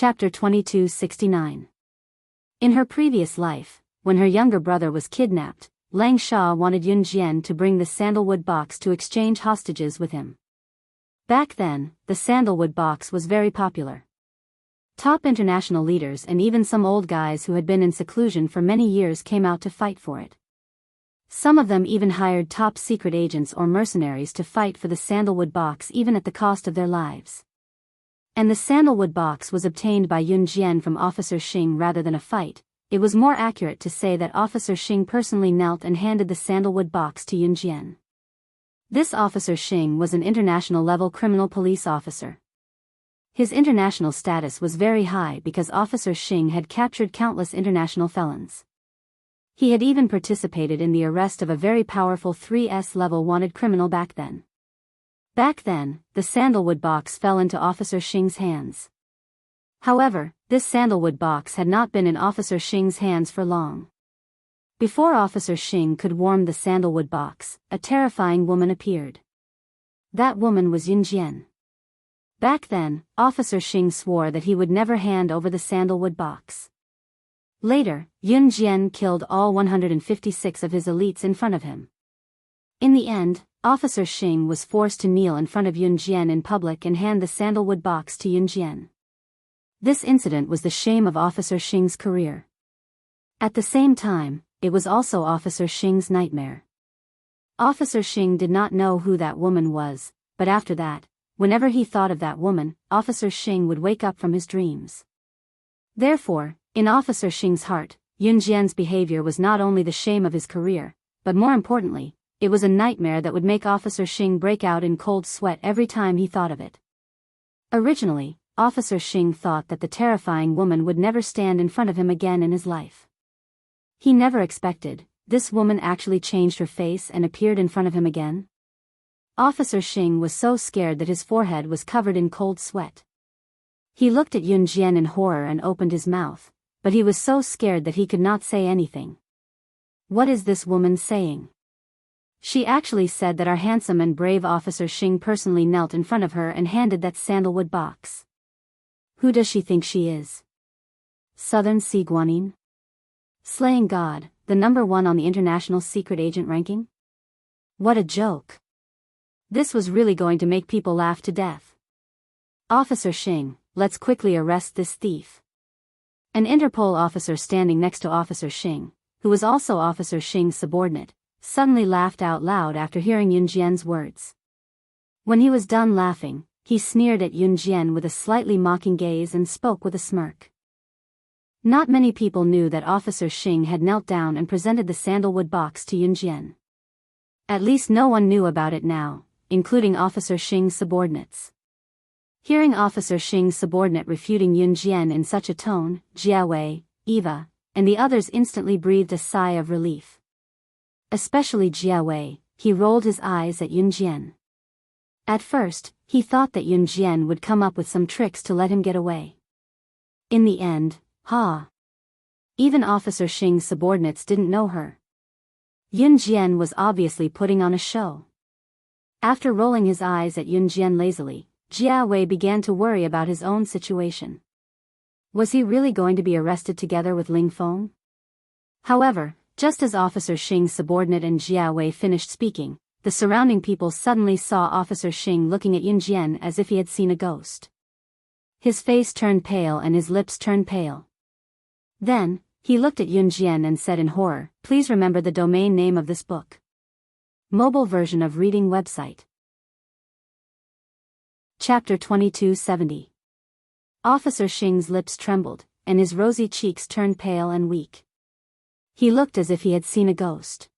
Chapter 2269. In her previous life, when her younger brother was kidnapped, Lang Sha wanted Yun Jian to bring the sandalwood box to exchange hostages with him. Back then, the sandalwood box was very popular. Top international leaders and even some old guys who had been in seclusion for many years came out to fight for it. Some of them even hired top secret agents or mercenaries to fight for the sandalwood box even at the cost of their lives. And the sandalwood box was obtained by Yun Jian from Officer Xing rather than a fight. It was more accurate to say that Officer Xing personally knelt and handed the sandalwood box to Yun Jian. This Officer Xing was an international-level criminal police officer. His international status was very high because Officer Xing had captured countless international felons. He had even participated in the arrest of a very powerful 3S level wanted criminal back then. Back then, the sandalwood box fell into Officer Xing's hands. However, this sandalwood box had not been in Officer Xing's hands for long. Before Officer Xing could warm the sandalwood box, a terrifying woman appeared. That woman was Yun Jian. Back then, Officer Xing swore that he would never hand over the sandalwood box. Later, Yun Jian killed all 156 of his elites in front of him. In the end, Officer Xing was forced to kneel in front of Yun Jian in public and hand the sandalwood box to Yun Jian. This incident was the shame of Officer Xing's career. At the same time, it was also Officer Xing's nightmare. Officer Xing did not know who that woman was, but after that, whenever he thought of that woman, Officer Xing would wake up from his dreams. Therefore, in Officer Xing's heart, Yun Jian's behavior was not only the shame of his career, but more importantly, it was a nightmare that would make Officer Xing break out in cold sweat every time he thought of it. Originally, Officer Xing thought that the terrifying woman would never stand in front of him again in his life. He never expected, this woman actually changed her face and appeared in front of him again. Officer Xing was so scared that his forehead was covered in cold sweat. He looked at Yun Jian in horror and opened his mouth, but he was so scared that he could not say anything. What is this woman saying? She actually said that our handsome and brave Officer Xing personally knelt in front of her and handed that sandalwood box. Who does she think she is? Southern Sea Guanyin? Slaying God, the #1 on the international secret agent ranking? What a joke. This was really going to make people laugh to death. Officer Xing, let's quickly arrest this thief. An Interpol officer standing next to Officer Xing, who was also Officer Xing's subordinate, suddenly laughed out loud after hearing Yun Jian's words. When he was done laughing, he sneered at Yun Jian with a slightly mocking gaze and spoke with a smirk. Not many people knew that Officer Xing had knelt down and presented the sandalwood box to Yun Jian. At least no one knew about it now, including Officer Xing's subordinates. Hearing Officer Xing's subordinate refuting Yun Jian in such a tone, Jiawei, Eva, and the others instantly breathed a sigh of relief. Especially Jiawei, he rolled his eyes at Yun Jian. At first, he thought that Yun Jian would come up with some tricks to let him get away. In the end, even Officer Xing's subordinates didn't know her. Yun Jian was obviously putting on a show. After rolling his eyes at Yun Jian lazily, Jiawei began to worry about his own situation. Was he really going to be arrested together with Ling Feng? However, just as Officer Xing's subordinate and Jiawei finished speaking, the surrounding people suddenly saw Officer Xing looking at Yun Jian as if he had seen a ghost. His face turned pale and his lips turned pale. Then, he looked at Yun Jian and said in horror, "Please remember the domain name of this book." Mobile version of reading website. Chapter 2270. Officer Xing's lips trembled, and his rosy cheeks turned pale and weak. He looked as if he had seen a ghost.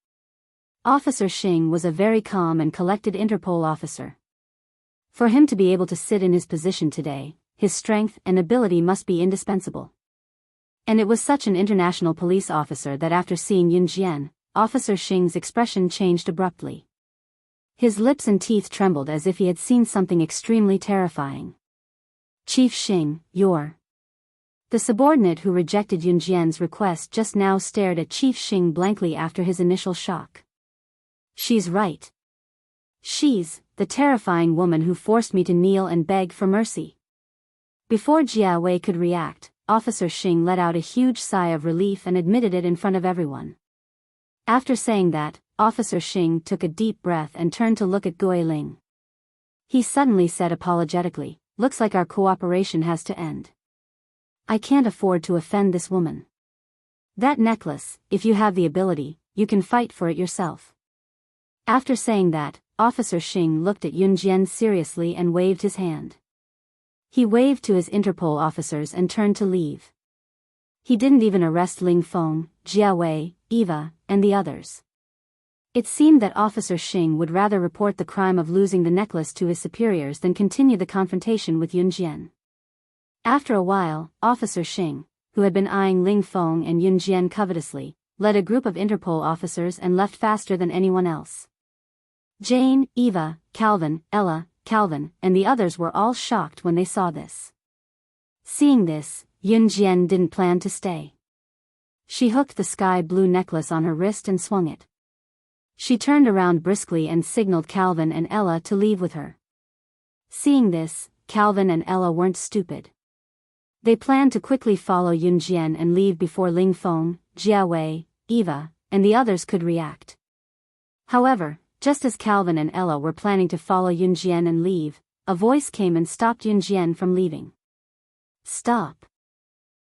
Officer Xing was a very calm and collected Interpol officer. For him to be able to sit in his position today, his strength and ability must be indispensable. And it was such an international police officer that after seeing Yun Jian, Officer Xing's expression changed abruptly. His lips and teeth trembled as if he had seen something extremely terrifying. "Chief Xing, you're..." The subordinate who rejected Yun Jian's request just now stared at Chief Xing blankly after his initial shock. "She's right. She's the terrifying woman who forced me to kneel and beg for mercy." Before Jia Wei could react, Officer Xing let out a huge sigh of relief and admitted it in front of everyone. After saying that, Officer Xing took a deep breath and turned to look at Guiling. He suddenly said apologetically, "Looks like our cooperation has to end. I can't afford to offend this woman. That necklace, if you have the ability, you can fight for it yourself." After saying that, Officer Xing looked at Yun Jian seriously and waved his hand. He waved to his Interpol officers and turned to leave. He didn't even arrest Ling Feng, Jia Wei, Eva, and the others. It seemed that Officer Xing would rather report the crime of losing the necklace to his superiors than continue the confrontation with Yun Jian. After a while, Officer Xing, who had been eyeing Ling Feng and Yun Jian covetously, led a group of Interpol officers and left faster than anyone else. Jane, Eva, Calvin, Ella, Calvin, and the others were all shocked when they saw this. Seeing this, Yun Jian didn't plan to stay. She hooked the sky blue necklace on her wrist and swung it. She turned around briskly and signaled Calvin and Ella to leave with her. Seeing this, Calvin and Ella weren't stupid. They planned to quickly follow Yun Jian and leave before Ling Feng, Jia Wei, Eva, and the others could react. However, just as Calvin and Ella were planning to follow Yun Jian and leave, a voice came and stopped Yun Jian from leaving. "Stop."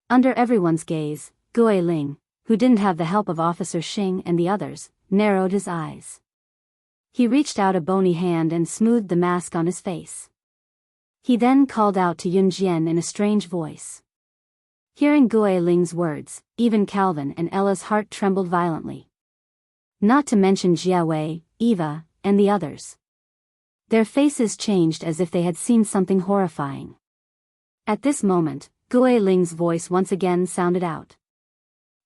Under everyone's gaze, Guiling, who didn't have the help of Officer Xing and the others, narrowed his eyes. He reached out a bony hand and smoothed the mask on his face. He then called out to Yun Jian in a strange voice. Hearing Guiling's words, even Calvin and Ella's heart trembled violently. Not to mention Jia Wei, Eva, and the others. Their faces changed as if they had seen something horrifying. At this moment, Guiling's voice once again sounded out.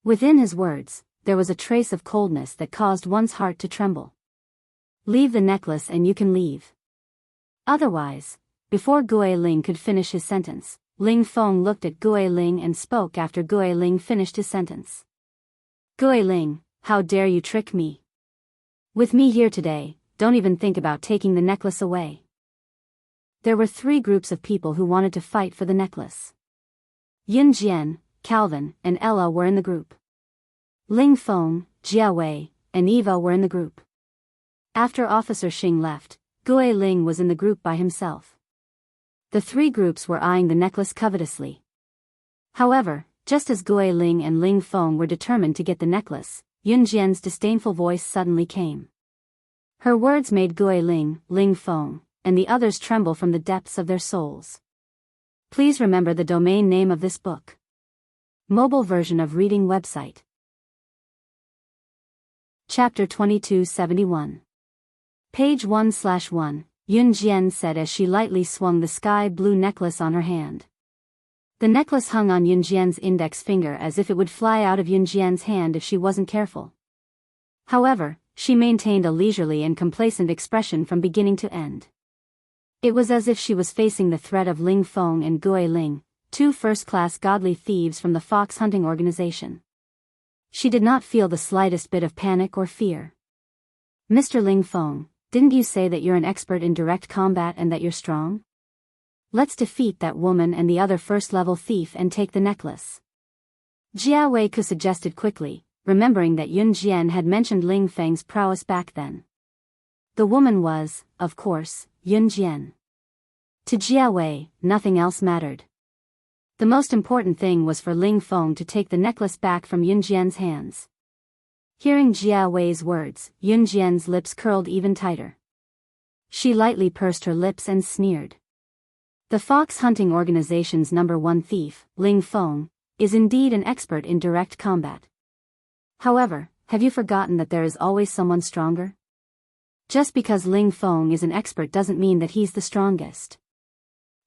Within his words, there was a trace of coldness that caused one's heart to tremble. "Leave the necklace and you can leave. Otherwise," before Guiling could finish his sentence, Ling Feng looked at Guiling and spoke after Guiling finished his sentence. "Guiling, how dare you trick me? With me here today, don't even think about taking the necklace away." There were 3 groups of people who wanted to fight for the necklace. Yun Jian, Calvin, and Ella were in the group. Ling Feng, Jia Wei, and Eva were in the group. After Officer Xing left, Guiling was in the group by himself. The 3 groups were eyeing the necklace covetously. However, just as Guiling and Ling Feng were determined to get the necklace, Yun Jian's disdainful voice suddenly came. Her words made Guiling, Ling Feng, and the others tremble from the depths of their souls. Please remember the domain name of this book. Mobile version of reading website. Chapter 2271. Page 1/1, Yun Jian said as she lightly swung the sky blue necklace on her hand. The necklace hung on Yun Jian's index finger as if it would fly out of Yun Jian's hand if she wasn't careful. However, she maintained a leisurely and complacent expression from beginning to end. It was as if she was facing the threat of Ling Feng and Guiling, 2 first-class godly thieves from the fox hunting organization. She did not feel the slightest bit of panic or fear. "Mr. Ling Feng, didn't you say that you're an expert in direct combat and that you're strong? Let's defeat that woman and the other first-level thief and take the necklace." Jia Wei suggested quickly, remembering that Yun Jian had mentioned Ling Feng's prowess back then. The woman was, of course, Yun Jian. To Jia Wei, nothing else mattered. The most important thing was for Ling Feng to take the necklace back from Yun Jian's hands. Hearing Jia Wei's words, Yun Jian's lips curled even tighter. She lightly pursed her lips and sneered. The fox hunting organization's #1 thief, Ling Feng, is indeed an expert in direct combat. However, have you forgotten that there is always someone stronger? Just because Ling Feng is an expert doesn't mean that he's the strongest.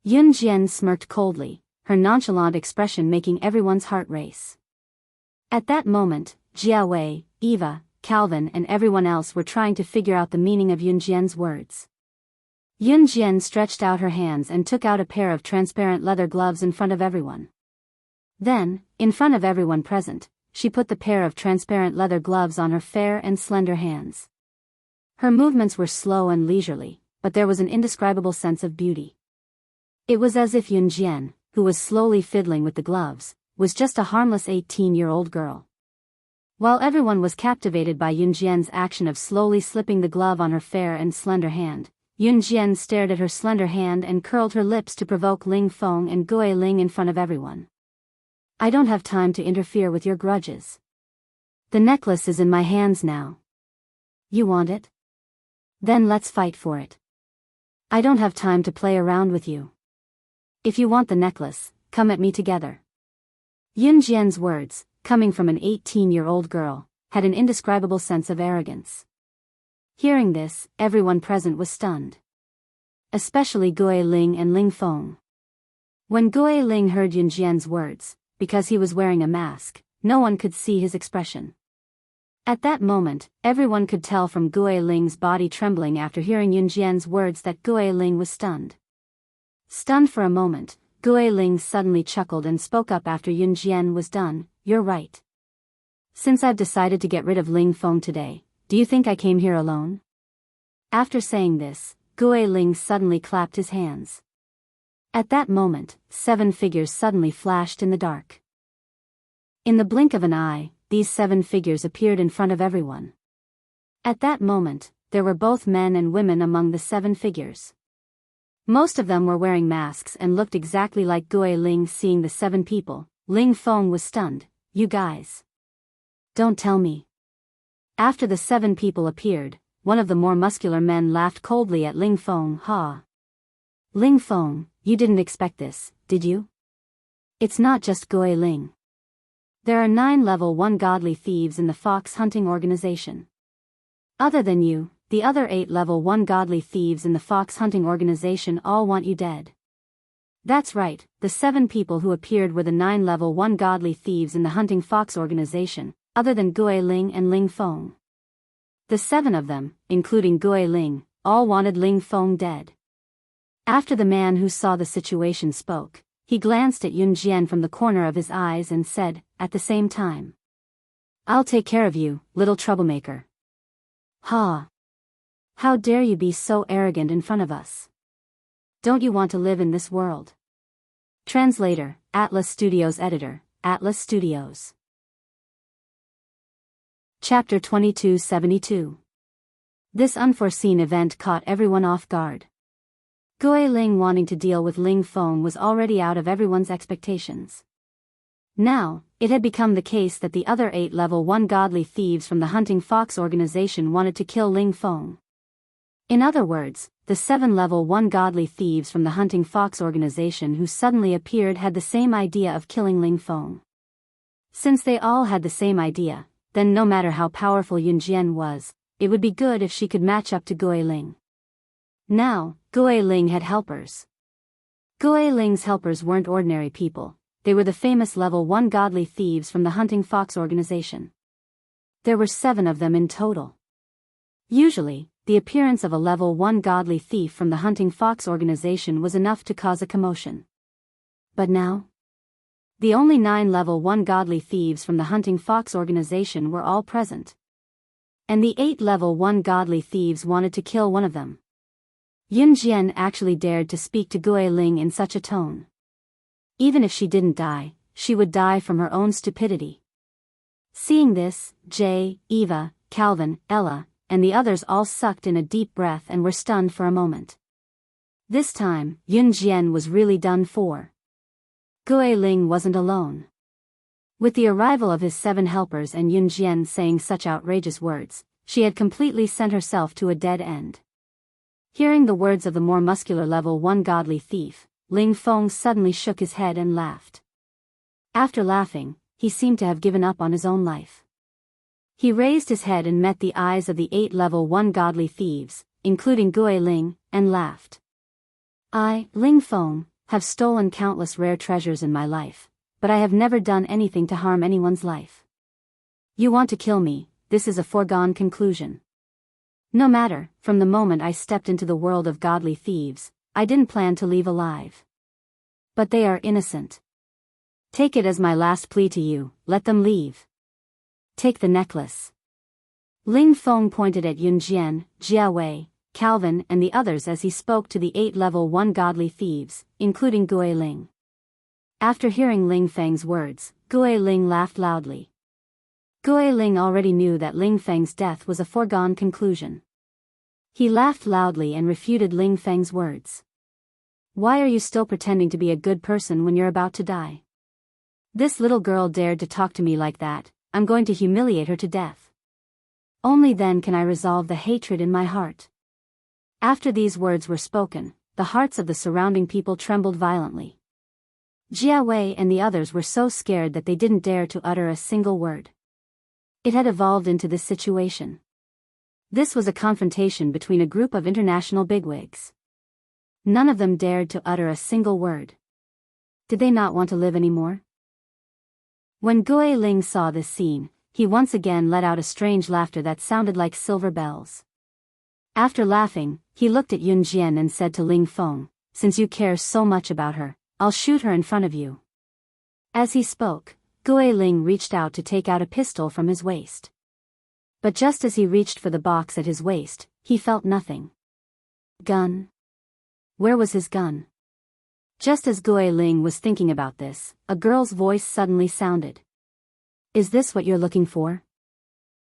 Yun Jian smirked coldly, her nonchalant expression making everyone's heart race. At that moment, Jia Wei, Eva, Calvin and everyone else were trying to figure out the meaning of Yun Jian's words. Yun Jian stretched out her hands and took out a pair of transparent leather gloves in front of everyone. Then, in front of everyone present, she put the pair of transparent leather gloves on her fair and slender hands. Her movements were slow and leisurely, but there was an indescribable sense of beauty. It was as if Yun Jian, who was slowly fiddling with the gloves, was just a harmless 18-year-old girl. While everyone was captivated by Yunjian's action of slowly slipping the glove on her fair and slender hand, Yunjian stared at her slender hand and curled her lips to provoke Ling Feng and Gui Ling in front of everyone. I don't have time to interfere with your grudges. The necklace is in my hands now. You want it? Then let's fight for it. I don't have time to play around with you. If you want the necklace, come at me together. Yunjian's words, coming from an 18-year-old girl, had an indescribable sense of arrogance. Hearing this, everyone present was stunned. Especially Gui Ling and Ling Feng. When Gui Ling heard Yunjian's words, because he was wearing a mask, no one could see his expression. At that moment, everyone could tell from Gui Ling's body trembling after hearing Yunjian's words that Gui Ling was stunned. Stunned for a moment, Gui Ling suddenly chuckled and spoke up after Yunjian was done. You're right. Since I've decided to get rid of Ling Feng today, do you think I came here alone? After saying this, Gui Ling suddenly clapped his hands. At that moment, 7 figures suddenly flashed in the dark. In the blink of an eye, these 7 figures appeared in front of everyone. At that moment, there were both men and women among the 7 figures. Most of them were wearing masks and looked exactly like Gui Ling. Seeing the 7 people, Ling Feng was stunned. You guys. Don't tell me. After the 7 people appeared, one of the more muscular men laughed coldly at Ling Feng. Ha! Ling Feng, you didn't expect this, did you? It's not just Gui Ling. There are 9 level 1 godly thieves in the fox hunting organization. Other than you, the other 8 level 1 godly thieves in the fox hunting organization all want you dead. That's right, the 7 people who appeared were the 9 level 1 godly thieves in the hunting fox organization, other than Gui Ling and Ling Feng. The 7 of them, including Gui Ling, all wanted Ling Feng dead. After the man who saw the situation spoke, he glanced at Yunjian from the corner of his eyes and said, at the same time, I'll take care of you, little troublemaker. Ha! How dare you be so arrogant in front of us? Don't you want to live in this world? Translator, Atlas Studios Editor, Atlas Studios. Chapter 2272. This unforeseen event caught everyone off guard. Gui Ling wanting to deal with Ling Feng was already out of everyone's expectations. Now, it had become the case that the other 8 level 1 godly thieves from the hunting fox organization wanted to kill Ling Feng. In other words, the 7 level 1 godly thieves from the hunting fox organization who suddenly appeared had the same idea of killing Ling Feng. Since they all had the same idea, then no matter how powerful Yunjian was, it would be good if she could match up to Gui Ling. Now, Gui Ling had helpers. Gui Ling's helpers weren't ordinary people, they were the famous level 1 godly thieves from the hunting fox organization. There were 7 of them in total. Usually, the appearance of a level 1 godly thief from the hunting fox organization was enough to cause a commotion. But now? The only 9 level 1 godly thieves from the hunting fox organization were all present. And the 8 level 1 godly thieves wanted to kill one of them. Yunjian actually dared to speak to Gui Ling in such a tone. Even if she didn't die, she would die from her own stupidity. Seeing this, Jay, Eva, Calvin, Ella, and the others all sucked in a deep breath and were stunned for a moment. This time, Yunjian was really done for. Gui Ling wasn't alone. With the arrival of his 7 helpers and Yunjian saying such outrageous words, she had completely sent herself to a dead end. Hearing the words of the more muscular level 1 godly thief, Ling Feng suddenly shook his head and laughed. After laughing, he seemed to have given up on his own life. He raised his head and met the eyes of the 8 level 1 godly thieves, including Gui Ling, and laughed. I, Ling Feng, have stolen countless rare treasures in my life, but I have never done anything to harm anyone's life. You want to kill me, this is a foregone conclusion. No matter, from the moment I stepped into the world of godly thieves, I didn't plan to leave alive. But they are innocent. Take it as my last plea to you, let them leave. Take the necklace. Ling Feng pointed at Yunjian, Jiawei, Calvin and the others as he spoke to the 8 level 1 godly thieves, including Gui Ling. After hearing Ling Feng's words, Gui Ling laughed loudly. Gui Ling already knew that Ling Feng's death was a foregone conclusion. He laughed loudly and refuted Ling Feng's words. Why are you still pretending to be a good person when you're about to die? This little girl dared to talk to me like that. I'm going to humiliate her to death. Only then can I resolve the hatred in my heart. After these words were spoken, the hearts of the surrounding people trembled violently. Jia Wei and the others were so scared that they didn't dare to utter a single word. It had evolved into this situation. This was a confrontation between a group of international bigwigs. None of them dared to utter a single word. Did they not want to live anymore? When Gui Ling saw this scene, he once again let out a strange laughter that sounded like silver bells. After laughing, he looked at Yun Jian and said to Ling Feng, "Since you care so much about her, I'll shoot her in front of you." As he spoke, Gui Ling reached out to take out a pistol from his waist. But just as he reached for the box at his waist, he felt nothing. Gun? Where was his gun? Just as Gui Ling was thinking about this, a girl's voice suddenly sounded. "Is this what you're looking for?"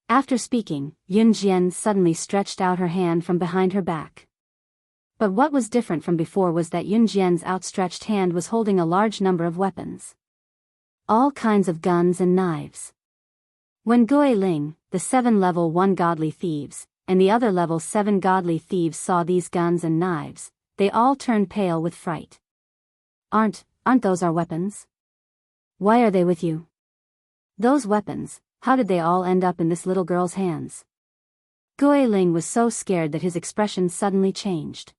After speaking, Yun Jian suddenly stretched out her hand from behind her back. But what was different from before was that Yun Jian's outstretched hand was holding a large number of weapons. All kinds of guns and knives. When Gui Ling, the 7 level 1 godly thieves, and the other level 7 godly thieves saw these guns and knives, they all turned pale with fright. Aren't those our weapons? Why are they with you? Those weapons, how did they all end up in this little girl's hands? Gui Ling was so scared that his expression suddenly changed.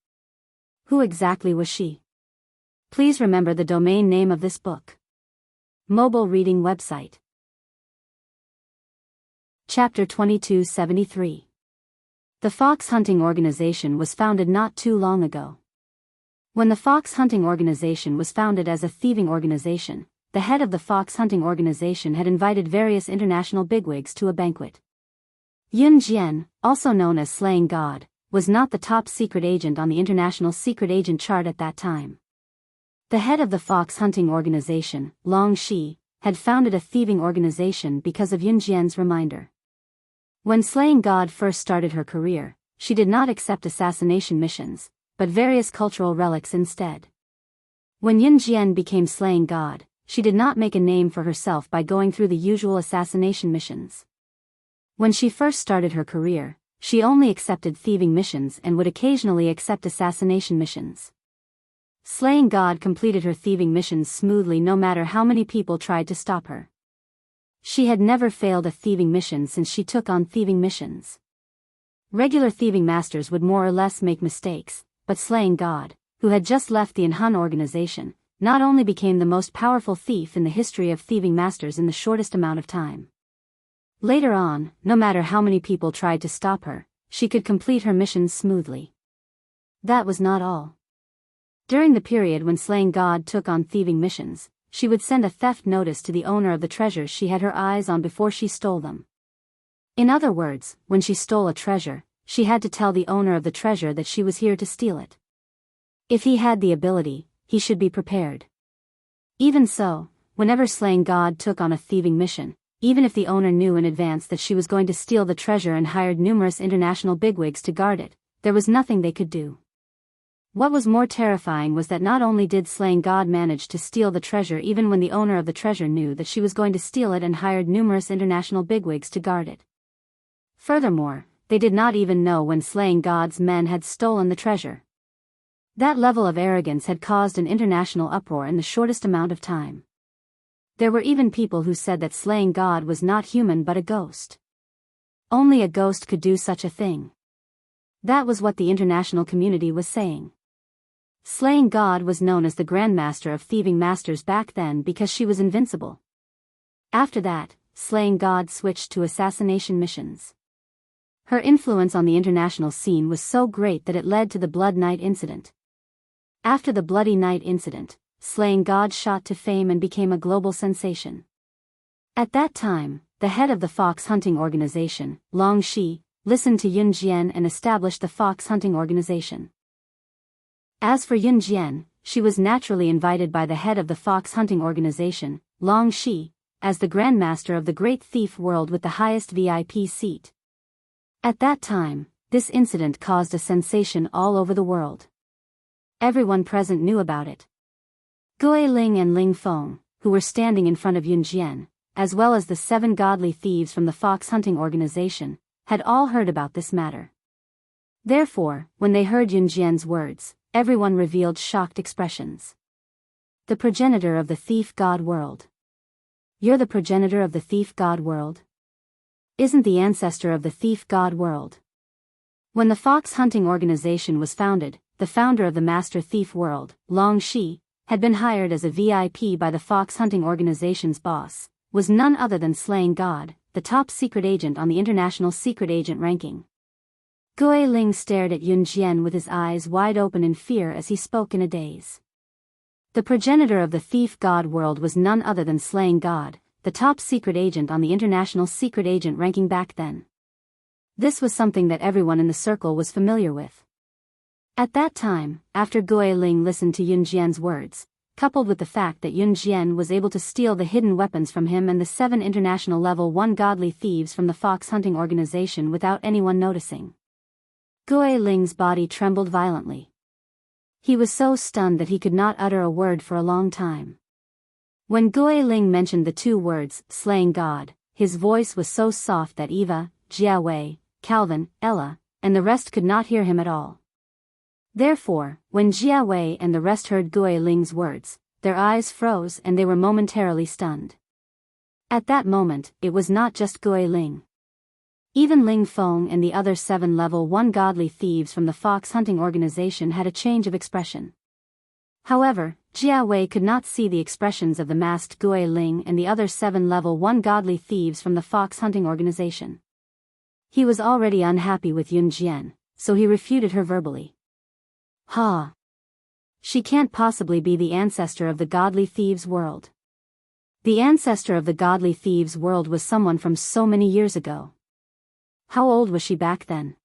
Who exactly was she? Please remember the domain name of this book. Mobile reading website. Chapter 2273. The Fox Hunting Organization was founded not too long ago. When the Fox Hunting Organization was founded as a thieving organization, the head of the Fox Hunting Organization had invited various international bigwigs to a banquet. Yun Jian, also known as Slaying God, was not the top secret agent on the international secret agent chart at that time. The head of the Fox Hunting Organization, Long Shi, had founded a thieving organization because of Yun Jian's reminder. When Slaying God first started her career, she did not accept assassination missions, but various cultural relics instead. When Yun Jian became Slaying God, she did not make a name for herself by going through the usual assassination missions. When she first started her career, she only accepted thieving missions and would occasionally accept assassination missions. Slaying God completed her thieving missions smoothly no matter how many people tried to stop her. She had never failed a thieving mission since she took on thieving missions. Regular thieving masters would more or less make mistakes, but Slaying God, who had just left the Enhan organization, not only became the most powerful thief in the history of thieving masters in the shortest amount of time. Later on, no matter how many people tried to stop her, she could complete her missions smoothly. That was not all. During the period when Slaying God took on thieving missions, she would send a theft notice to the owner of the treasures she had her eyes on before she stole them. In other words, when she stole a treasure, she had to tell the owner of the treasure that she was here to steal it. If he had the ability, he should be prepared. Even so, whenever Slaying God took on a thieving mission, even if the owner knew in advance that she was going to steal the treasure and hired numerous international bigwigs to guard it, there was nothing they could do. What was more terrifying was that not only did Slaying God manage to steal the treasure even when the owner of the treasure knew that she was going to steal it and hired numerous international bigwigs to guard it. Furthermore, they did not even know when Slaying God's men had stolen the treasure. That level of arrogance had caused an international uproar in the shortest amount of time. There were even people who said that Slaying God was not human but a ghost. Only a ghost could do such a thing. That was what the international community was saying. Slaying God was known as the Grandmaster of Thieving Masters back then because she was invincible. After that, Slaying God switched to assassination missions. Her influence on the international scene was so great that it led to the Blood Night incident. After the Bloody Night incident, Slaying God shot to fame and became a global sensation. At that time, the head of the Fox Hunting Organization, Long Shi, listened to Yun Jian and established the Fox Hunting Organization. As for Yun Jian, she was naturally invited by the head of the fox hunting organization, Long Shi, as the Grandmaster of the Great Thief World with the highest VIP seat. At that time, this incident caused a sensation all over the world. Everyone present knew about it. Gui Ling and Ling Feng, who were standing in front of Yun Jian, as well as the 7 godly thieves from the fox hunting organization, had all heard about this matter. Therefore, when they heard Yun Jian's words, everyone revealed shocked expressions. The progenitor of the thief god world. You're the progenitor of the thief god world? Isn't the ancestor of the thief god world? When the fox hunting organization was founded, the founder of the master thief world, Long Shi, had been hired as a VIP by the fox hunting organization's boss, was none other than Slaying God, the top secret agent on the international secret agent ranking. Gui Ling stared at Yun Jian with his eyes wide open in fear as he spoke in a daze. The progenitor of the thief god world was none other than Slaying God, the top secret agent on the international secret agent ranking back then. This was something that everyone in the circle was familiar with. At that time, after Gui Ling listened to Yun Jian's words, coupled with the fact that Yun Jian was able to steal the hidden weapons from him and the 7 international level 1 godly thieves from the fox hunting organization without anyone noticing, Gui Ling's body trembled violently. He was so stunned that he could not utter a word for a long time. When Gui Ling mentioned the 2 words, Slaying God, his voice was so soft that Eva, Jiawei, Calvin, Ella, and the rest could not hear him at all. Therefore, when Jiawei and the rest heard Gui Ling's words, their eyes froze and they were momentarily stunned. At that moment, it was not just Gui Ling. Even Ling Feng and the other 7 level 1 godly thieves from the fox hunting organization had a change of expression. However, Jiawei could not see the expressions of the masked Gui Ling and the other 7 level 1 godly thieves from the fox hunting organization. He was already unhappy with Yun Jian, so he refuted her verbally. Ha! She can't possibly be the ancestor of the godly thieves world. The ancestor of the godly thieves world was someone from so many years ago. How old was she back then?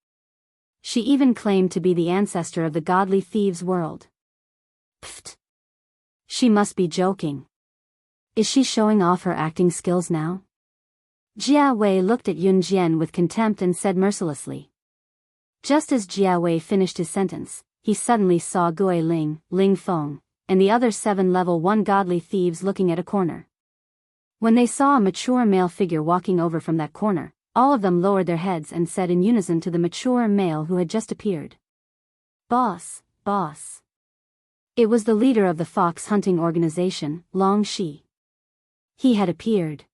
She even claimed to be the ancestor of the godly thieves world. Pfft! She must be joking. Is she showing off her acting skills now? Jia Wei looked at Yun Jian with contempt and said mercilessly. Just as Jia Wei finished his sentence, he suddenly saw Gui Ling, Ling Feng, and the other 7 level 1 godly thieves looking at a corner. When they saw a mature male figure walking over from that corner, all of them lowered their heads and said in unison to the mature male who had just appeared. Boss, boss. It was the leader of the fox hunting organization, Long Shi. He had appeared.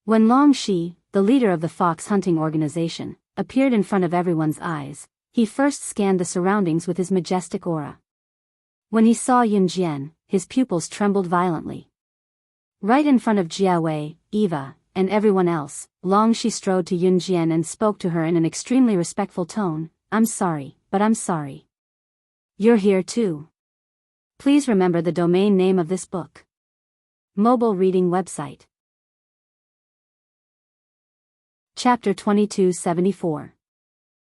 When Long Shi, the leader of the fox hunting organization, appeared in front of everyone's eyes, he first scanned the surroundings with his majestic aura. When he saw Yun Jian, his pupils trembled violently. Right in front of Jia Wei, Eva, and everyone else, Long Shi strode to Yun Jian and spoke to her in an extremely respectful tone. I'm sorry, but I'm sorry. You're here too. Please remember the domain name of this book. Mobile reading website. Chapter 2274.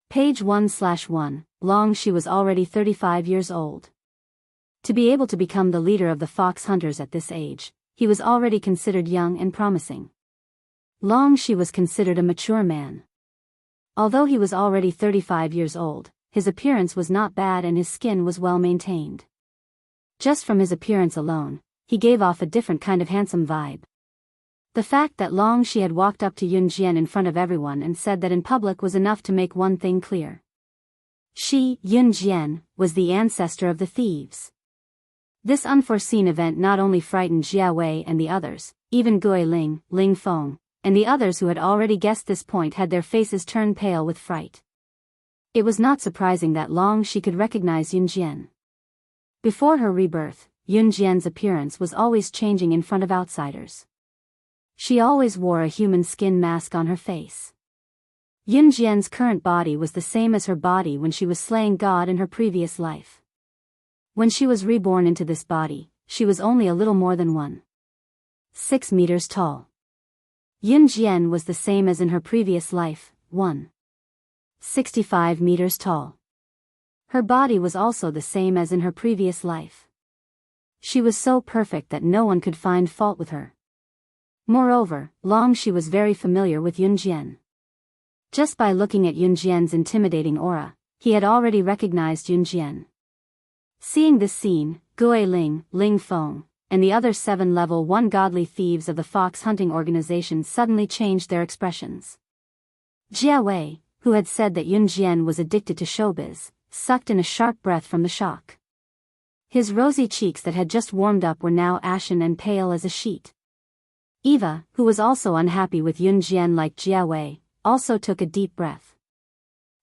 Page 1/1. Long Shi was already 35 years old. To be able to become the leader of the fox hunters at this age, he was already considered young and promising. Long Shi was considered a mature man. Although he was already 35 years old, his appearance was not bad and his skin was well maintained. Just from his appearance alone, he gave off a different kind of handsome vibe. The fact that Long Shi had walked up to Yun Jian in front of everyone and said that in public was enough to make one thing clear. She, Yun Jian, was the ancestor of the thieves. This unforeseen event not only frightened Jia Wei and the others, even Gui Ling, Ling Feng, and the others who had already guessed this point had their faces turned pale with fright. It was not surprising that Long Shi could recognize Yun Jian. Before her rebirth, Yun Jian's appearance was always changing in front of outsiders. She always wore a human skin mask on her face. Yun Jian's current body was the same as her body when she was slaying God in her previous life. When she was reborn into this body, she was only a little more than 1.6 meters tall. Yun Jian was the same as in her previous life, 1.65 meters tall. Her body was also the same as in her previous life. She was so perfect that no one could find fault with her. Moreover, Longxi was very familiar with Yunjian. Just by looking at Yunjian's intimidating aura, he had already recognized Yunjian. Seeing this scene, Guiling, Ling Feng, and the other 7 level 1 godly thieves of the fox hunting organization suddenly changed their expressions. Jia Wei, who had said that Yunjian was addicted to showbiz, sucked in a sharp breath from the shock. His rosy cheeks that had just warmed up were now ashen and pale as a sheet. Eva, who was also unhappy with Yunjian like Jia Wei, also took a deep breath.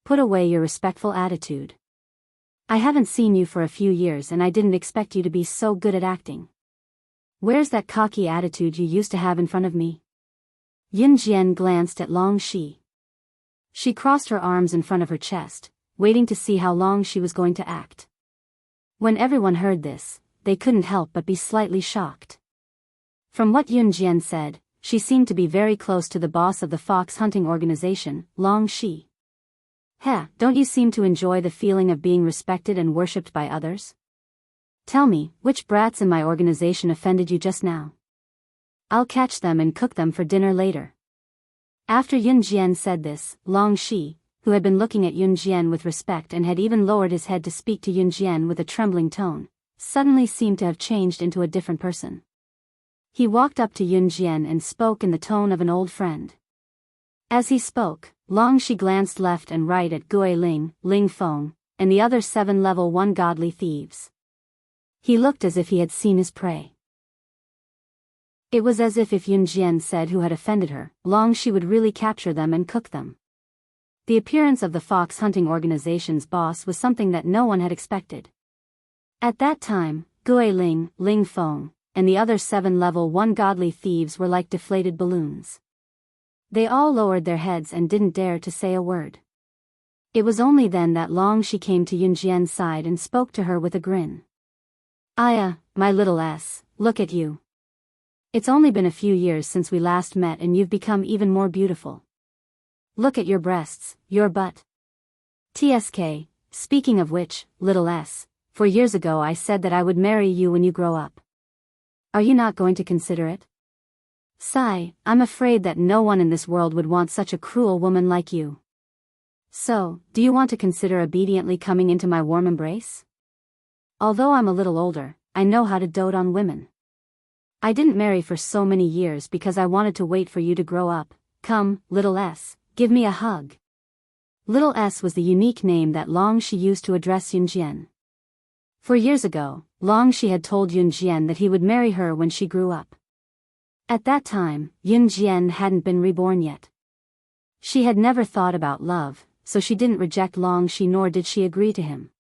Put away your respectful attitude. I haven't seen you for a few years and I didn't expect you to be so good at acting. Where's that cocky attitude you used to have in front of me? Yunjian glanced at Longxi. She crossed her arms in front of her chest, waiting to see how long she was going to act. When everyone heard this, they couldn't help but be slightly shocked. From what Yunjian said, she seemed to be very close to the boss of the fox hunting organization, Longxi. Heh, don't you seem to enjoy the feeling of being respected and worshipped by others? Tell me, which brats in my organization offended you just now? I'll catch them and cook them for dinner later. After Yunjian said this, Longxi, who had been looking at Yunjian with respect and had even lowered his head to speak to Yunjian with a trembling tone, suddenly seemed to have changed into a different person. He walked up to Yunjian and spoke in the tone of an old friend. As he spoke, Longxi glanced left and right at Guiling, Ling Feng, and the other 7 level 1 godly thieves. He looked as if he had seen his prey. It was as if Yunjian said who had offended her, Longxi would really capture them and cook them. The appearance of the fox hunting organization's boss was something that no one had expected. At that time, Guiling, Ling Feng, and the other 7 level 1 godly thieves were like deflated balloons. They all lowered their heads and didn't dare to say a word. It was only then that Longxi came to Yunjian's side and spoke to her with a grin. Aya, my little S, look at you. It's only been a few years since we last met and you've become even more beautiful. Look at your breasts, your butt. TSK, speaking of which, little S, 4 years ago I said that I would marry you when you grow up. Are you not going to consider it? Sigh, I'm afraid that no one in this world would want such a cruel woman like you. So, do you want to consider obediently coming into my warm embrace? Although I'm a little older, I know how to dote on women. I didn't marry for so many years because I wanted to wait for you to grow up. Come, little S, give me a hug. Little S was the unique name that Longxi used to address Yunjian. 4 years ago, Longxi had told Yunjian that he would marry her when she grew up. At that time, Yunjian hadn't been reborn yet. She had never thought about love, so she didn't reject Longxi nor did she agree to him.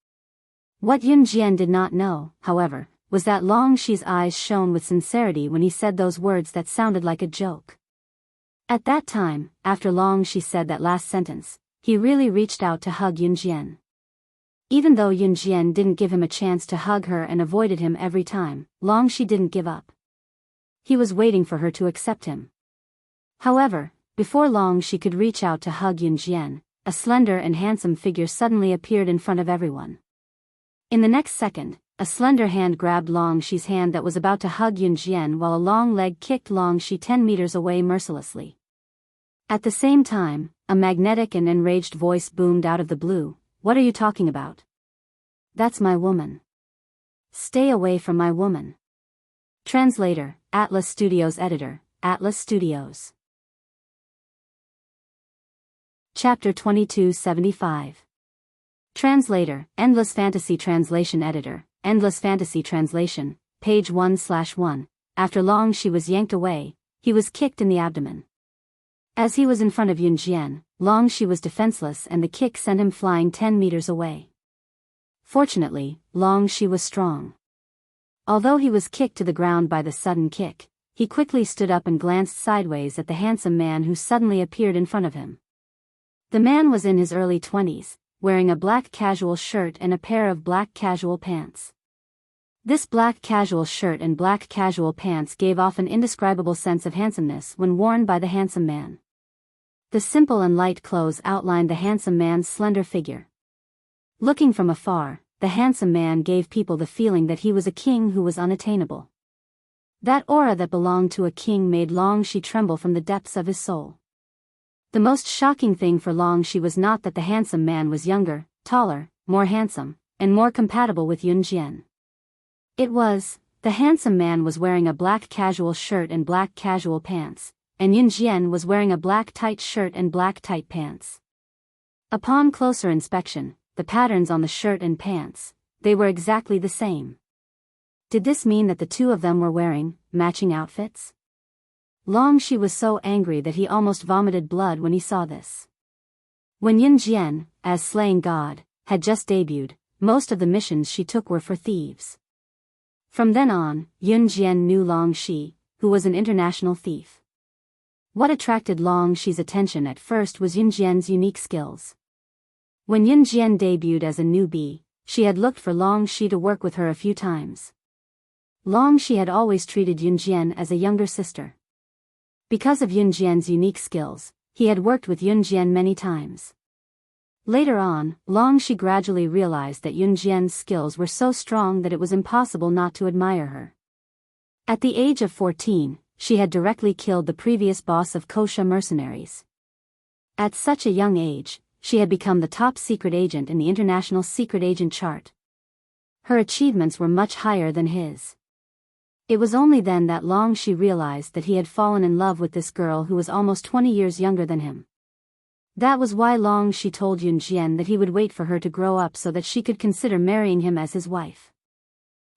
What Yunjian did not know, however, was that Longxi's eyes shone with sincerity when he said those words that sounded like a joke. At that time, after Longxi said that last sentence, he really reached out to hug Yunjian. Even though Yunjian didn't give him a chance to hug her and avoided him every time, Longxi didn't give up. He was waiting for her to accept him. However, before long she could reach out to hug Yunjian, a slender and handsome figure suddenly appeared in front of everyone. In the next second, a slender hand grabbed Longxi's hand that was about to hug Yunjian while a long leg kicked Longxi 10 meters away mercilessly. At the same time, a magnetic and enraged voice boomed out of the blue, "What are you talking about? That's my woman. Stay away from my woman." Translator, Atlas Studios Editor, Atlas Studios. Chapter 2275. Translator, Endless Fantasy Translation Editor, Endless Fantasy Translation, page 1/1. After Longxi was yanked away, he was kicked in the abdomen. As he was in front of Yunjian, Longxi was defenseless and the kick sent him flying 10 meters away. Fortunately, Longxi was strong. Although he was kicked to the ground by the sudden kick, he quickly stood up and glanced sideways at the handsome man who suddenly appeared in front of him. The man was in his early 20s, wearing a black casual shirt and a pair of black casual pants. This black casual shirt and black casual pants gave off an indescribable sense of handsomeness when worn by the handsome man. The simple and light clothes outlined the handsome man's slender figure. Looking from afar, the handsome man gave people the feeling that he was a king who was unattainable. That aura that belonged to a king made Long Shi tremble from the depths of his soul. The most shocking thing for Long Shi was not that the handsome man was younger, taller, more handsome, and more compatible with Yun Jian. It was, the handsome man was wearing a black casual shirt and black casual pants, and Yun Jian was wearing a black tight shirt and black tight pants. Upon closer inspection, the patterns on the shirt and pants, they were exactly the same. Did this mean that the two of them were wearing matching outfits? Long Shi was so angry that he almost vomited blood when he saw this. When Yun Jian, as slaying god, had just debuted, most of the missions she took were for thieves. From then on, Yun Jian knew Long Shi, who was an international thief. What attracted Long Shi's attention at first was Yun Jian's unique skills. When Yun Jian debuted as a newbie, she had looked for Long Shi to work with her a few times. Long Shi had always treated Yun Jian as a younger sister. Because of Yun Jian's unique skills, he had worked with Yun Jian many times. Later on, Long Shi gradually realized that Yun Jian's skills were so strong that it was impossible not to admire her. At the age of 14, she had directly killed the previous boss of Kosha mercenaries. At such a young age, she had become the top secret agent in the international secret agent chart. Her achievements were much higher than his. It was only then that Long Shi realized that he had fallen in love with this girl who was almost 20 years younger than him. That was why Long Shi told Yun Jian that he would wait for her to grow up so that she could consider marrying him as his wife.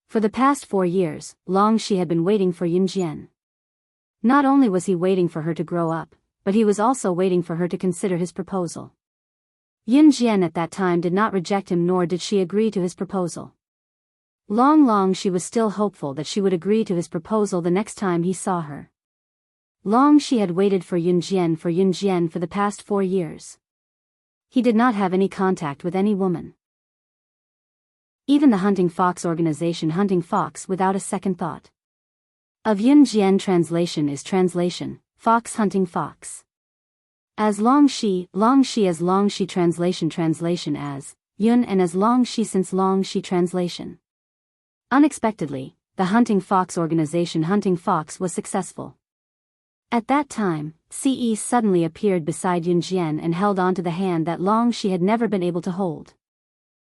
For the past 4 years, Long Shi had been waiting for Yun Jian. Not only was he waiting for her to grow up, but he was also waiting for her to consider his proposal. Yun Jian at that time did not reject him, nor did she agree to his proposal. Long Shi was still hopeful that she would agree to his proposal the next time he saw her. Long Shi had waited for Yun Jian for the past 4 years. He did not have any contact with any woman. Even the hunting fox organization hunting fox without a second thought. Of Yun Jian translation is translation, fox hunting fox. As Long Shi as Long Shi translation as Yun and as Long Shi since Long Shi translation. Unexpectedly, the hunting fox organization hunting fox was successful. At that time, Ce suddenly appeared beside Yun Jian and held onto the hand that Long Shi had never been able to hold.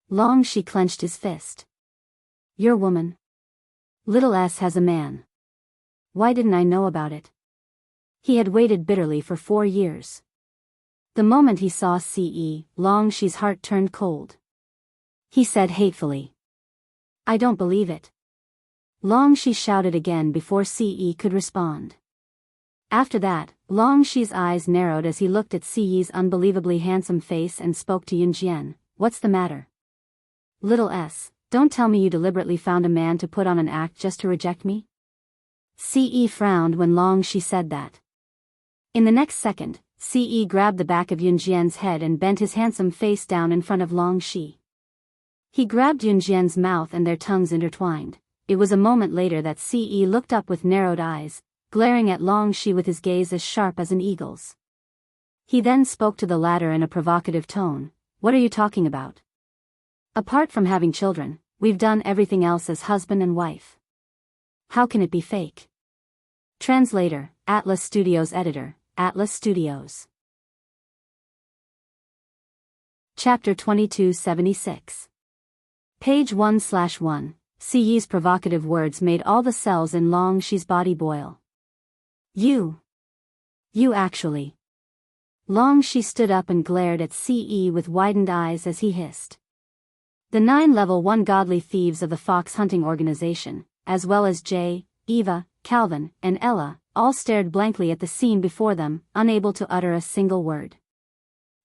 Long Shi clenched his fist. Your woman. Little S has a man. Why didn't I know about it? He had waited bitterly for 4 years. The moment he saw Ce, Long Shi's heart turned cold. He said hatefully, I don't believe it. Long Shi shouted again before Ce could respond. After that, Long Shi's eyes narrowed as he looked at Ce's unbelievably handsome face and spoke to Yun Jian. What's the matter? Little S, don't tell me you deliberately found a man to put on an act just to reject me? Ce frowned when Long Shi said that. In the next second, Ce grabbed the back of Yun Jian's head and bent his handsome face down in front of Long Shi. He grabbed Yun Jian's mouth and their tongues intertwined. It was a moment later that Ce looked up with narrowed eyes, glaring at Long Shi with his gaze as sharp as an eagle's. He then spoke to the latter in a provocative tone. What are you talking about? Apart from having children, we've done everything else as husband and wife. How can it be fake? Translator, Atlas Studios Editor, Atlas Studios. Chapter 2276. Page 1/1. Ce's provocative words made all the cells in Long Shi's body boil. You actually. Long Shi stood up and glared at Ce with widened eyes as he hissed. The 9 level 1 godly thieves of the fox hunting organization, as well as Jay, Eva, Calvin, and Ella, all stared blankly at the scene before them, unable to utter a single word.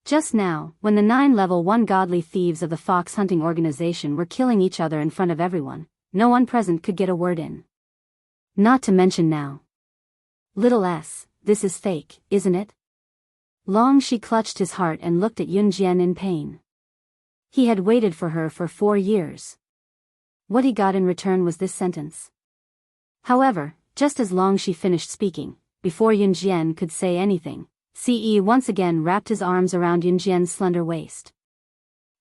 Just now, when the 9 level 1 godly thieves of the fox hunting organization were killing each other in front of everyone, no one present could get a word in. Not to mention now. Little S, this is fake, isn't it? Long Shi clutched his heart and looked at Yun Jian in pain. He had waited for her for 4 years. What he got in return was this sentence. However, just as Long Shi finished speaking, before Yun Jian could say anything, Ce once again wrapped his arms around Yun Jian's slender waist.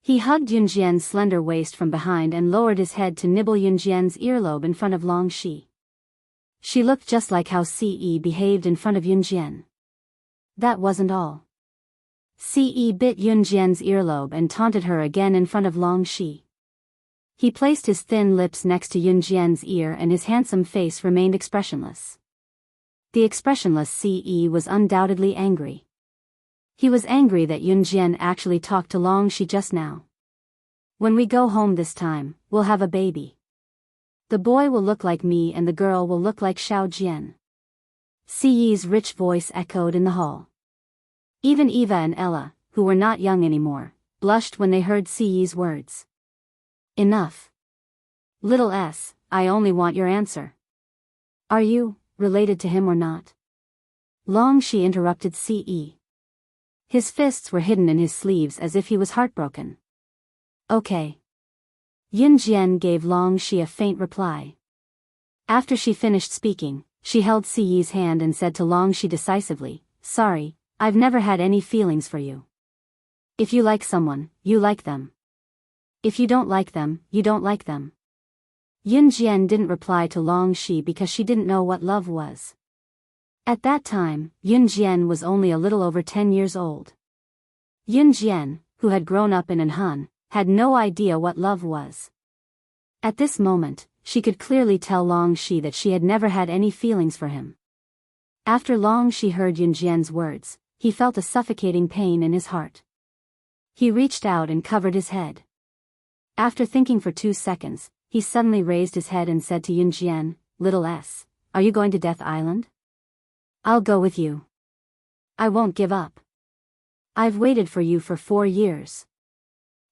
He hugged Yunjian's slender waist from behind and lowered his head to nibble Yunjian's earlobe in front of Long Shi. She looked just like how Ce behaved in front of Yunjian. That wasn't all. Ce bit Yunjian's earlobe and taunted her again in front of Long Shi. He placed his thin lips next to Yunjian's ear and his handsome face remained expressionless. The expressionless Ce was undoubtedly angry. He was angry that Yunjian actually talked to Long Shi just now. When we go home this time, we'll have a baby. The boy will look like me and the girl will look like Xiao Jian. Ce's rich voice echoed in the hall. Even Eva and Ella, who were not young anymore, blushed when they heard Ce's words. Enough. Little S, I only want your answer. Are you related to him or not? Long Shi interrupted Ce. His fists were hidden in his sleeves as if he was heartbroken. Okay. Yunjian gave Long Shi a faint reply. After she finished speaking, she held Ce's hand and said to Long Shi decisively, Sorry, I've never had any feelings for you. If you like someone, you like them. If you don't like them, you don't like them. Yunjian didn't reply to Long Shi because she didn't know what love was. At that time, Yunjian was only a little over 10 years old. Yunjian, who had grown up in Anhan, had no idea what love was. At this moment, she could clearly tell Long Shi that she had never had any feelings for him. After Long Shi heard Yunjian's words, he felt a suffocating pain in his heart. He reached out and covered his head. After thinking for 2 seconds, he suddenly raised his head and said to Yunjian, Little S, are you going to Death Island? I'll go with you. I won't give up. I've waited for you for 4 years.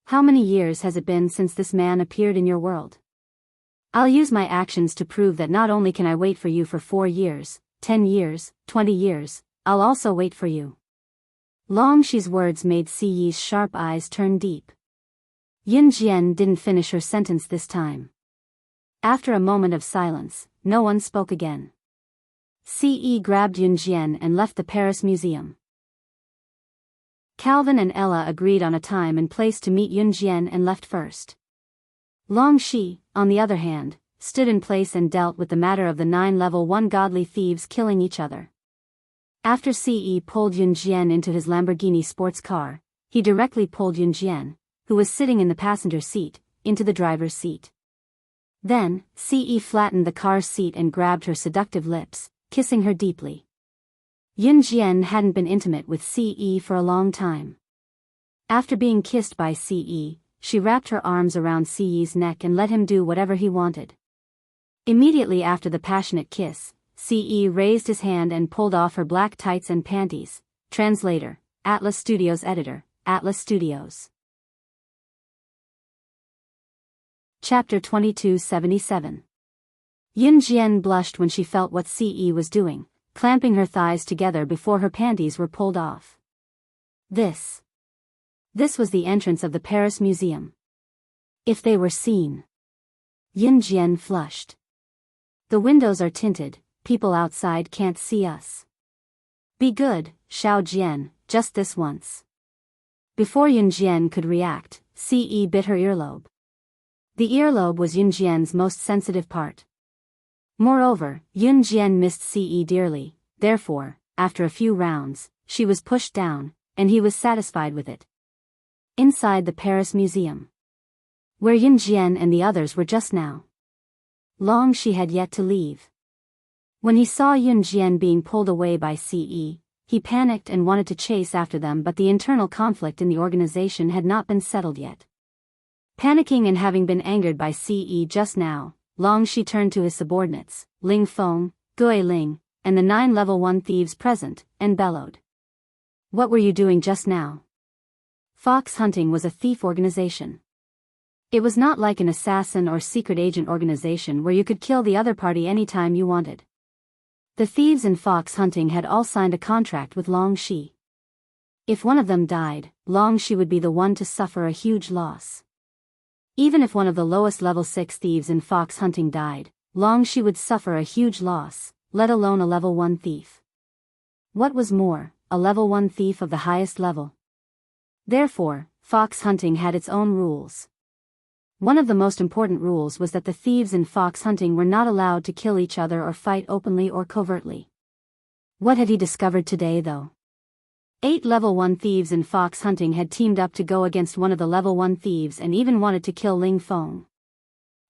How many years has it been since this man appeared in your world? I'll use my actions to prove that not only can I wait for you for 4 years, 10 years, 20 years, I'll also wait for you. Long Shi's words made Ce's sharp eyes turn deep. Yunjian didn't finish her sentence this time. After a moment of silence, no one spoke again. Ce grabbed Yunjian and left the Paris Museum. Calvin and Ella agreed on a time and place to meet Yunjian and left first. Long Shi, on the other hand, stood in place and dealt with the matter of the 9 level 1 godly thieves killing each other. After Ce pulled Yunjian into his Lamborghini sports car, he directly pulled Yunjian, who was sitting in the passenger seat, into the driver's seat. Then, Ce flattened the car's seat and grabbed her seductive lips, kissing her deeply. Yunjian hadn't been intimate with Ce for a long time. After being kissed by Ce, she wrapped her arms around Ce's neck and let him do whatever he wanted. Immediately after the passionate kiss, Ce raised his hand and pulled off her black tights and panties. Translator, Atlas Studios Editor, Atlas Studios. Chapter 2277. Yunjian blushed when she felt what Ce was doing, clamping her thighs together before her panties were pulled off. This was the entrance of the Paris Museum. If they were seen. Yunjian flushed. The windows are tinted, people outside can't see us. Be good, Xiao Jian, just this once. Before Yunjian could react, Ce bit her earlobe. The earlobe was Yunjian's most sensitive part. Moreover, Yunjian missed Ce dearly, therefore, after a few rounds, she was pushed down, and he was satisfied with it. Inside the Paris Museum, where Yunjian and the others were just now. Long Shi had yet to leave. When he saw Yunjian being pulled away by Ce, he panicked and wanted to chase after them, but the internal conflict in the organization had not been settled yet. Panicking and having been angered by Ce just now, Long Shi turned to his subordinates, Ling Feng, Gui Ling, and the 9 level 1 thieves present, and bellowed. What were you doing just now? Fox Hunting was a thief organization. It was not like an assassin or secret agent organization where you could kill the other party anytime you wanted. The thieves in Fox Hunting had all signed a contract with Long Shi. If one of them died, Long Shi would be the one to suffer a huge loss. Even if one of the lowest level 6 thieves in Fox Hunting died, Long Shi would suffer a huge loss, let alone a level 1 thief. What was more, a level 1 thief of the highest level. Therefore, fox hunting had its own rules. One of the most important rules was that the thieves in fox hunting were not allowed to kill each other or fight openly or covertly. What had he discovered today, though? 8 level 1 thieves in fox hunting had teamed up to go against one of the level 1 thieves and even wanted to kill Ling Feng.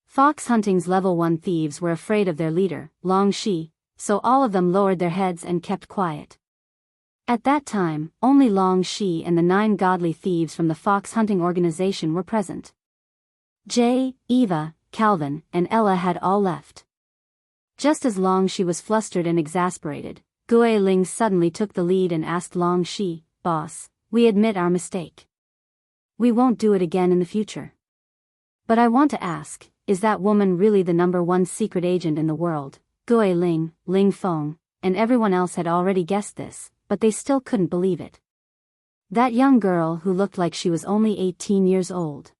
Fox hunting's level 1 thieves were afraid of their leader, Long Shi, so all of them lowered their heads and kept quiet. At that time, only Long Shi and the 9 godly thieves from the fox hunting organization were present. Jay, Eva, Calvin, and Ella had all left. Just as Long Shi was flustered and exasperated, Gui Ling suddenly took the lead and asked Long Shi, "Boss, we admit our mistake. We won't do it again in the future. But I want to ask, is that woman really the #1 secret agent in the world?" Gui Ling, Ling Feng, and everyone else had already guessed this, but they still couldn't believe it. That young girl who looked like she was only 18 years old.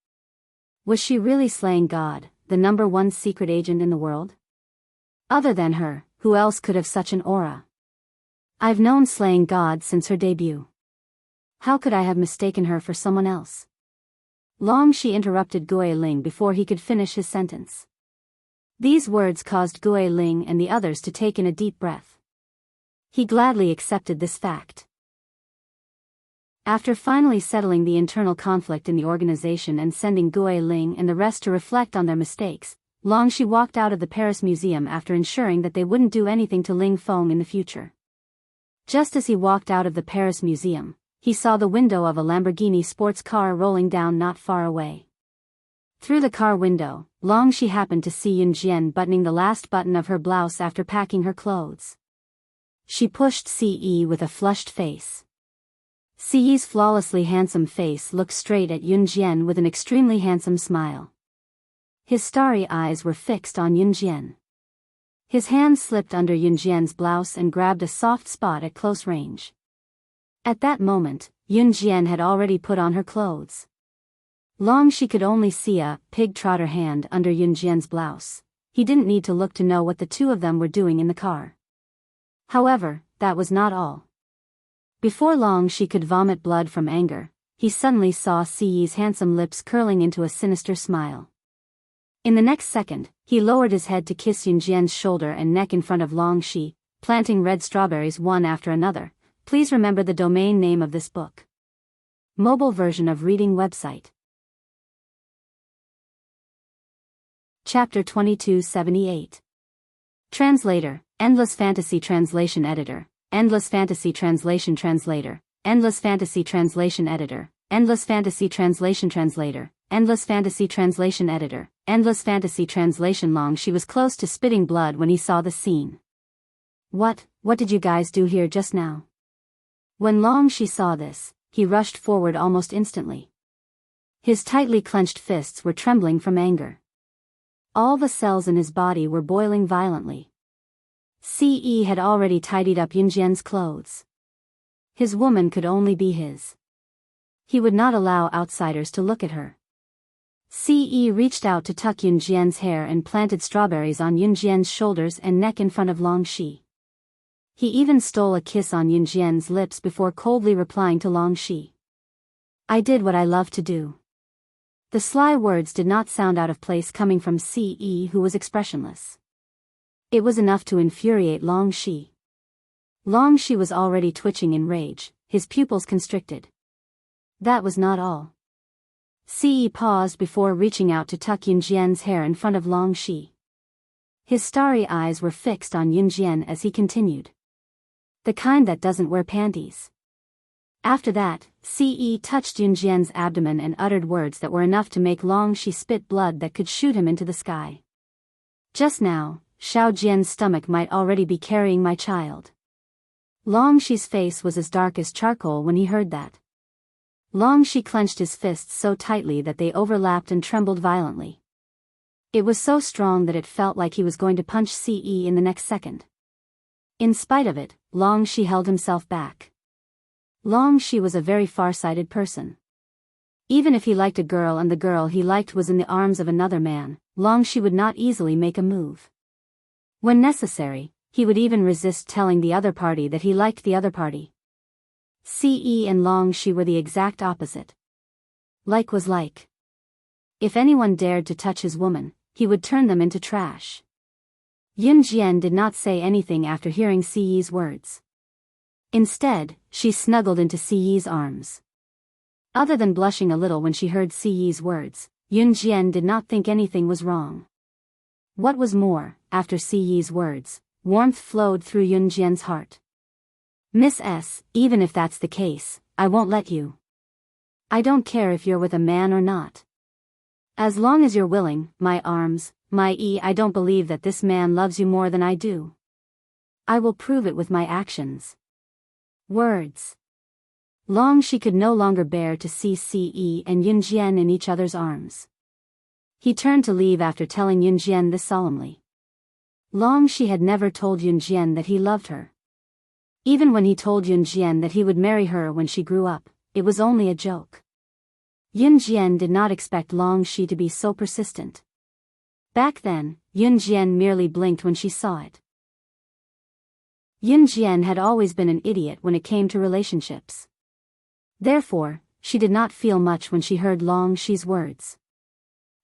Was she really slaying God, the #1 secret agent in the world? Other than her, who else could have such an aura? I've known slaying God since her debut. How could I have mistaken her for someone else? Long Shi interrupted Gui Ling before he could finish his sentence. These words caused Gui Ling and the others to take in a deep breath. He gladly accepted this fact. After finally settling the internal conflict in the organization and sending Gui Ling and the rest to reflect on their mistakes, Long Shi walked out of the Paris Museum after ensuring that they wouldn't do anything to Ling Feng in the future. Just as he walked out of the Paris Museum, he saw the window of a Lamborghini sports car rolling down not far away. Through the car window, Long Shi happened to see Yun Jian buttoning the last button of her blouse after packing her clothes. She pushed Ce with a flushed face. Ce's flawlessly handsome face looked straight at Yun Jian with an extremely handsome smile. His starry eyes were fixed on Yun Jian. His hand slipped under Yun Jian's blouse and grabbed a soft spot at close range. At that moment, Yun Jian had already put on her clothes. Long Shi could only see a pig-trotter hand under Yun Jian's blouse. He didn't need to look to know what the two of them were doing in the car. However, that was not all. Before Long Shi could vomit blood from anger, he suddenly saw Ce's handsome lips curling into a sinister smile. In the next second, he lowered his head to kiss Yun Jian's shoulder and neck in front of Long Shi, planting red strawberries one after another. Please remember the domain name of this book. Mobile version of reading website. Chapter 2278. Translator, Endless Fantasy Translation Editor, Endless Fantasy Translation Translator, Endless Fantasy Translation Editor, Endless Fantasy Translation Translator, Endless Fantasy Translation Editor, Endless Fantasy Translation. Long Shi was close to spitting blood when he saw the scene. What did you guys do here just now? When Long Shi saw this, he rushed forward almost instantly. His tightly clenched fists were trembling from anger. All the cells in his body were boiling violently. Ce had already tidied up Yun Jian's clothes. His woman could only be his. He would not allow outsiders to look at her. Ce reached out to tuck Yun Jian's hair and planted strawberries on Yun Jian's shoulders and neck in front of Long Shi. He even stole a kiss on Yun Jian's lips before coldly replying to Long Shi. "I did what I love to do." The sly words did not sound out of place coming from Ce, who was expressionless. It was enough to infuriate Long Shi. Long Shi was already twitching in rage, his pupils constricted. That was not all. Ce paused before reaching out to tuck Yun Jian's hair in front of Long Shi. His starry eyes were fixed on Yun Jian as he continued. The kind that doesn't wear panties. After that, Ce touched Yun Jian's abdomen and uttered words that were enough to make Long Shi spit blood that could shoot him into the sky. Just now, Xiao Jian's stomach might already be carrying my child. Long Shi's face was as dark as charcoal when he heard that. Long Shi clenched his fists so tightly that they overlapped and trembled violently. It was so strong that it felt like he was going to punch Ce in the next second. In spite of it, Long Shi held himself back. Long Shi was a very far-sighted person. Even if he liked a girl and the girl he liked was in the arms of another man, Long Shi would not easily make a move. When necessary, he would even resist telling the other party that he liked the other party. Ce and Long Shi were the exact opposite. Like was like. If anyone dared to touch his woman, he would turn them into trash. Yun Jian did not say anything after hearing Si Yi's words. Instead, she snuggled into Si Yi's arms. Other than blushing a little when she heard Si Yi's words, Yun Jian did not think anything was wrong. What was more, after Si Yi's words, warmth flowed through Yun Jian's heart. Miss S, even if that's the case, I won't let you. I don't care if you're with a man or not. As long as you're willing, my arms, I don't believe that this man loves you more than I do. I will prove it with my actions. Words. Long she could no longer bear to see Ce and Yun Jian in each other's arms. He turned to leave after telling Yun Jian this solemnly. Long she had never told Yun Jian that he loved her. Even when he told Yun Jian that he would marry her when she grew up, it was only a joke. Yun Jian did not expect Long Shi to be so persistent. Back then, Yun Jian merely blinked when she saw it. Yun Jian had always been an idiot when it came to relationships. Therefore, she did not feel much when she heard Long Shi's words.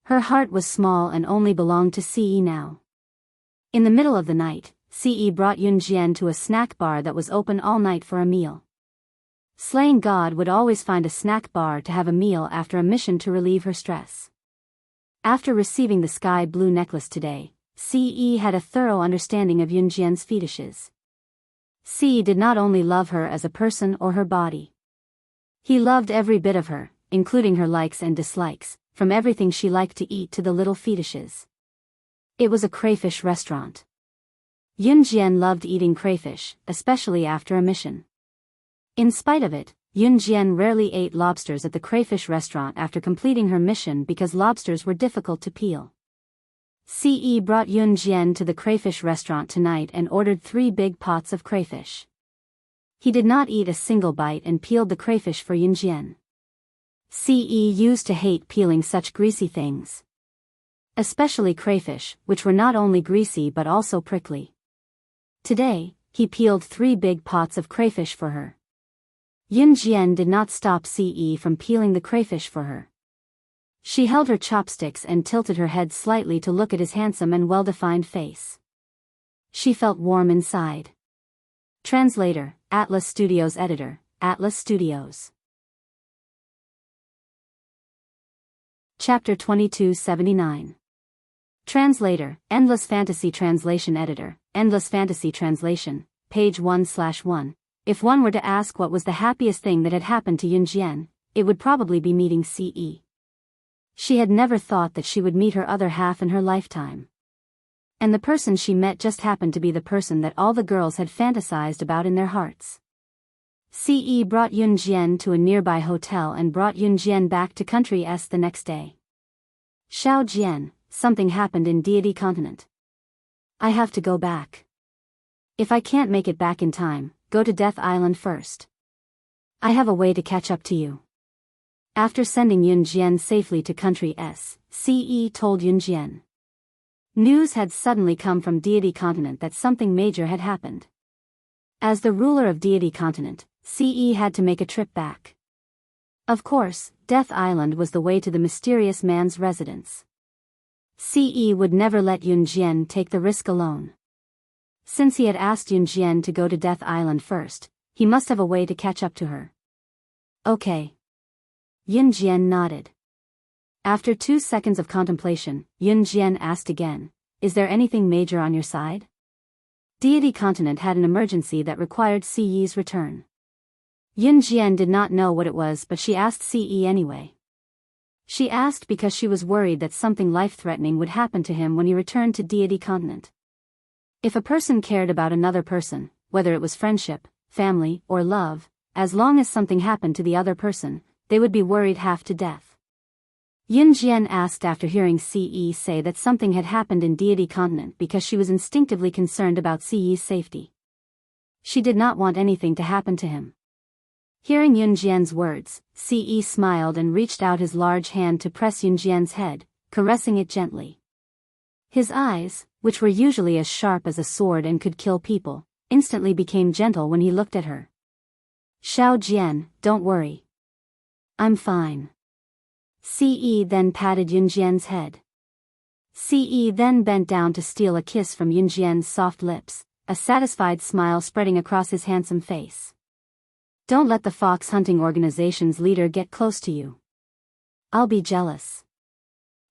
Her heart was small and only belonged to Ce now. In the middle of the night, Ce brought Yun Jian to a snack bar that was open all night for a meal. Slaying God would always find a snack bar to have a meal after a mission to relieve her stress. After receiving the sky blue necklace today, Ce had a thorough understanding of Yun Jian's fetishes. Ce did not only love her as a person or her body. He loved every bit of her, including her likes and dislikes, from everything she liked to eat to the little fetishes. It was a crayfish restaurant. Yun Jian loved eating crayfish, especially after a mission. In spite of it, Yun Jian rarely ate lobsters at the crayfish restaurant after completing her mission because lobsters were difficult to peel. Ce brought Yun Jian to the crayfish restaurant tonight and ordered 3 big pots of crayfish. He did not eat a single bite and peeled the crayfish for Yun Jian. Ce used to hate peeling such greasy things. Especially crayfish, which were not only greasy but also prickly. Today, he peeled 3 big pots of crayfish for her. Yun Jian did not stop Ce from peeling the crayfish for her. She held her chopsticks and tilted her head slightly to look at his handsome and well-defined face. She felt warm inside. Translator, Atlas Studios Editor, Atlas Studios. Chapter 2279. Translator, Endless Fantasy Translation Editor, Endless Fantasy Translation, page 1/1. If one were to ask what was the happiest thing that had happened to Yun Jian, it would probably be meeting Ce. She had never thought that she would meet her other half in her lifetime. And the person she met just happened to be the person that all the girls had fantasized about in their hearts. Ce brought Yun Jian to a nearby hotel and brought Yun Jian back to Country S the next day. Xiao Jian, something happened in Deity Continent. I have to go back. If I can't make it back in time, go to Death Island first. I have a way to catch up to you. After sending Yun Jian safely to Country S, Ce told Yun Jian. News had suddenly come from Deity Continent that something major had happened. As the ruler of Deity Continent, Ce had to make a trip back. Of course, Death Island was the way to the mysterious man's residence. Ce would never let Yun Jian take the risk alone. Since he had asked Yun Jian to go to Death Island first, he must have a way to catch up to her. Okay. Yun Jian nodded. After 2 seconds of contemplation, Yun Jian asked again, is there anything major on your side? Deity Continent had an emergency that required Ce's return. Yun Jian did not know what it was, but she asked Ce anyway. She asked because she was worried that something life-threatening would happen to him when he returned to Deity Continent. If a person cared about another person, whether it was friendship, family, or love, as long as something happened to the other person, they would be worried half to death. Yun Jian asked after hearing Ce say that something had happened in Deity Continent because she was instinctively concerned about Ce's safety. She did not want anything to happen to him. Hearing Yun Jian's words, Ce smiled and reached out his large hand to press Yun Jian's head, caressing it gently. His eyes, which were usually as sharp as a sword and could kill people, instantly became gentle when he looked at her. Xiao Jian, don't worry. I'm fine. Ce then patted Yunjian's head. Ce then bent down to steal a kiss from Yunjian's soft lips, a satisfied smile spreading across his handsome face. Don't let the fox hunting organization's leader get close to you. I'll be jealous.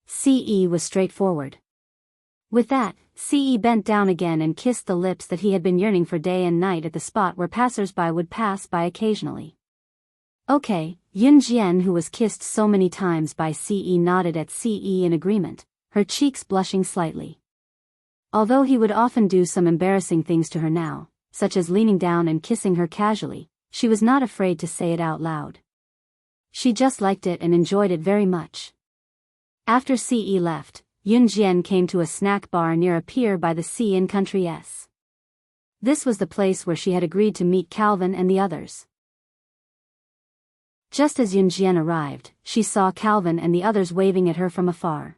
Ce was straightforward. With that, Ce bent down again and kissed the lips that he had been yearning for day and night at the spot where passers-by would pass by occasionally. Okay, Yunjian, who was kissed so many times by Ce, nodded at Ce in agreement, her cheeks blushing slightly. Although he would often do some embarrassing things to her now, such as leaning down and kissing her casually, she was not afraid to say it out loud. She just liked it and enjoyed it very much. After Ce left, Yunjian came to a snack bar near a pier by the sea in Country S. This was the place where she had agreed to meet Calvin and the others. Just as Yunjian arrived, she saw Calvin and the others waving at her from afar.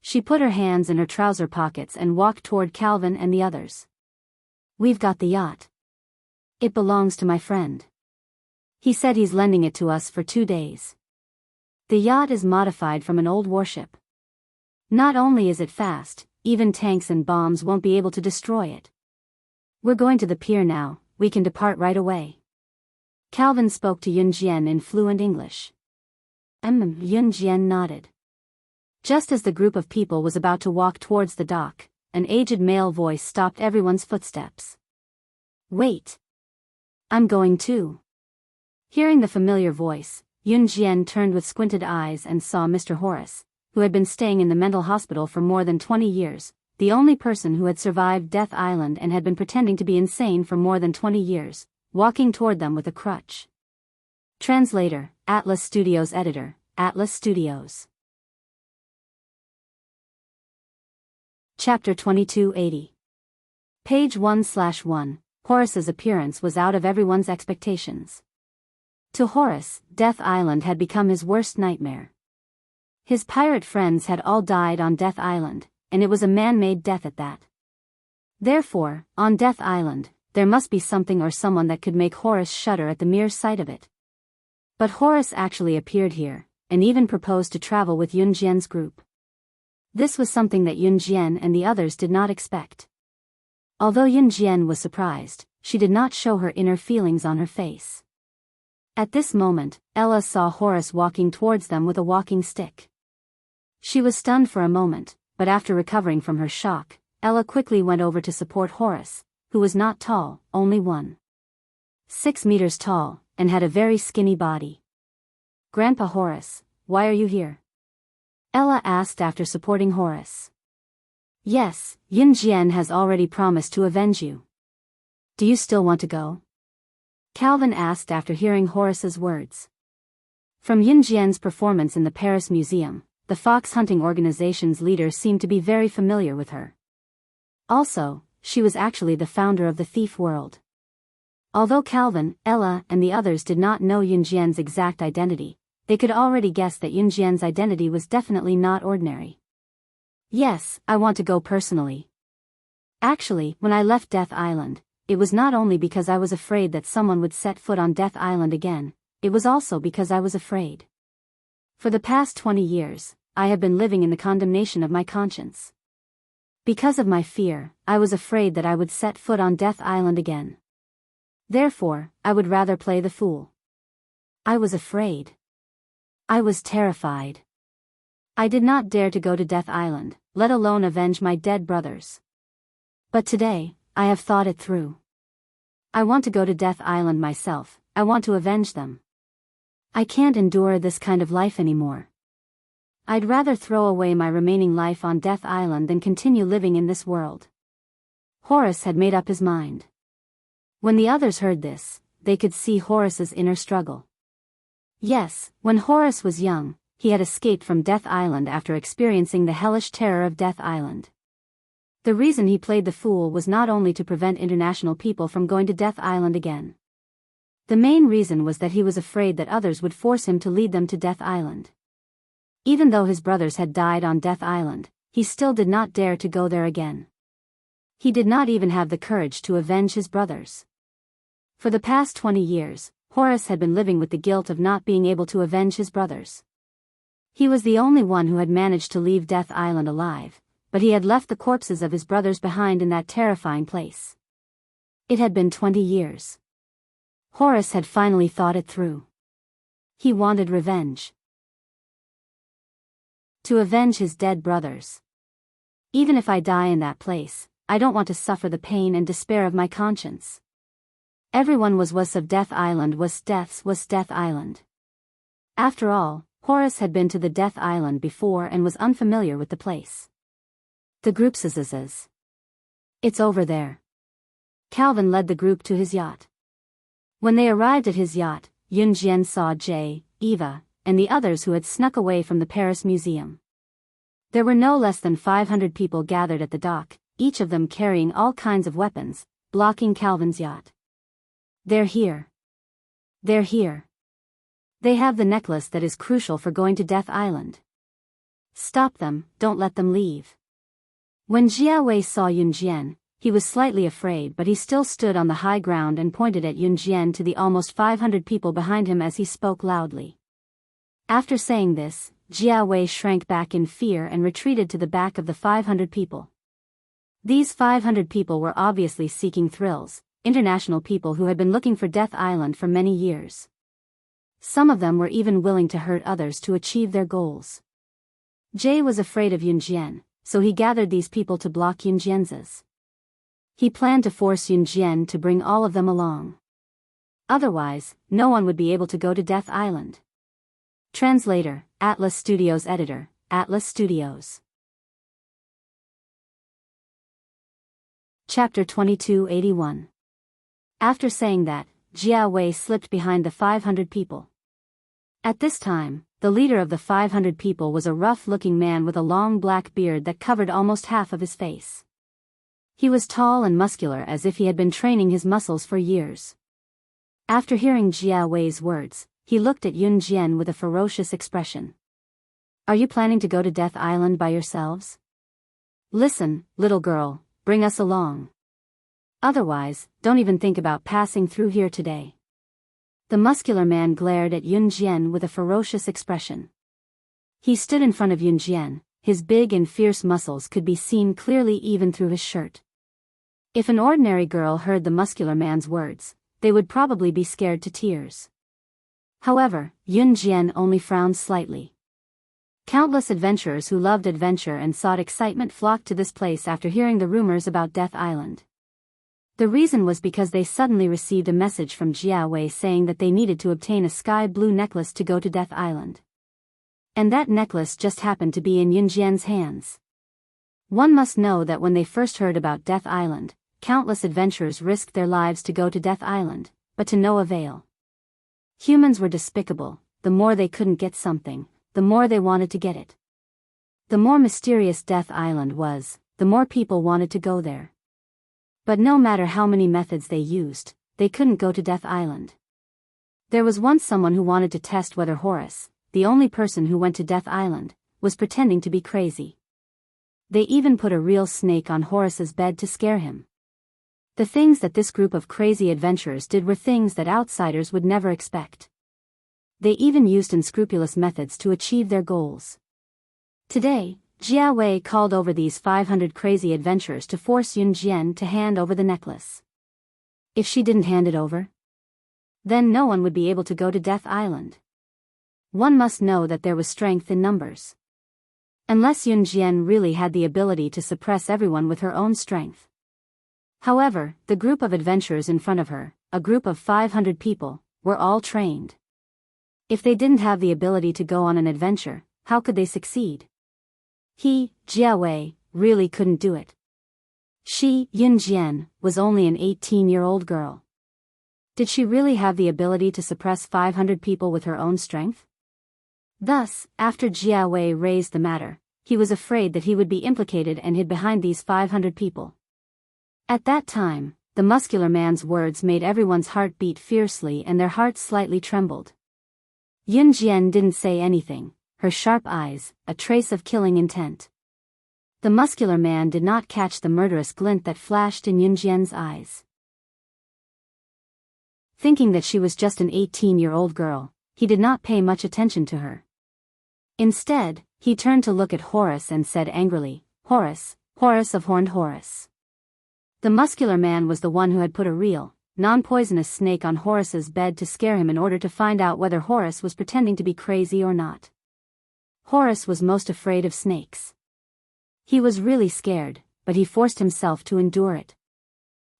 She put her hands in her trouser pockets and walked toward Calvin and the others. We've got the yacht. It belongs to my friend. He said he's lending it to us for 2 days. The yacht is modified from an old warship. Not only is it fast, even tanks and bombs won't be able to destroy it. We're going to the pier now, we can depart right away. Calvin spoke to Yunjian in fluent English. Yunjian nodded. Just as the group of people was about to walk towards the dock, an aged male voice stopped everyone's footsteps. Wait. I'm going too. Hearing the familiar voice, Yunjian turned with squinted eyes and saw Mr. Horace, who had been staying in the mental hospital for more than 20 years, the only person who had survived Death Island and had been pretending to be insane for more than 20 years, walking toward them with a crutch. Translator, Atlas Studios Editor, Atlas Studios. Chapter 2280. Page 1/1. Horace's appearance was out of everyone's expectations. To Horace, Death Island had become his worst nightmare. His pirate friends had all died on Death Island, and it was a man-made death at that. Therefore, on Death Island, there must be something or someone that could make Horace shudder at the mere sight of it. But Horace actually appeared here, and even proposed to travel with Yunjian's group. This was something that Yunjian and the others did not expect. Although Yunjian was surprised, she did not show her inner feelings on her face. At this moment, Ella saw Horace walking towards them with a walking stick. She was stunned for a moment, but after recovering from her shock, Ella quickly went over to support Horace, who was not tall, only 1.6 meters tall, and had a very skinny body. Grandpa Horace, why are you here? Ella asked after supporting Horace. Yes, Yunjian has already promised to avenge you. Do you still want to go? Calvin asked after hearing Horace's words. From Yunjian's performance in the Paris Museum, the fox hunting organization's leader seemed to be very familiar with her. Also, she was actually the founder of the Thief World. Although Calvin, Ella, and the others did not know Yunjian's exact identity, they could already guess that Yunjian's identity was definitely not ordinary. Yes, I want to go personally. Actually, when I left Death Island, it was not only because I was afraid that someone would set foot on Death Island again, it was also because I was afraid. For the past 20 years, I have been living in the condemnation of my conscience. Because of my fear, I was afraid that I would set foot on Death Island again. Therefore, I would rather play the fool. I was afraid. I was terrified. I did not dare to go to Death Island, let alone avenge my dead brothers. But today, I have thought it through. I want to go to Death Island myself, I want to avenge them. I can't endure this kind of life anymore. I'd rather throw away my remaining life on Death Island than continue living in this world. Horace had made up his mind. When the others heard this, they could see Horace's inner struggle. Yes, when Horace was young, he had escaped from Death Island after experiencing the hellish terror of Death Island. The reason he played the fool was not only to prevent international people from going to Death Island again. The main reason was that he was afraid that others would force him to lead them to Death Island. Even though his brothers had died on Death Island, he still did not dare to go there again. He did not even have the courage to avenge his brothers. For the past 20 years, Horace had been living with the guilt of not being able to avenge his brothers. He was the only one who had managed to leave Death Island alive, but he had left the corpses of his brothers behind in that terrifying place. It had been 20 years. Horace had finally thought it through. He wanted revenge. To avenge his dead brothers. Even if I die in that place, I don't want to suffer the pain and despair of my conscience. Everyone was of Death Island was Death Island. After all, Horace had been to the Death Island before and was unfamiliar with the place. The group says, "It's over there." Calvin led the group to his yacht. When they arrived at his yacht, Yun Jian saw Jay, Eva, and the others who had snuck away from the Paris Museum. There were no less than 500 people gathered at the dock, each of them carrying all kinds of weapons, blocking Calvin's yacht. "They're here. They're here. They have the necklace that is crucial for going to Death Island. Stop them, don't let them leave." When Jia Wei saw Yun Jian, he was slightly afraid, but he still stood on the high ground and pointed at Yun Jian to the almost 500 people behind him as he spoke loudly. After saying this, Jia Wei shrank back in fear and retreated to the back of the 500 people. These 500 people were obviously seeking thrills, international people who had been looking for Death Island for many years. Some of them were even willing to hurt others to achieve their goals. Jay was afraid of Yun Jian, so he gathered these people to block Yun Jian's. He planned to force Yun Jian to bring all of them along. Otherwise, no one would be able to go to Death Island. Translator, Atlas Studios Editor, Atlas Studios. Chapter 2281. After saying that, Jia Wei slipped behind the 500 people. At this time, the leader of the 500 people was a rough-looking man with a long black beard that covered almost half of his face. He was tall and muscular as if he had been training his muscles for years. After hearing Jia Wei's words, he looked at Yun Jian with a ferocious expression. "Are you planning to go to Death Island by yourselves? Listen, little girl, bring us along. Otherwise, don't even think about passing through here today." The muscular man glared at Yun Jian with a ferocious expression. He stood in front of Yun Jian, his big and fierce muscles could be seen clearly even through his shirt. If an ordinary girl heard the muscular man's words, they would probably be scared to tears. However, Yun Jian only frowned slightly. Countless adventurers who loved adventure and sought excitement flocked to this place after hearing the rumors about Death Island. The reason was because they suddenly received a message from Jia Wei saying that they needed to obtain a sky blue necklace to go to Death Island. And that necklace just happened to be in Yun Jian's hands. One must know that when they first heard about Death Island, countless adventurers risked their lives to go to Death Island, but to no avail. Humans were despicable. The more they couldn't get something, the more they wanted to get it. The more mysterious Death Island was, the more people wanted to go there. But no matter how many methods they used, they couldn't go to Death Island. There was once someone who wanted to test whether Horace, the only person who went to Death Island, was pretending to be crazy. They even put a real snake on Horace's bed to scare him. The things that this group of crazy adventurers did were things that outsiders would never expect. They even used unscrupulous methods to achieve their goals. Today, Jia Wei called over these 500 crazy adventurers to force Yun Jian to hand over the necklace. If she didn't hand it over, then no one would be able to go to Death Island. One must know that there was strength in numbers. Unless Yun Jian really had the ability to suppress everyone with her own strength. However, the group of adventurers in front of her, a group of 500 people, were all trained. If they didn't have the ability to go on an adventure, how could they succeed? He, Jia Wei, really couldn't do it. She, Yun Jian, was only an 18-year-old girl. Did she really have the ability to suppress 500 people with her own strength? Thus, after Jia Wei raised the matter, he was afraid that he would be implicated and hid behind these 500 people. At that time, the muscular man's words made everyone's heart beat fiercely and their hearts slightly trembled. Yun Jian didn't say anything, her sharp eyes, a trace of killing intent. The muscular man did not catch the murderous glint that flashed in Yun Jian's eyes. Thinking that she was just an 18-year-old girl, he did not pay much attention to her. Instead, he turned to look at Horace and said angrily, "Horace, Horace of Horned Horace." The muscular man was the one who had put a real, non-poisonous snake on Horace's bed to scare him in order to find out whether Horace was pretending to be crazy or not. Horace was most afraid of snakes. He was really scared, but he forced himself to endure it.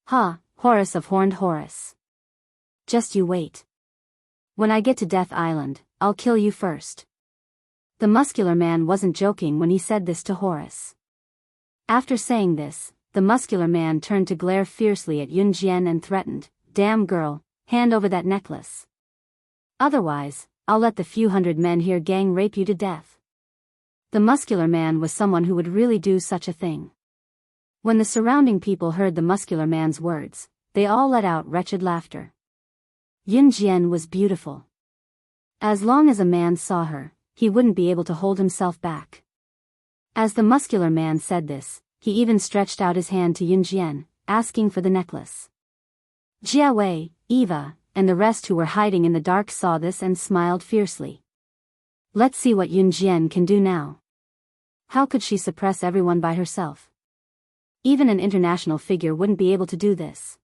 "Ha, Horace of Horned Horace. Just you wait. When I get to Death Island, I'll kill you first." The muscular man wasn't joking when he said this to Horace. After saying this, the muscular man turned to glare fiercely at Yunjian and threatened, "Damn girl, hand over that necklace. Otherwise, I'll let the few hundred men here gang rape you to death." The muscular man was someone who would really do such a thing. When the surrounding people heard the muscular man's words, they all let out wretched laughter. Yunjian was beautiful. As long as a man saw her, he wouldn't be able to hold himself back. As the muscular man said this, he even stretched out his hand to Yunjian, asking for the necklace. Jiawei, Eva, and the rest who were hiding in the dark saw this and smiled fiercely. Let's see what Yunjian can do now. How could she suppress everyone by herself? Even an international figure wouldn't be able to do this.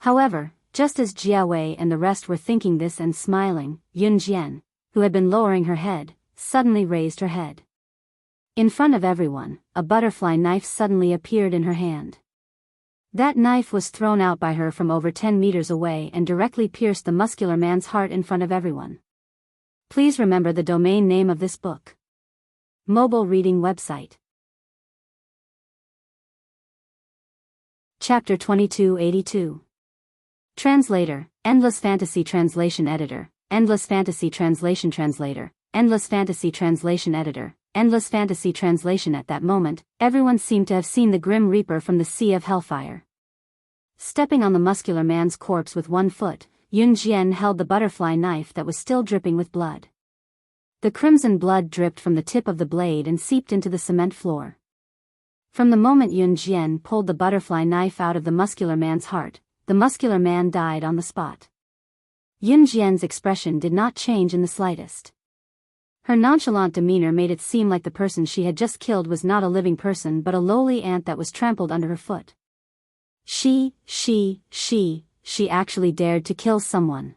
However, just as Jiawei and the rest were thinking this and smiling, Yunjian, who had been lowering her head, suddenly raised her head. In front of everyone, a butterfly knife suddenly appeared in her hand. That knife was thrown out by her from over 10 meters away and directly pierced the muscular man's heart in front of everyone. Please remember the domain name of this book. Mobile reading website. Chapter 2282. Translator, Endless Fantasy Translation Editor, Endless Fantasy Translation Translator, Endless Fantasy Translation Editor, Endless Fantasy Translation. At that moment, everyone seemed to have seen the Grim Reaper from the Sea of Hellfire. Stepping on the muscular man's corpse with one foot, Yunjian held the butterfly knife that was still dripping with blood. The crimson blood dripped from the tip of the blade and seeped into the cement floor. From the moment Yunjian pulled the butterfly knife out of the muscular man's heart, the muscular man died on the spot. Yunjian's expression did not change in the slightest. Her nonchalant demeanor made it seem like the person she had just killed was not a living person but a lowly ant that was trampled under her foot. She actually dared to kill someone.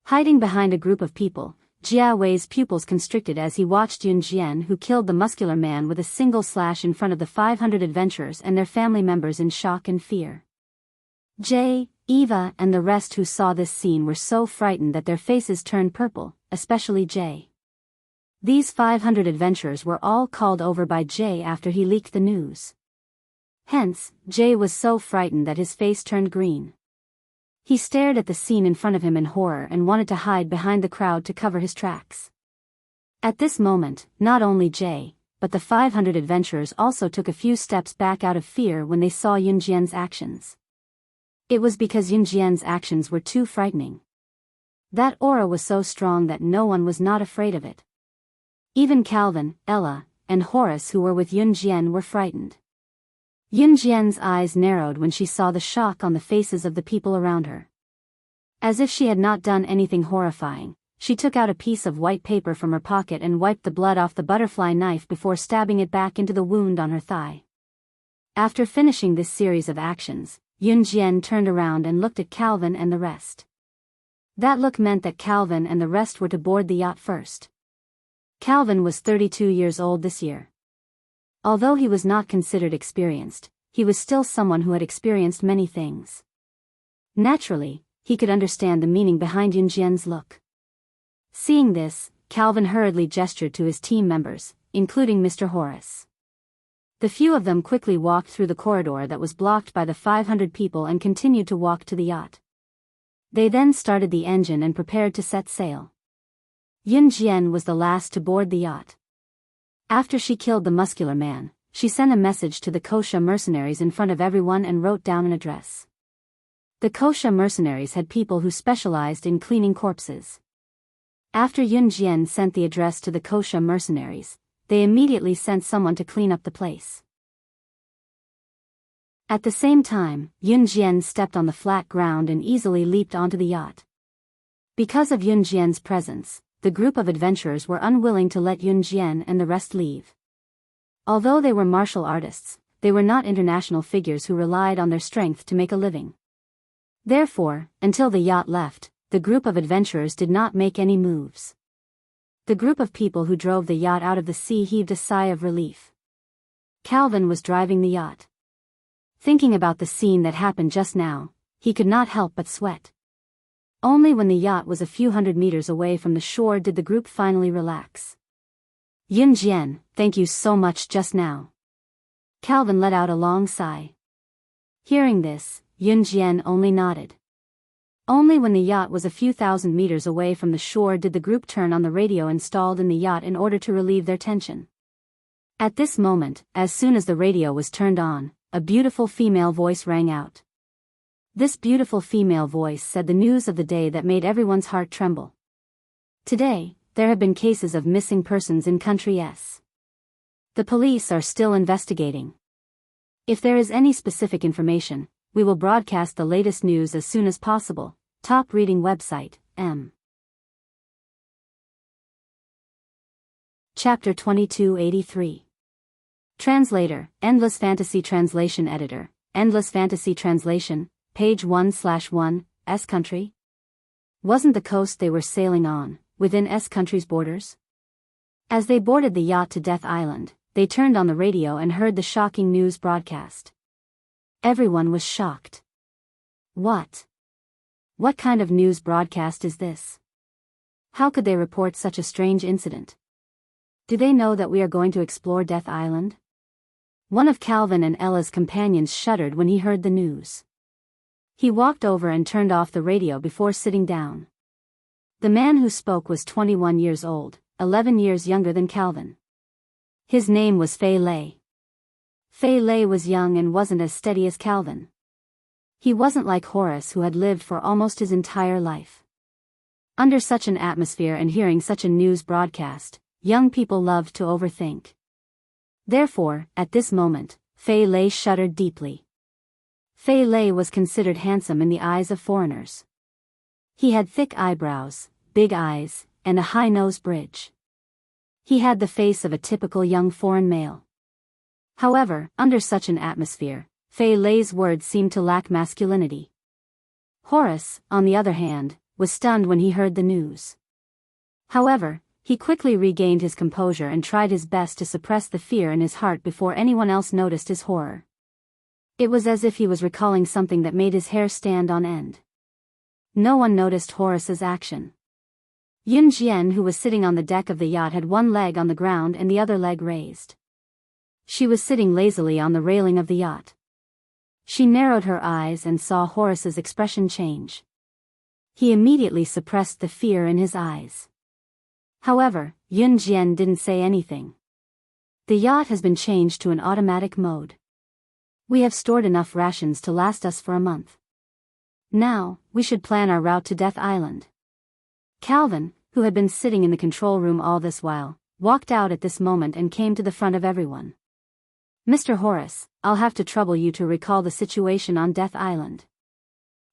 Hiding behind a group of people, Jia Wei's pupils constricted as he watched Yunjian, who killed the muscular man with a single slash in front of the 500 adventurers and their family members, in shock and fear. Jay, Eva and the rest who saw this scene were so frightened that their faces turned purple, especially Jay. These 500 adventurers were all called over by Jay after he leaked the news. Hence, Jay was so frightened that his face turned green. He stared at the scene in front of him in horror and wanted to hide behind the crowd to cover his tracks. At this moment, not only Jay, but the 500 adventurers also took a few steps back out of fear when they saw Yunjian's actions. It was because Yunjian's actions were too frightening. That aura was so strong that no one was not afraid of it. Even Calvin, Ella, and Horace, who were with Yunjian, were frightened. Yunjian's eyes narrowed when she saw the shock on the faces of the people around her. As if she had not done anything horrifying, she took out a piece of white paper from her pocket and wiped the blood off the butterfly knife before stabbing it back into the wound on her thigh. After finishing this series of actions, Yunjian turned around and looked at Calvin and the rest. That look meant that Calvin and the rest were to board the yacht first. Calvin was 32 years old this year. Although he was not considered experienced, he was still someone who had experienced many things. Naturally, he could understand the meaning behind Yunjian's look. Seeing this, Calvin hurriedly gestured to his team members, including Mr. Horace. The few of them quickly walked through the corridor that was blocked by the 500 people and continued to walk to the yacht. They then started the engine and prepared to set sail. Yunjian was the last to board the yacht. After she killed the muscular man, she sent a message to the Kosha mercenaries in front of everyone and wrote down an address. The Kosha mercenaries had people who specialized in cleaning corpses. After Yunjian sent the address to the Kosha mercenaries, they immediately sent someone to clean up the place. At the same time, Yunjian stepped on the flat ground and easily leaped onto the yacht. Because of Yunjian's presence, the group of adventurers were unwilling to let Yun Jian and the rest leave. Although they were martial artists, they were not international figures who relied on their strength to make a living. Therefore, until the yacht left, the group of adventurers did not make any moves. The group of people who drove the yacht out of the sea heaved a sigh of relief. Calvin was driving the yacht. Thinking about the scene that happened just now, he could not help but sweat. Only when the yacht was a few hundred meters away from the shore did the group finally relax. Yun Jian, thank you so much just now. Calvin let out a long sigh. Hearing this, Yun Jian only nodded. Only when the yacht was a few thousand meters away from the shore did the group turn on the radio installed in the yacht in order to relieve their tension. At this moment, as soon as the radio was turned on, a beautiful female voice rang out. This beautiful female voice said the news of the day that made everyone's heart tremble. Today, there have been cases of missing persons in Country S. The police are still investigating. If there is any specific information, we will broadcast the latest news as soon as possible. Top reading website, M. Chapter 2283. Translator, Endless Fantasy Translation Editor, Endless Fantasy Translation, page 1/1, S Country? Wasn't the coast they were sailing on, within S Country's borders? As they boarded the yacht to Death Island, they turned on the radio and heard the shocking news broadcast. Everyone was shocked. What? What kind of news broadcast is this? How could they report such a strange incident? Do they know that we are going to explore Death Island? One of Calvin and Ella's companions shuddered when he heard the news. He walked over and turned off the radio before sitting down. The man who spoke was 21 years old, 11 years younger than Calvin. His name was Fei Lei. Fei Lei was young and wasn't as steady as Calvin. He wasn't like Horace, who had lived for almost his entire life. Under such an atmosphere and hearing such a news broadcast, young people loved to overthink. Therefore, at this moment, Fei Lei shuddered deeply. Fei Lei was considered handsome in the eyes of foreigners. He had thick eyebrows, big eyes, and a high nose bridge. He had the face of a typical young foreign male. However, under such an atmosphere, Fei Lei's words seemed to lack masculinity. Horace, on the other hand, was stunned when he heard the news. However, he quickly regained his composure and tried his best to suppress the fear in his heart before anyone else noticed his horror. It was as if he was recalling something that made his hair stand on end. No one noticed Horace's action. Yun Jian, who was sitting on the deck of the yacht, had one leg on the ground and the other leg raised. She was sitting lazily on the railing of the yacht. She narrowed her eyes and saw Horace's expression change. He immediately suppressed the fear in his eyes. However, Yun Jian didn't say anything. The yacht has been changed to an automatic mode. We have stored enough rations to last us for a month. Now, we should plan our route to Death Island. Calvin, who had been sitting in the control room all this while, walked out at this moment and came to the front of everyone. Mr. Horace, I'll have to trouble you to recall the situation on Death Island.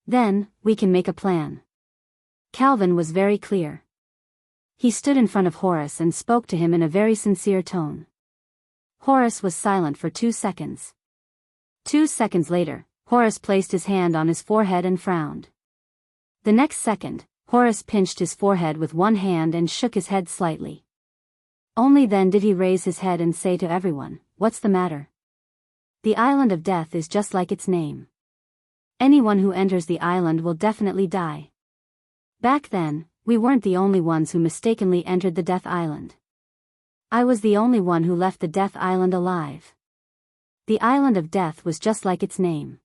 Then, we can make a plan. Calvin was very clear. He stood in front of Horace and spoke to him in a very sincere tone. Horace was silent for 2 seconds. 2 seconds later, Horace placed his hand on his forehead and frowned. The next second, Horace pinched his forehead with one hand and shook his head slightly. Only then did he raise his head and say to everyone, "What's the matter? The island of death is just like its name. Anyone who enters the island will definitely die. Back then, we weren't the only ones who mistakenly entered the Death Island. I was the only one who left the Death Island alive. The island of death was just like its name.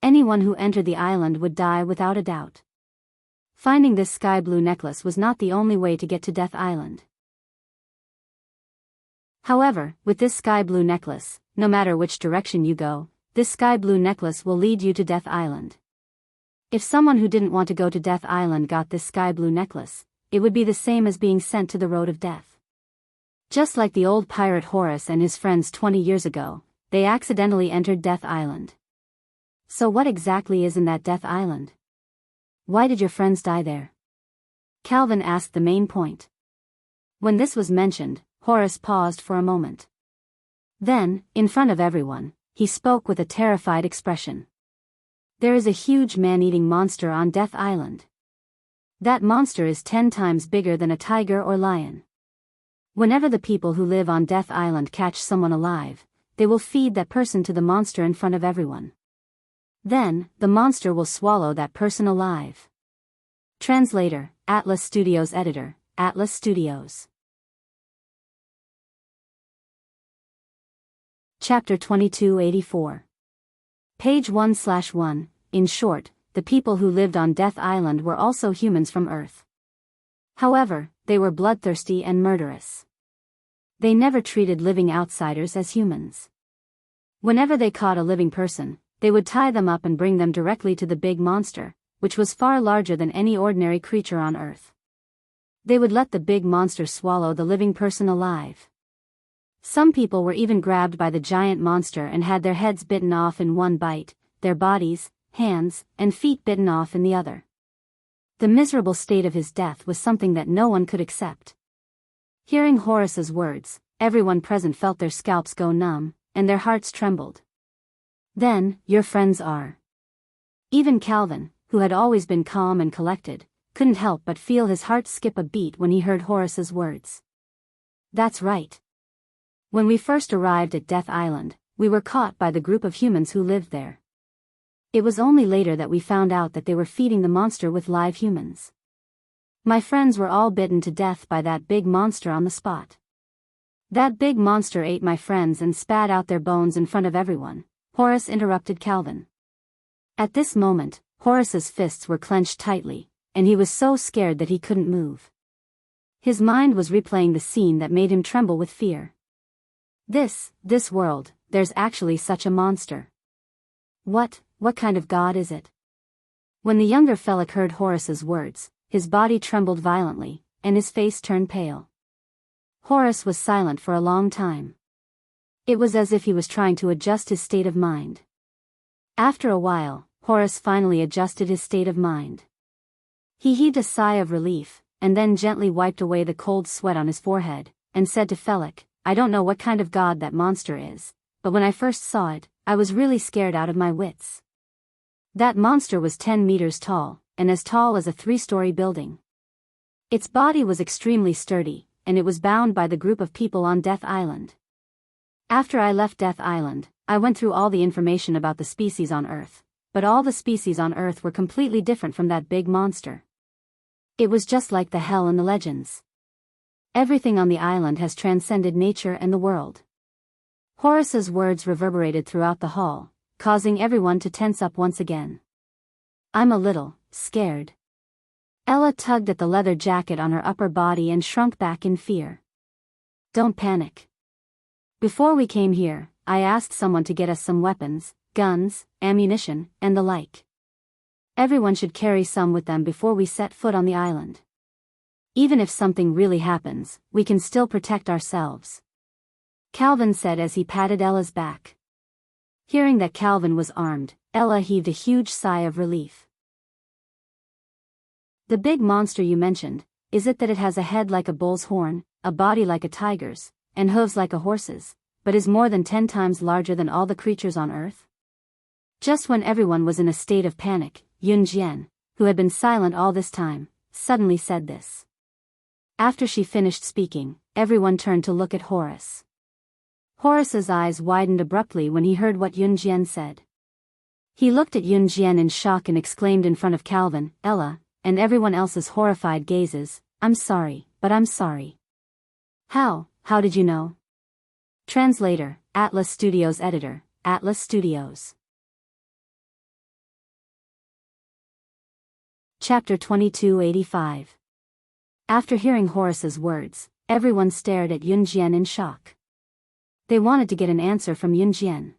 Anyone who entered the island would die without a doubt." Finding this sky blue necklace was not the only way to get to Death Island. However, with this sky blue necklace, no matter which direction you go, this sky blue necklace will lead you to Death Island. If someone who didn't want to go to Death Island got this sky blue necklace, it would be the same as being sent to the road of death. Just like the old pirate Horace and his friends 20 years ago, they accidentally entered Death Island. So what exactly is in that Death Island? Why did your friends die there? Calvin asked the main point. When this was mentioned, Horace paused for a moment. Then, in front of everyone, he spoke with a terrified expression. There is a huge man-eating monster on Death Island. That monster is 10 times bigger than a tiger or lion. Whenever the people who live on Death Island catch someone alive, they will feed that person to the monster in front of everyone. Then, the monster will swallow that person alive. Translator, Atlas Studios Editor, Atlas Studios. Chapter 2284. Page 1/1. In short, the people who lived on Death Island were also humans from Earth. However, they were bloodthirsty and murderous. They never treated living outsiders as humans. Whenever they caught a living person, they would tie them up and bring them directly to the big monster, which was far larger than any ordinary creature on Earth. They would let the big monster swallow the living person alive. Some people were even grabbed by the giant monster and had their heads bitten off in one bite, their bodies, hands, and feet bitten off in the other. The miserable state of his death was something that no one could accept. Hearing Horace's words, everyone present felt their scalps go numb, and their hearts trembled. Then, your friends are. Even Calvin, who had always been calm and collected, couldn't help but feel his heart skip a beat when he heard Horace's words. That's right. When we first arrived at Death Island, we were caught by the group of humans who lived there. It was only later that we found out that they were feeding the monster with live humans. My friends were all bitten to death by that big monster on the spot. That big monster ate my friends and spat out their bones in front of everyone, Horace interrupted Calvin. At this moment, Horace's fists were clenched tightly, and he was so scared that he couldn't move. His mind was replaying the scene that made him tremble with fear. This world, there's actually such a monster. What kind of god is it? When the younger fellow heard Horace's words, his body trembled violently, and his face turned pale. Horace was silent for a long time. It was as if he was trying to adjust his state of mind. After a while, Horace finally adjusted his state of mind. He heaved a sigh of relief, and then gently wiped away the cold sweat on his forehead, and said to Felix, I don't know what kind of god that monster is, but when I first saw it, I was really scared out of my wits. That monster was 10 meters tall, and as tall as a 3-story building. Its body was extremely sturdy, and it was bound by the group of people on Death Island. After I left Death Island, I went through all the information about the species on Earth, but all the species on Earth were completely different from that big monster. It was just like the hell in the legends. Everything on the island has transcended nature and the world. Horace's words reverberated throughout the hall, causing everyone to tense up once again. I'm a little scared. Ella tugged at the leather jacket on her upper body and shrunk back in fear. Don't panic. Before we came here, I asked someone to get us some weapons, guns, ammunition, and the like. Everyone should carry some with them before we set foot on the island. Even if something really happens, we can still protect ourselves. Calvin said as he patted Ella's back. Hearing that Calvin was armed, Ella heaved a huge sigh of relief. The big monster you mentioned, is it that it has a head like a bull's horn, a body like a tiger's, and hooves like a horse's, but is more than 10 times larger than all the creatures on Earth? Just when everyone was in a state of panic, Yun Jian, who had been silent all this time, suddenly said this. After she finished speaking, everyone turned to look at Horace. Horace's eyes widened abruptly when he heard what Yun Jian said. He looked at Yun Jian in shock and exclaimed in front of Calvin, Ella, and everyone else's horrified gazes, I'm sorry, but I'm sorry. How did you know? Translator, Atlas Studios Editor, Atlas Studios. Chapter 2285. After hearing Horace's words, everyone stared at Yun Jian in shock. They wanted to get an answer from Yun Jian.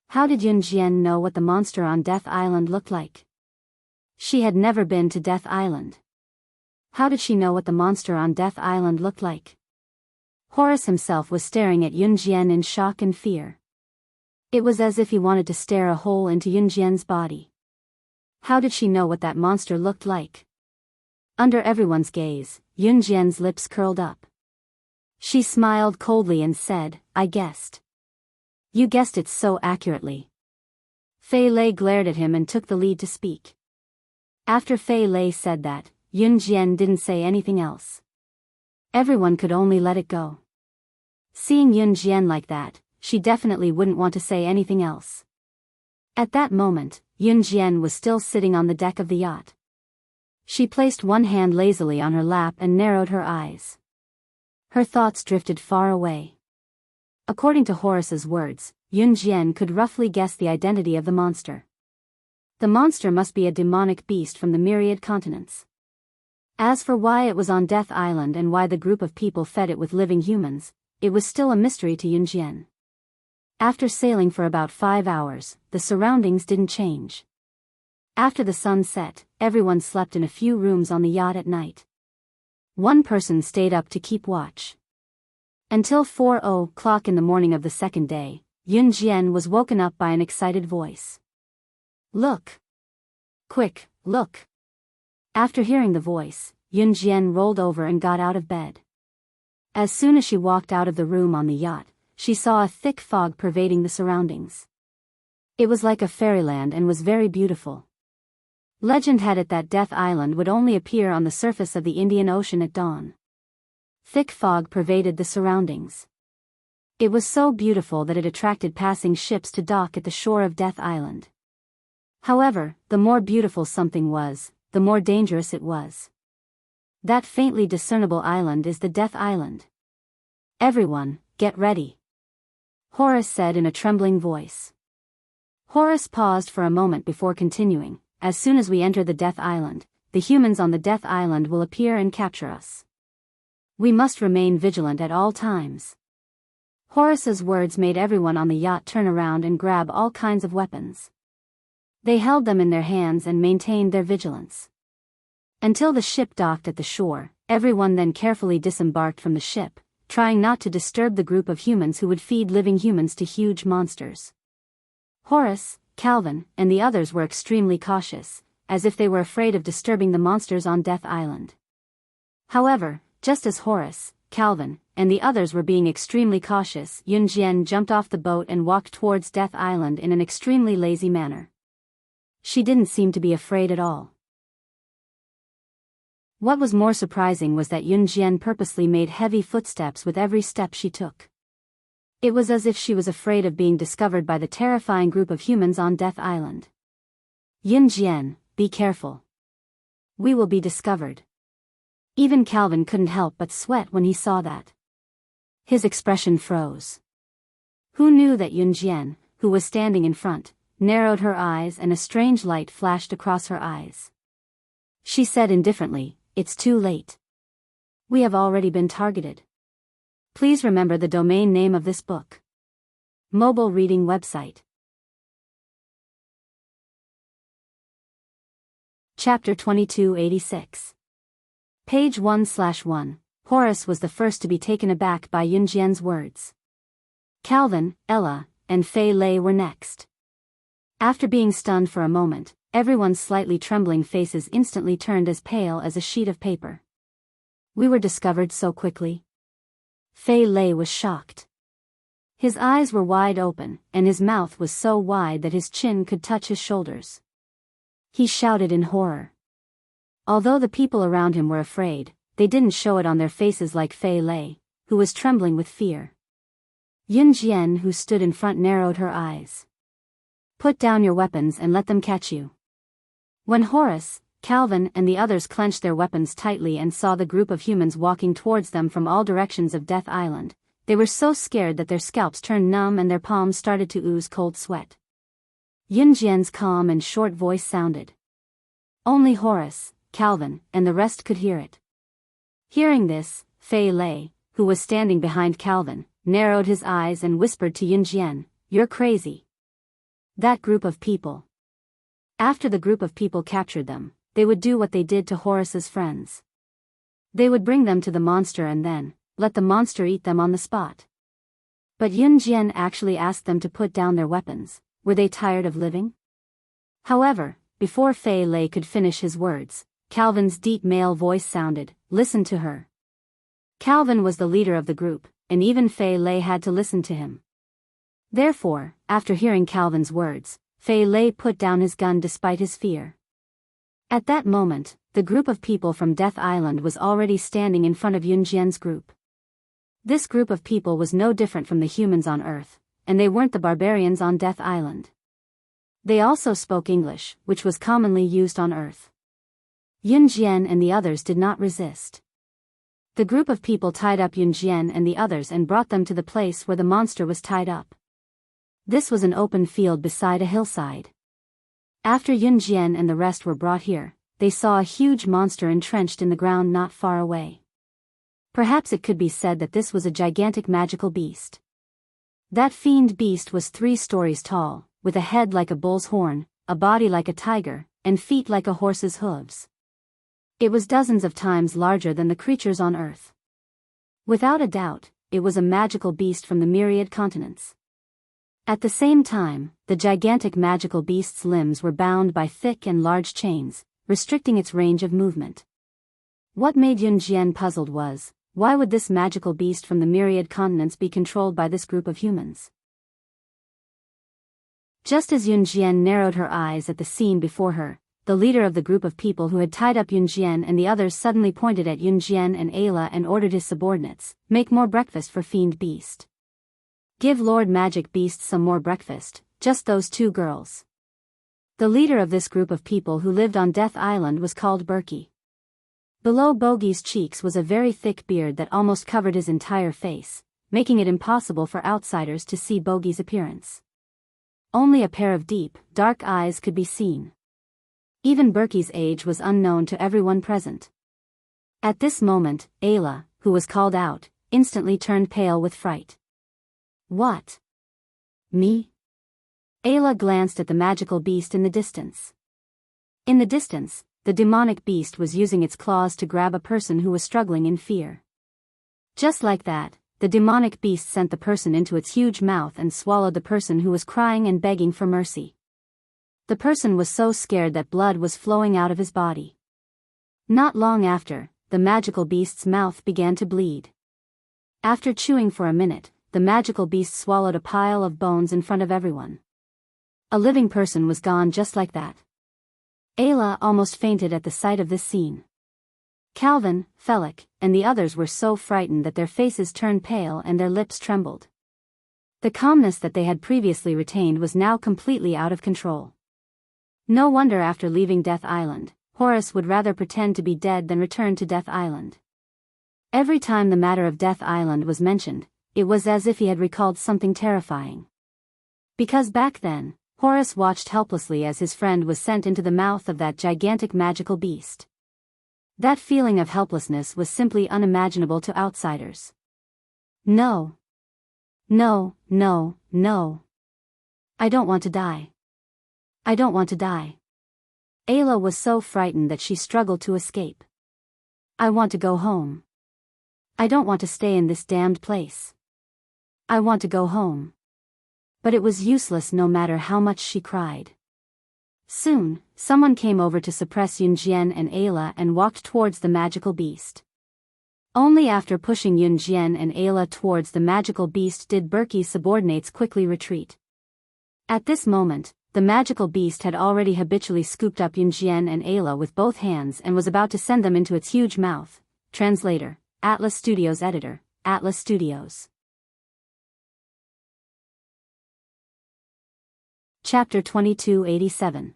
How did Yun Jian know what the monster on Death Island looked like? She had never been to Death Island. How did she know what the monster on Death Island looked like? Horace himself was staring at Yun Jian in shock and fear. It was as if he wanted to stare a hole into Yun Jian's body. How did she know what that monster looked like? Under everyone's gaze, Yunjian's lips curled up. She smiled coldly and said, "I guessed." "You guessed it so accurately." Fei Lei glared at him and took the lead to speak. After Fei Lei said that, Yunjian didn't say anything else. Everyone could only let it go. Seeing Yunjian like that, she definitely wouldn't want to say anything else. At that moment, Yunjian was still sitting on the deck of the yacht. She placed one hand lazily on her lap and narrowed her eyes. Her thoughts drifted far away. According to Horace's words, Yunjian could roughly guess the identity of the monster. The monster must be a demonic beast from the myriad continents. As for why it was on Death Island and why the group of people fed it with living humans, it was still a mystery to Yunjian. After sailing for about 5 hours, the surroundings didn't change. After the sun set, everyone slept in a few rooms on the yacht at night. One person stayed up to keep watch. Until 4:00 in the morning of the second day, Yunjian was woken up by an excited voice. "Look! Quick, look!" After hearing the voice, Yunjian rolled over and got out of bed. As soon as she walked out of the room on the yacht, she saw a thick fog pervading the surroundings. It was like a fairyland and was very beautiful. Legend had it that Death Island would only appear on the surface of the Indian Ocean at dawn. Thick fog pervaded the surroundings. It was so beautiful that it attracted passing ships to dock at the shore of Death Island. However, the more beautiful something was, the more dangerous it was. That faintly discernible island is the Death Island. "Everyone, get ready," Horace said in a trembling voice. Horace paused for a moment before continuing. "As soon as we enter the Death Island, the humans on the Death Island will appear and capture us. We must remain vigilant at all times." Horace's words made everyone on the yacht turn around and grab all kinds of weapons. They held them in their hands and maintained their vigilance. Until the ship docked at the shore, everyone then carefully disembarked from the ship, trying not to disturb the group of humans who would feed living humans to huge monsters. Horace, Calvin, and the others were extremely cautious, as if they were afraid of disturbing the monsters on Death Island. However, just as Horace, Calvin, and the others were being extremely cautious, Yunjian jumped off the boat and walked towards Death Island in an extremely lazy manner. She didn't seem to be afraid at all. What was more surprising was that Yunjian purposely made heavy footsteps with every step she took. It was as if she was afraid of being discovered by the terrifying group of humans on Death Island. "Yunjian, be careful. We will be discovered." Even Calvin couldn't help but sweat when he saw that. His expression froze. Who knew that Yunjian, who was standing in front, narrowed her eyes and a strange light flashed across her eyes. She said indifferently, "It's too late. We have already been targeted. Please remember the domain name of this book." Mobile reading website. Chapter 2286. Page 1/1. Horace was the first to be taken aback by Yunjian's words. Calvin, Ella, and Fei Lei were next. After being stunned for a moment, everyone's slightly trembling faces instantly turned as pale as a sheet of paper. "We were discovered so quickly?" Fei Lei was shocked. His eyes were wide open, and his mouth was so wide that his chin could touch his shoulders. He shouted in horror. Although the people around him were afraid, they didn't show it on their faces like Fei Lei, who was trembling with fear. Yunjian, who stood in front, narrowed her eyes. "Put down your weapons and let them catch you." When Horace, Calvin, and the others clenched their weapons tightly and saw the group of humans walking towards them from all directions of Death Island, they were so scared that their scalps turned numb and their palms started to ooze cold sweat. Yunjian's calm and short voice sounded. Only Horace, Calvin, and the rest could hear it. Hearing this, Fei Lei, who was standing behind Calvin, narrowed his eyes and whispered to Yunjian, "You're crazy. That group of people. After the group of people captured them, they would do what they did to Horace's friends. They would bring them to the monster and then let the monster eat them on the spot." But Yunjian actually asked them to put down their weapons. Were they tired of living? However, before Fei Lei could finish his words, Calvin's deep male voice sounded, "Listen to her." Calvin was the leader of the group, and even Fei Lei had to listen to him. Therefore, after hearing Calvin's words, Fei Lei put down his gun despite his fear. At that moment, the group of people from Death Island was already standing in front of Yunjian's group. This group of people was no different from the humans on Earth, and they weren't the barbarians on Death Island. They also spoke English, which was commonly used on Earth. Yunjian and the others did not resist. The group of people tied up Yunjian and the others and brought them to the place where the monster was tied up. This was an open field beside a hillside. After Yunjian and the rest were brought here, they saw a huge monster entrenched in the ground not far away. Perhaps it could be said that this was a gigantic magical beast. That fiend beast was 3 stories tall, with a head like a bull's horn, a body like a tiger, and feet like a horse's hooves. It was dozens of times larger than the creatures on Earth. Without a doubt, it was a magical beast from the myriad continents. At the same time, the gigantic magical beast's limbs were bound by thick and large chains, restricting its range of movement. What made Yunjian puzzled was, why would this magical beast from the myriad continents be controlled by this group of humans? Just as Yunjian narrowed her eyes at the scene before her, the leader of the group of people who had tied up Yunjian and the others suddenly pointed at Yunjian and Ayla and ordered his subordinates, "Make more breakfast for Fiend Beast. Give Lord Magic Beast some more breakfast, just those 2 girls." The leader of this group of people who lived on Death Island was called Berkey. Below Bogey's cheeks was a very thick beard that almost covered his entire face, making it impossible for outsiders to see Bogey's appearance. Only a pair of deep, dark eyes could be seen. Even Berkey's age was unknown to everyone present. At this moment, Ayla, who was called out, instantly turned pale with fright. "What? Me?" Ayla glanced at the magical beast in the distance. In the distance, the demonic beast was using its claws to grab a person who was struggling in fear. Just like that, the demonic beast sent the person into its huge mouth and swallowed the person who was crying and begging for mercy. The person was so scared that blood was flowing out of his body. Not long after, the magical beast's mouth began to bleed. After chewing for a minute, the magical beast swallowed a pile of bones in front of everyone. A living person was gone just like that. Ayla almost fainted at the sight of this scene. Calvin, Felix, and the others were so frightened that their faces turned pale and their lips trembled. The calmness that they had previously retained was now completely out of control. No wonder after leaving Death Island, Horace would rather pretend to be dead than return to Death Island. Every time the matter of Death Island was mentioned, it was as if he had recalled something terrifying. Because back then, Horace watched helplessly as his friend was sent into the mouth of that gigantic magical beast. That feeling of helplessness was simply unimaginable to outsiders. No. No, no, no. I don't want to die. I don't want to die. Ayla was so frightened that she struggled to escape. I want to go home. I don't want to stay in this damned place. I want to go home. But it was useless no matter how much she cried. Soon, someone came over to suppress Yunjian and Ayla and walked towards the magical beast. Only after pushing Yunjian and Ayla towards the magical beast did Berkey's subordinates quickly retreat. At this moment, the magical beast had already habitually scooped up Yunjian and Ayla with both hands and was about to send them into its huge mouth. Translator, Atlas Studios Editor, Atlas Studios. Chapter 2287.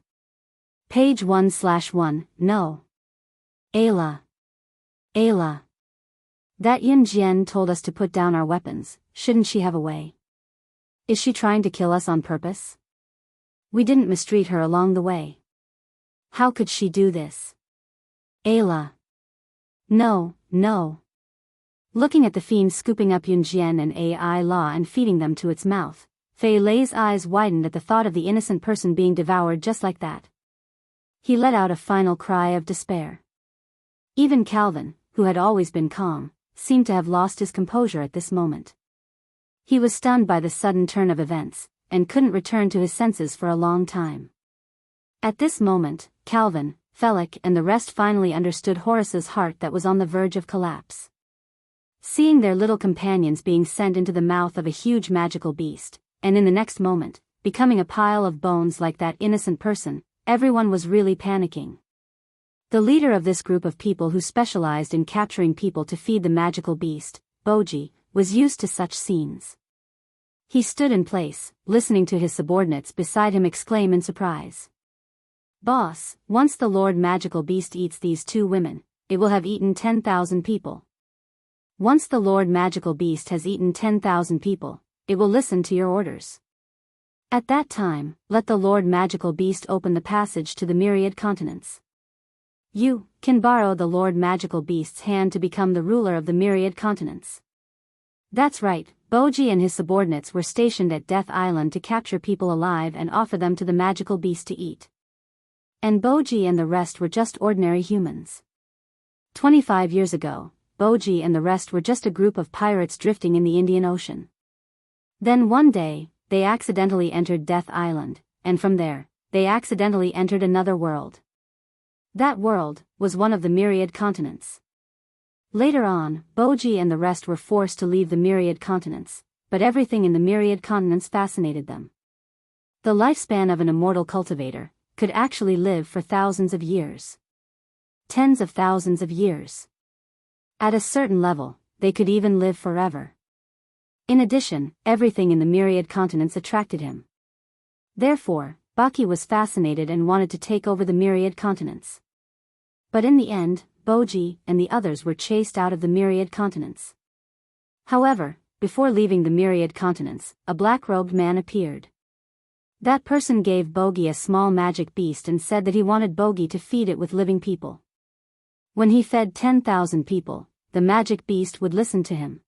Page 1/1, No. Ayla. Ayla. That Yunjian told us to put down our weapons, shouldn't she have a way? Is she trying to kill us on purpose? We didn't mistreat her along the way. How could she do this? Ayla. No, no. Looking at the fiend scooping up Yunjian and Ayla and feeding them to its mouth, Fei Lei's eyes widened at the thought of the innocent person being devoured just like that. He let out a final cry of despair. Even Calvin, who had always been calm, seemed to have lost his composure at this moment. He was stunned by the sudden turn of events, and couldn't return to his senses for a long time. At this moment, Calvin, Felix and the rest finally understood Horace's heart that was on the verge of collapse. Seeing their little companions being sent into the mouth of a huge magical beast, and in the next moment, becoming a pile of bones like that innocent person, everyone was really panicking. The leader of this group of people who specialized in capturing people to feed the magical beast, Boji, was used to such scenes. He stood in place, listening to his subordinates beside him exclaim in surprise. "Boss, once the Lord Magical Beast eats these two women, it will have eaten 10,000 people. Once the Lord Magical Beast has eaten 10,000 people, it will listen to your orders. At that time, let the Lord Magical Beast open the passage to the myriad continents. You can borrow the Lord Magical Beast's hand to become the ruler of the myriad continents." That's right, Boji and his subordinates were stationed at Death Island to capture people alive and offer them to the magical beast to eat. And Boji and the rest were just ordinary humans. 25 years ago, Boji and the rest were just a group of pirates drifting in the Indian Ocean. Then one day, they accidentally entered Death Island, and from there, they accidentally entered another world. That world was one of the myriad continents. Later on, Boji and the rest were forced to leave the myriad continents, but everything in the myriad continents fascinated them. The lifespan of an immortal cultivator could actually live for thousands of years. Tens of thousands of years. At a certain level, they could even live forever. In addition, everything in the myriad continents attracted him. Therefore, Baki was fascinated and wanted to take over the myriad continents. But in the end, Boji and the others were chased out of the myriad continents. However, before leaving the myriad continents, a black-robed man appeared. That person gave Bogi a small magic beast and said that he wanted Bogi to feed it with living people. When he fed 10,000 people, the magic beast would listen to him.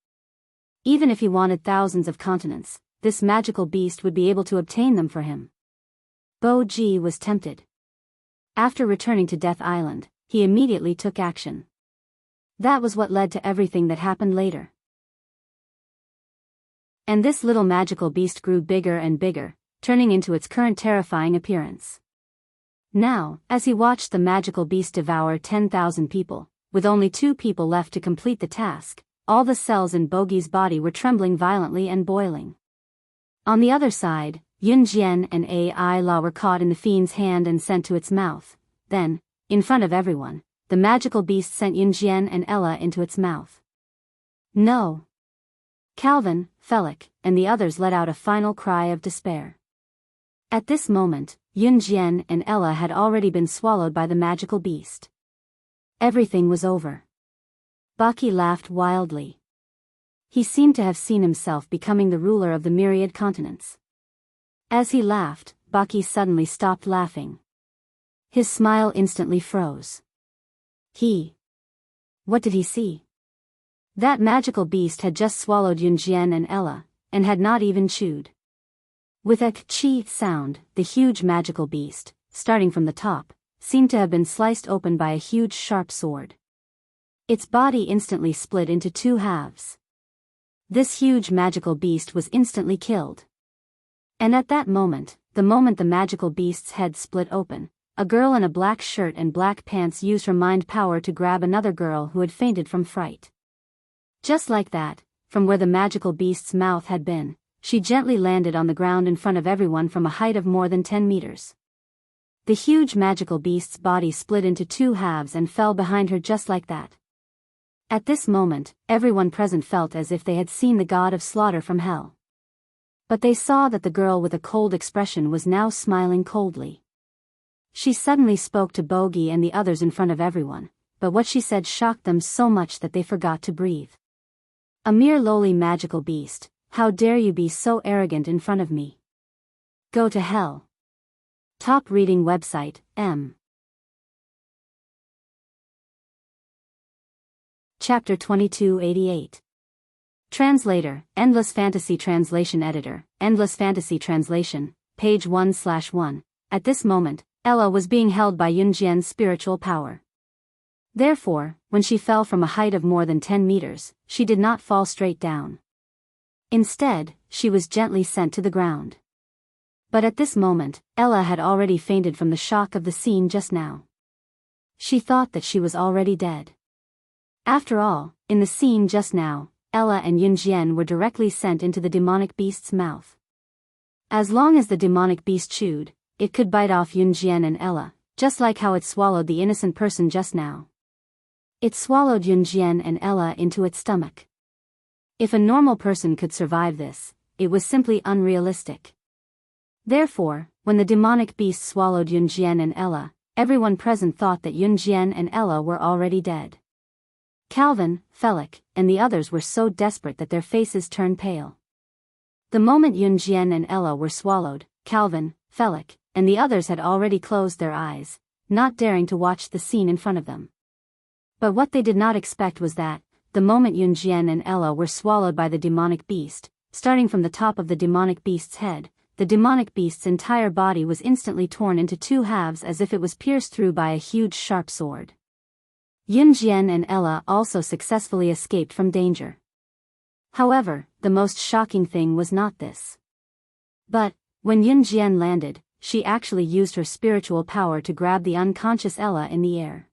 Even if he wanted thousands of continents, this magical beast would be able to obtain them for him. Boji was tempted. After returning to Death Island, he immediately took action. That was what led to everything that happened later. And this little magical beast grew bigger and bigger, turning into its current terrifying appearance. Now, as he watched the magical beast devour 10,000 people, with only 2 people left to complete the task, all the cells in Bogi's body were trembling violently and boiling. On the other side, Yunjian and Ai La were caught in the fiend's hand and sent to its mouth. Then, in front of everyone, the magical beast sent Yunjian and Ella into its mouth. No! Calvin, Felix, and the others let out a final cry of despair. At this moment, Yunjian and Ella had already been swallowed by the magical beast. Everything was over. Baki laughed wildly. He seemed to have seen himself becoming the ruler of the myriad continents. As he laughed, Baki suddenly stopped laughing. His smile instantly froze. What did he see? That magical beast had just swallowed Yunjian and Ella, and had not even chewed. With a chi sound, the huge magical beast, starting from the top, seemed to have been sliced open by a huge sharp sword. Its body instantly split into 2 halves. This huge magical beast was instantly killed. And at that moment, the moment the magical beast's head split open, a girl in a black shirt and black pants used her mind power to grab another girl who had fainted from fright. Just like that, from where the magical beast's mouth had been, she gently landed on the ground in front of everyone from a height of more than 10 meters. The huge magical beast's body split into 2 halves and fell behind her just like that. At this moment, everyone present felt as if they had seen the god of slaughter from hell. But they saw that the girl with a cold expression was now smiling coldly. She suddenly spoke to Bogi and the others in front of everyone, but what she said shocked them so much that they forgot to breathe. "A mere lowly magical beast, how dare you be so arrogant in front of me? Go to hell." Top reading website, M. Chapter 2288. Translator, Endless Fantasy Translation Editor, Endless Fantasy Translation, page 1/1. At this moment, Ella was being held by Yunjian's spiritual power. Therefore, when she fell from a height of more than 10 meters, she did not fall straight down. Instead, she was gently sent to the ground. But at this moment, Ella had already fainted from the shock of the scene just now. She thought that she was already dead. After all, in the scene just now, Ella and Yunjian were directly sent into the demonic beast's mouth. As long as the demonic beast chewed, it could bite off Yunjian and Ella, just like how it swallowed the innocent person just now. It swallowed Yunjian and Ella into its stomach. If a normal person could survive this, it was simply unrealistic. Therefore, when the demonic beast swallowed Yunjian and Ella, everyone present thought that Yunjian and Ella were already dead. Calvin, Felix, and the others were so desperate that their faces turned pale. The moment Yunjian and Ella were swallowed, Calvin, Felix, and the others had already closed their eyes, not daring to watch the scene in front of them. But what they did not expect was that, the moment Yunjian and Ella were swallowed by the demonic beast, starting from the top of the demonic beast's head, the demonic beast's entire body was instantly torn into two halves as if it was pierced through by a huge sharp sword. Yunjian and Ella also successfully escaped from danger. However, the most shocking thing was not this. But, when Yunjian landed, she actually used her spiritual power to grab the unconscious Ella in the air.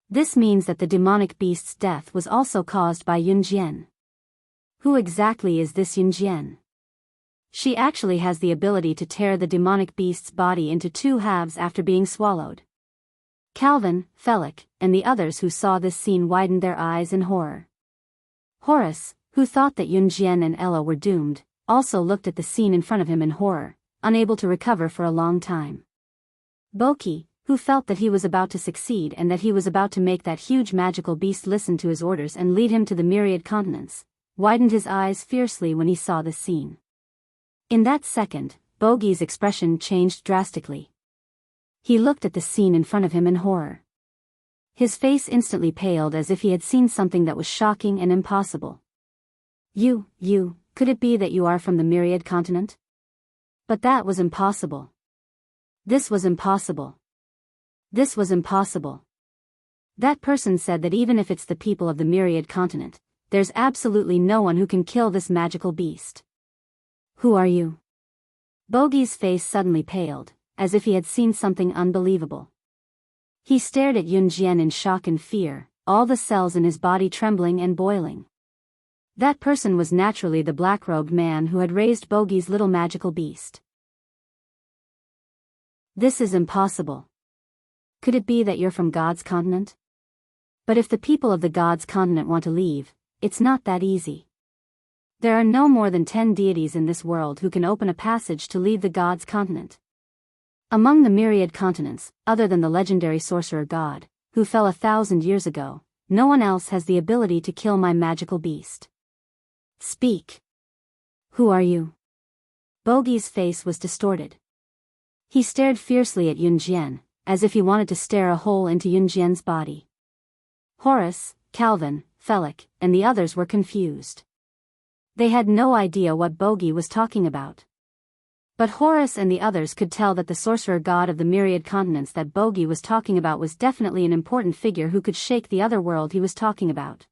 This means that the demonic beast's death was also caused by Yunjian. Who exactly is this Yunjian? She actually has the ability to tear the demonic beast's body into two halves after being swallowed. Calvin, Felix, and the others who saw this scene widened their eyes in horror. Horace, who thought that Yunjian and Ella were doomed, also looked at the scene in front of him in horror, unable to recover for a long time. Boki, who felt that he was about to succeed and that he was about to make that huge magical beast listen to his orders and lead him to the myriad continents, widened his eyes fiercely when he saw the scene. In that second, Bogi's expression changed drastically. He looked at the scene in front of him in horror. His face instantly paled as if he had seen something that was shocking and impossible. Could it be that you are from the myriad continent? But that was impossible. This was impossible. This was impossible. That person said that even if it's the people of the myriad continent, there's absolutely no one who can kill this magical beast. Who are you? Bogi's face suddenly paled, as if he had seen something unbelievable. He stared at Yunjian in shock and fear, all the cells in his body trembling and boiling. That person was naturally the black-robed man who had raised Bogi's little magical beast. This is impossible. Could it be that you're from God's continent? But if the people of the God's continent want to leave, it's not that easy. There are no more than 10 deities in this world who can open a passage to leave the God's continent. Among the myriad continents, other than the legendary sorcerer god, who fell 1,000 years ago, no one else has the ability to kill my magical beast. Speak. Who are you? Bogi's face was distorted. He stared fiercely at Yunjian, as if he wanted to stare a hole into Yunjian's body. Horace, Calvin, Felix, and the others were confused. They had no idea what Bogi was talking about. But Horace and the others could tell that the sorcerer god of the myriad continents that Bogi was talking about was definitely an important figure who could shake the other world he was talking about.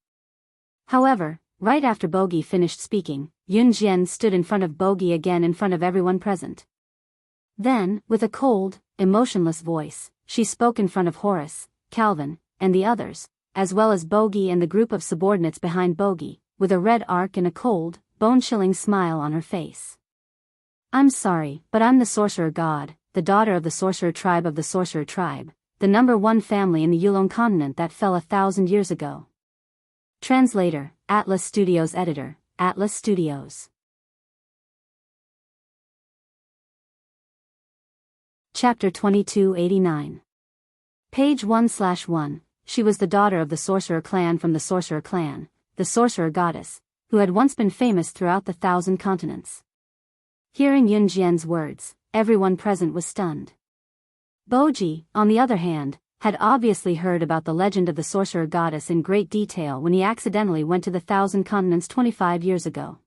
However, right after Bogi finished speaking, Yunjian stood in front of Bogi again in front of everyone present. Then, with a cold, emotionless voice, she spoke in front of Horace, Calvin, and the others, as well as Bogi and the group of subordinates behind Bogi, with a red arc and a cold, bone-chilling smile on her face. I'm sorry, but I'm the sorcerer god, the daughter of the sorcerer tribe of the sorcerer tribe, the #1 family in the Yulong continent that fell 1,000 years ago. Translator, Atlas Studios Editor, Atlas Studios. Chapter 2289. Page 1/1. She was the daughter of the sorcerer clan from the sorcerer clan, the sorcerer goddess, who had once been famous throughout the 1,000 continents. Hearing Yunjian's words, everyone present was stunned. Bogi, on the other hand, had obviously heard about the legend of the sorcerer goddess in great detail when he accidentally went to the 1,000 continents 25 years ago.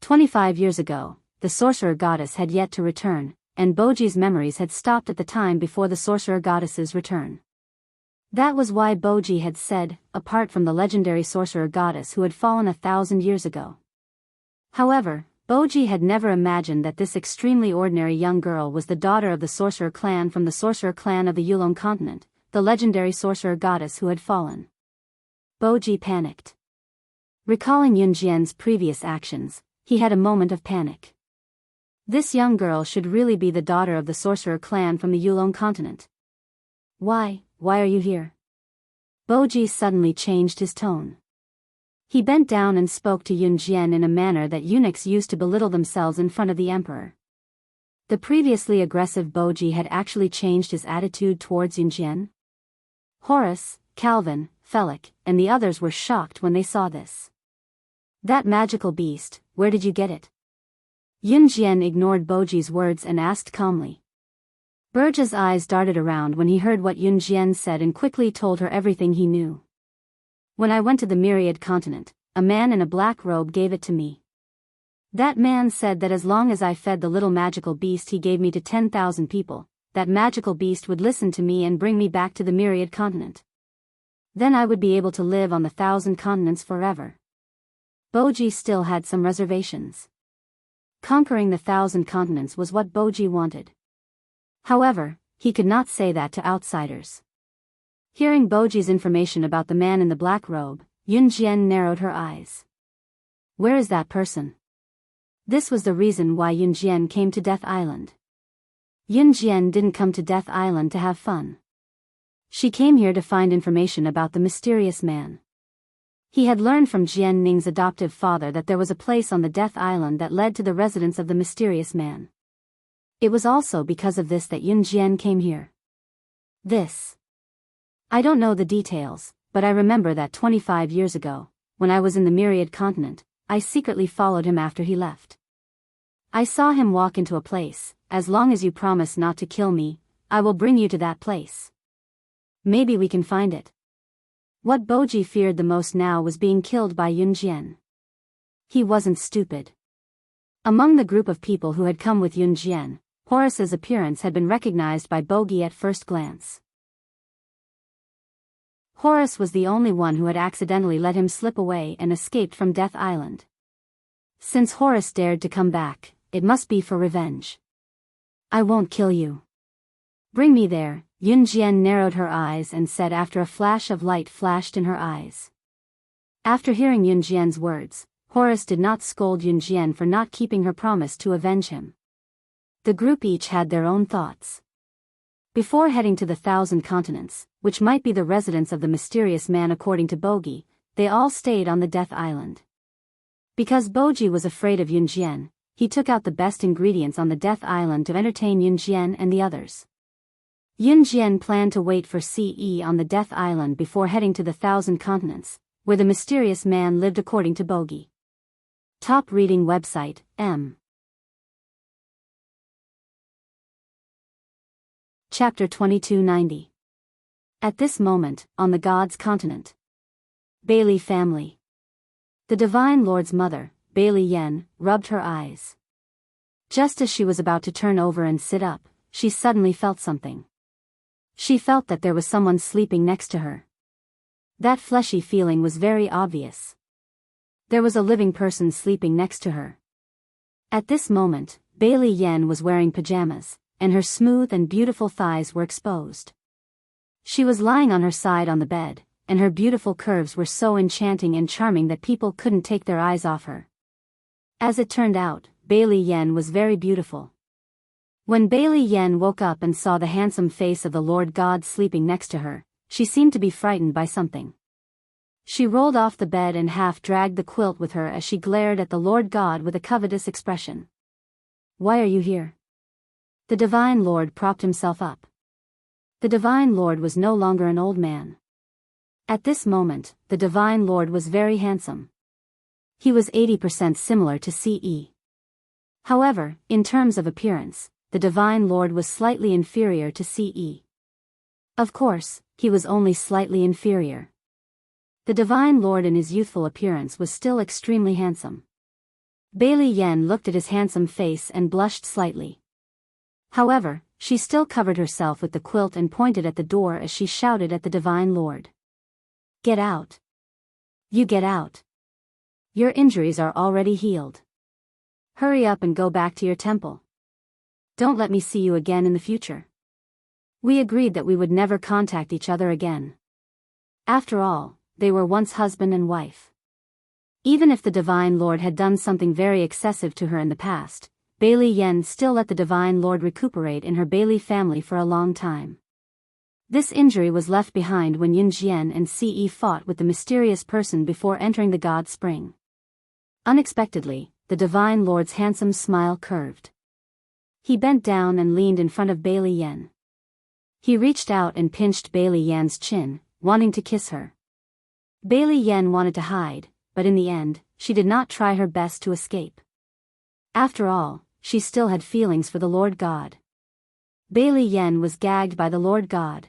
25 years ago, the sorcerer goddess had yet to return, and Bogi's memories had stopped at the time before the sorcerer goddess's return. That was why Bogi had said, apart from the legendary sorcerer goddess who had fallen 1,000 years ago. However, Bogi had never imagined that this extremely ordinary young girl was the daughter of the sorcerer clan from the sorcerer clan of the Yulong continent, the legendary sorcerer goddess who had fallen. Boji panicked. Recalling Yunjian's previous actions, he had a moment of panic. This young girl should really be the daughter of the sorcerer clan from the Yulong continent. Why are you here? Boji suddenly changed his tone. He bent down and spoke to Yunjian in a manner that eunuchs used to belittle themselves in front of the emperor. The previously aggressive Boji had actually changed his attitude towards Yunjian. Horace, Calvin, Felic, and the others were shocked when they saw this. That magical beast, where did you get it? Yunjian ignored Boji's words and asked calmly. Burja's eyes darted around when he heard what Yunjian said and quickly told her everything he knew. When I went to the Myriad continent, a man in a black robe gave it to me. That man said that as long as I fed the little magical beast he gave me to 10,000 people, that magical beast would listen to me and bring me back to the Myriad continent. Then I would be able to live on the 1,000 continents forever. Boji still had some reservations. Conquering the 1,000 continents was what Boji wanted. However, he could not say that to outsiders. Hearing Boji's information about the man in the black robe, Yunjian narrowed her eyes. Where is that person? This was the reason why Yunjian came to Death Island. Yunjian didn't come to Death Island to have fun. She came here to find information about the mysterious man. He had learned from Jian Ning's adoptive father that there was a place on the Death Island that led to the residence of the mysterious man. It was also because of this that Yunjian came here. I don't know the details, but I remember that 25 years ago, when I was in the Myriad continent, I secretly followed him after he left. I saw him walk into a place. As long as you promise not to kill me, I will bring you to that place. Maybe we can find it. What Boji feared the most now was being killed by Yunjian. He wasn't stupid. Among the group of people who had come with Yunjian, Horace's appearance had been recognized by Bogi at first glance. Horace was the only one who had accidentally let him slip away and escaped from Death Island. Since Horace dared to come back, it must be for revenge. I won't kill you. Bring me there, Yunjian narrowed her eyes and said after a flash of light flashed in her eyes. After hearing Yunjian's words, Horace did not scold Yunjian for not keeping her promise to avenge him. The group each had their own thoughts. Before heading to the 1,000 continents, which might be the residence of the mysterious man according to Bogi, they all stayed on the Death Island. Because Boji was afraid of Yunjian, he took out the best ingredients on the Death Island to entertain Yunjian and the others. Yunjian planned to wait for CE on the Death Island before heading to the 1,000 continents, where the mysterious man lived according to Bogi. Top reading website, M. Chapter 2290. At this moment, on the God's continent. Bailey family. The Divine Lord's mother, Bailey Yen, rubbed her eyes. Just as she was about to turn over and sit up, she suddenly felt something. She felt that there was someone sleeping next to her. That fleshy feeling was very obvious. There was a living person sleeping next to her. At this moment, Bailey Yen was wearing pajamas, and her smooth and beautiful thighs were exposed. She was lying on her side on the bed, and her beautiful curves were so enchanting and charming that people couldn't take their eyes off her. As it turned out, Bailey Yen was very beautiful. When Bailey Yen woke up and saw the handsome face of the Lord God sleeping next to her, she seemed to be frightened by something. She rolled off the bed and half dragged the quilt with her as she glared at the Lord God with a covetous expression. Why are you here? The Divine Lord propped himself up. The Divine Lord was no longer an old man. At this moment, the Divine Lord was very handsome. He was 80% similar to CE. However, in terms of appearance, the Divine Lord was slightly inferior to CE. Of course, he was only slightly inferior. The Divine Lord in his youthful appearance was still extremely handsome. Bailey Yen looked at his handsome face and blushed slightly. However, she still covered herself with the quilt and pointed at the door as she shouted at the Divine Lord. Get out. You get out. Your injuries are already healed. Hurry up and go back to your temple. Don't let me see you again in the future. We agreed that we would never contact each other again. After all, they were once husband and wife. Even if the Divine Lord had done something very excessive to her in the past, Bailey Yen still let the Divine Lord recuperate in her Bailey family for a long time. This injury was left behind when Yunjian and Ce fought with the mysterious person before entering the God Spring. Unexpectedly, the Divine Lord's handsome smile curved. He bent down and leaned in front of Bailey Yen. He reached out and pinched Bailey Yen's chin, wanting to kiss her. Bailey Yen wanted to hide, but in the end, she did not try her best to escape. After all, she still had feelings for the Lord God. Bailey Yen was gagged by the Lord God.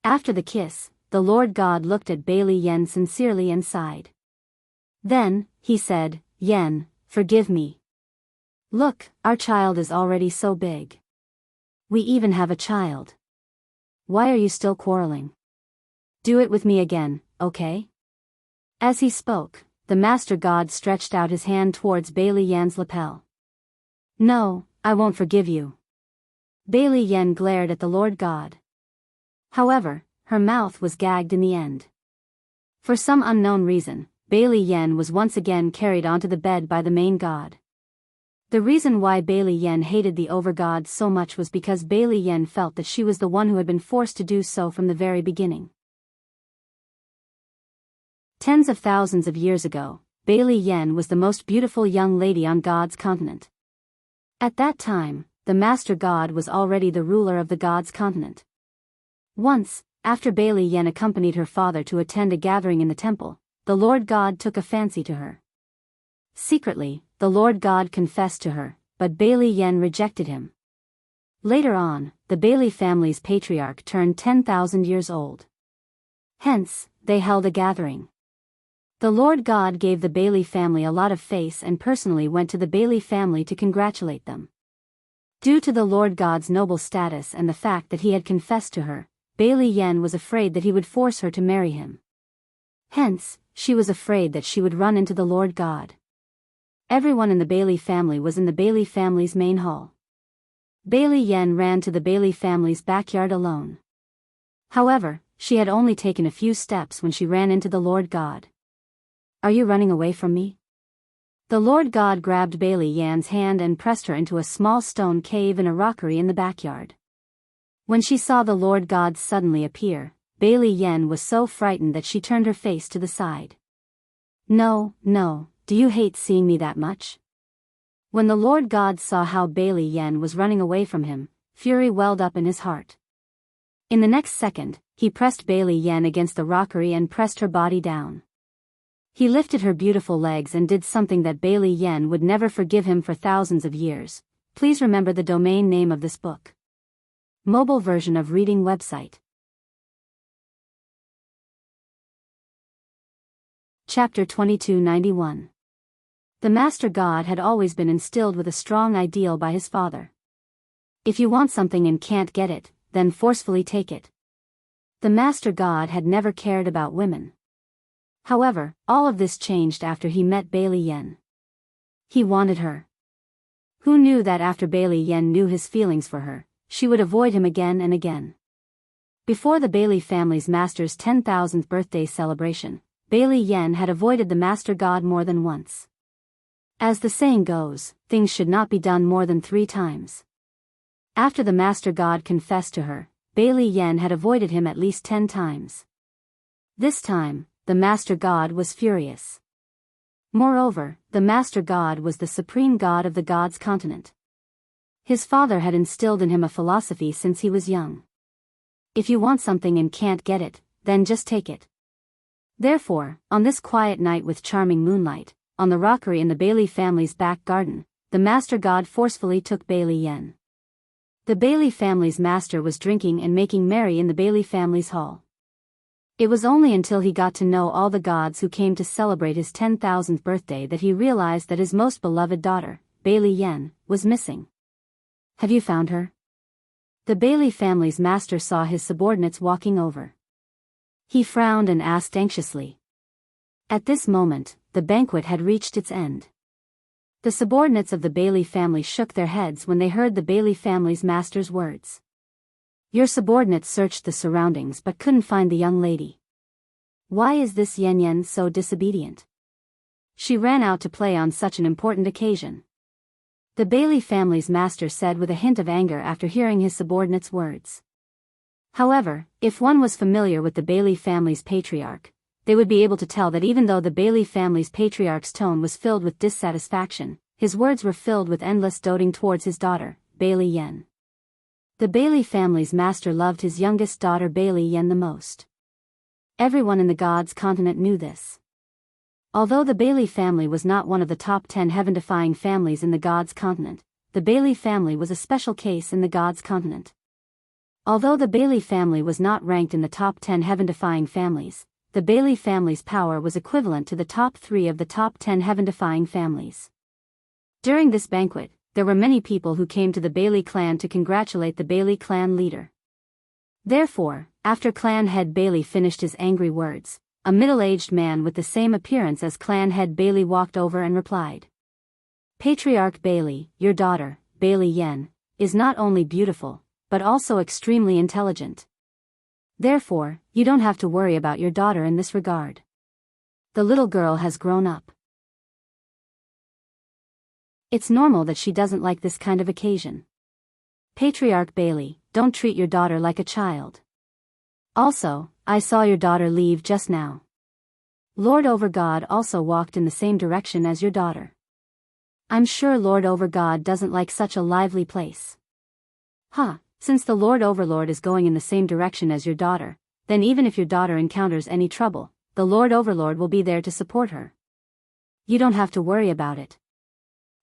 After the kiss, the Lord God looked at Bailey Yen sincerely and sighed. Then, he said, "Yen, forgive me. Look, our child is already so big. We even have a child. Why are you still quarreling? Do it with me again, okay?" As he spoke, the Master God stretched out his hand towards Bailey Yen's lapel. "No, I won't forgive you." Bailey Yen glared at the Lord God. However, her mouth was gagged in the end. For some unknown reason, Bailey Yen was once again carried onto the bed by the main god. The reason why Bailey Yen hated the over-god so much was because Bailey Yen felt that she was the one who had been forced to do so from the very beginning. Tens of thousands of years ago, Bailey Yen was the most beautiful young lady on God's continent. At that time, the Master God was already the ruler of the God's continent. Once, after Bailey Yen accompanied her father to attend a gathering in the temple, the Lord God took a fancy to her. Secretly, the Lord God confessed to her, but Bailey Yen rejected him. Later on, the Bailey family's patriarch turned 10,000 years old. Hence, they held a gathering. The Lord God gave the Bailey family a lot of face and personally went to the Bailey family to congratulate them. Due to the Lord God's noble status and the fact that he had confessed to her, Bailey Yen was afraid that he would force her to marry him. Hence, she was afraid that she would run into the Lord God. Everyone in the Bailey family was in the Bailey family's main hall. Bailey Yen ran to the Bailey family's backyard alone. However, she had only taken a few steps when she ran into the Lord God. "Are you running away from me?" The Lord God grabbed Bailey Yen's hand and pressed her into a small stone cave in a rockery in the backyard. When she saw the Lord God suddenly appear, Bailey Yen was so frightened that she turned her face to the side. "No, no, do you hate seeing me that much?" When the Lord God saw how Bailey Yen was running away from him, fury welled up in his heart. In the next second, he pressed Bailey Yen against the rockery and pressed her body down. He lifted her beautiful legs and did something that Bailey Yen would never forgive him for thousands of years. Please remember the domain name of this book. Mobile version of reading website. Chapter 2291. The Master God had always been instilled with a strong ideal by his father. If you want something and can't get it, then forcefully take it. The Master God had never cared about women. However, all of this changed after he met Bailey Yen. He wanted her. Who knew that after Bailey Yen knew his feelings for her, she would avoid him again and again. Before the Bailey family's master's 10,000th birthday celebration, Bailey Yen had avoided the Master God more than once. As the saying goes, things should not be done more than 3 times. After the Master God confessed to her, Bailey Yen had avoided him at least 10 times. This time, the Master God was furious. Moreover, the Master God was the supreme god of the God's continent. His father had instilled in him a philosophy since he was young. If you want something and can't get it, then just take it. Therefore, on this quiet night with charming moonlight, on the rockery in the Bailey family's back garden, the Master God forcefully took Bailey Yen. The Bailey family's master was drinking and making merry in the Bailey family's hall. It was only until he got to know all the gods who came to celebrate his 10,000th birthday that he realized that his most beloved daughter, Bailey Yen, was missing. "Have you found her?" The Bailey family's master saw his subordinates walking over. He frowned and asked anxiously. At this moment, the banquet had reached its end. The subordinates of the Bailey family shook their heads when they heard the Bailey family's master's words. Your subordinates searched the surroundings but couldn't find the young lady. Why is this Yen Yen so disobedient? She ran out to play on such an important occasion. The Bailey family's master said with a hint of anger after hearing his subordinate's words. However, if one was familiar with the Bailey family's patriarch, they would be able to tell that even though the Bailey family's patriarch's tone was filled with dissatisfaction, his words were filled with endless doting towards his daughter, Bailey Yen. The Bailey family's master loved his youngest daughter Bailey Yen the most. Everyone in the God's continent knew this. Although the Bailey family was not one of the top 10 heaven-defying families in the God's continent, the Bailey family was a special case in the God's continent. Although the Bailey family was not ranked in the top 10 heaven-defying families, the Bailey family's power was equivalent to the top 3 of the top 10 heaven-defying families. During this banquet, there were many people who came to the Bailey clan to congratulate the Bailey clan leader. Therefore, after clan head Bailey finished his angry words, a middle-aged man with the same appearance as clan head Bailey walked over and replied. Patriarch Bailey, your daughter, Bailey Yen, is not only beautiful, but also extremely intelligent. Therefore, you don't have to worry about your daughter in this regard. The little girl has grown up. It's normal that she doesn't like this kind of occasion. Patriarch Bailey, don't treat your daughter like a child. Also, I saw your daughter leave just now. Lord Overgod also walked in the same direction as your daughter. I'm sure Lord Overgod doesn't like such a lively place. Since the Lord Overlord is going in the same direction as your daughter, then even if your daughter encounters any trouble, the Lord Overlord will be there to support her. You don't have to worry about it.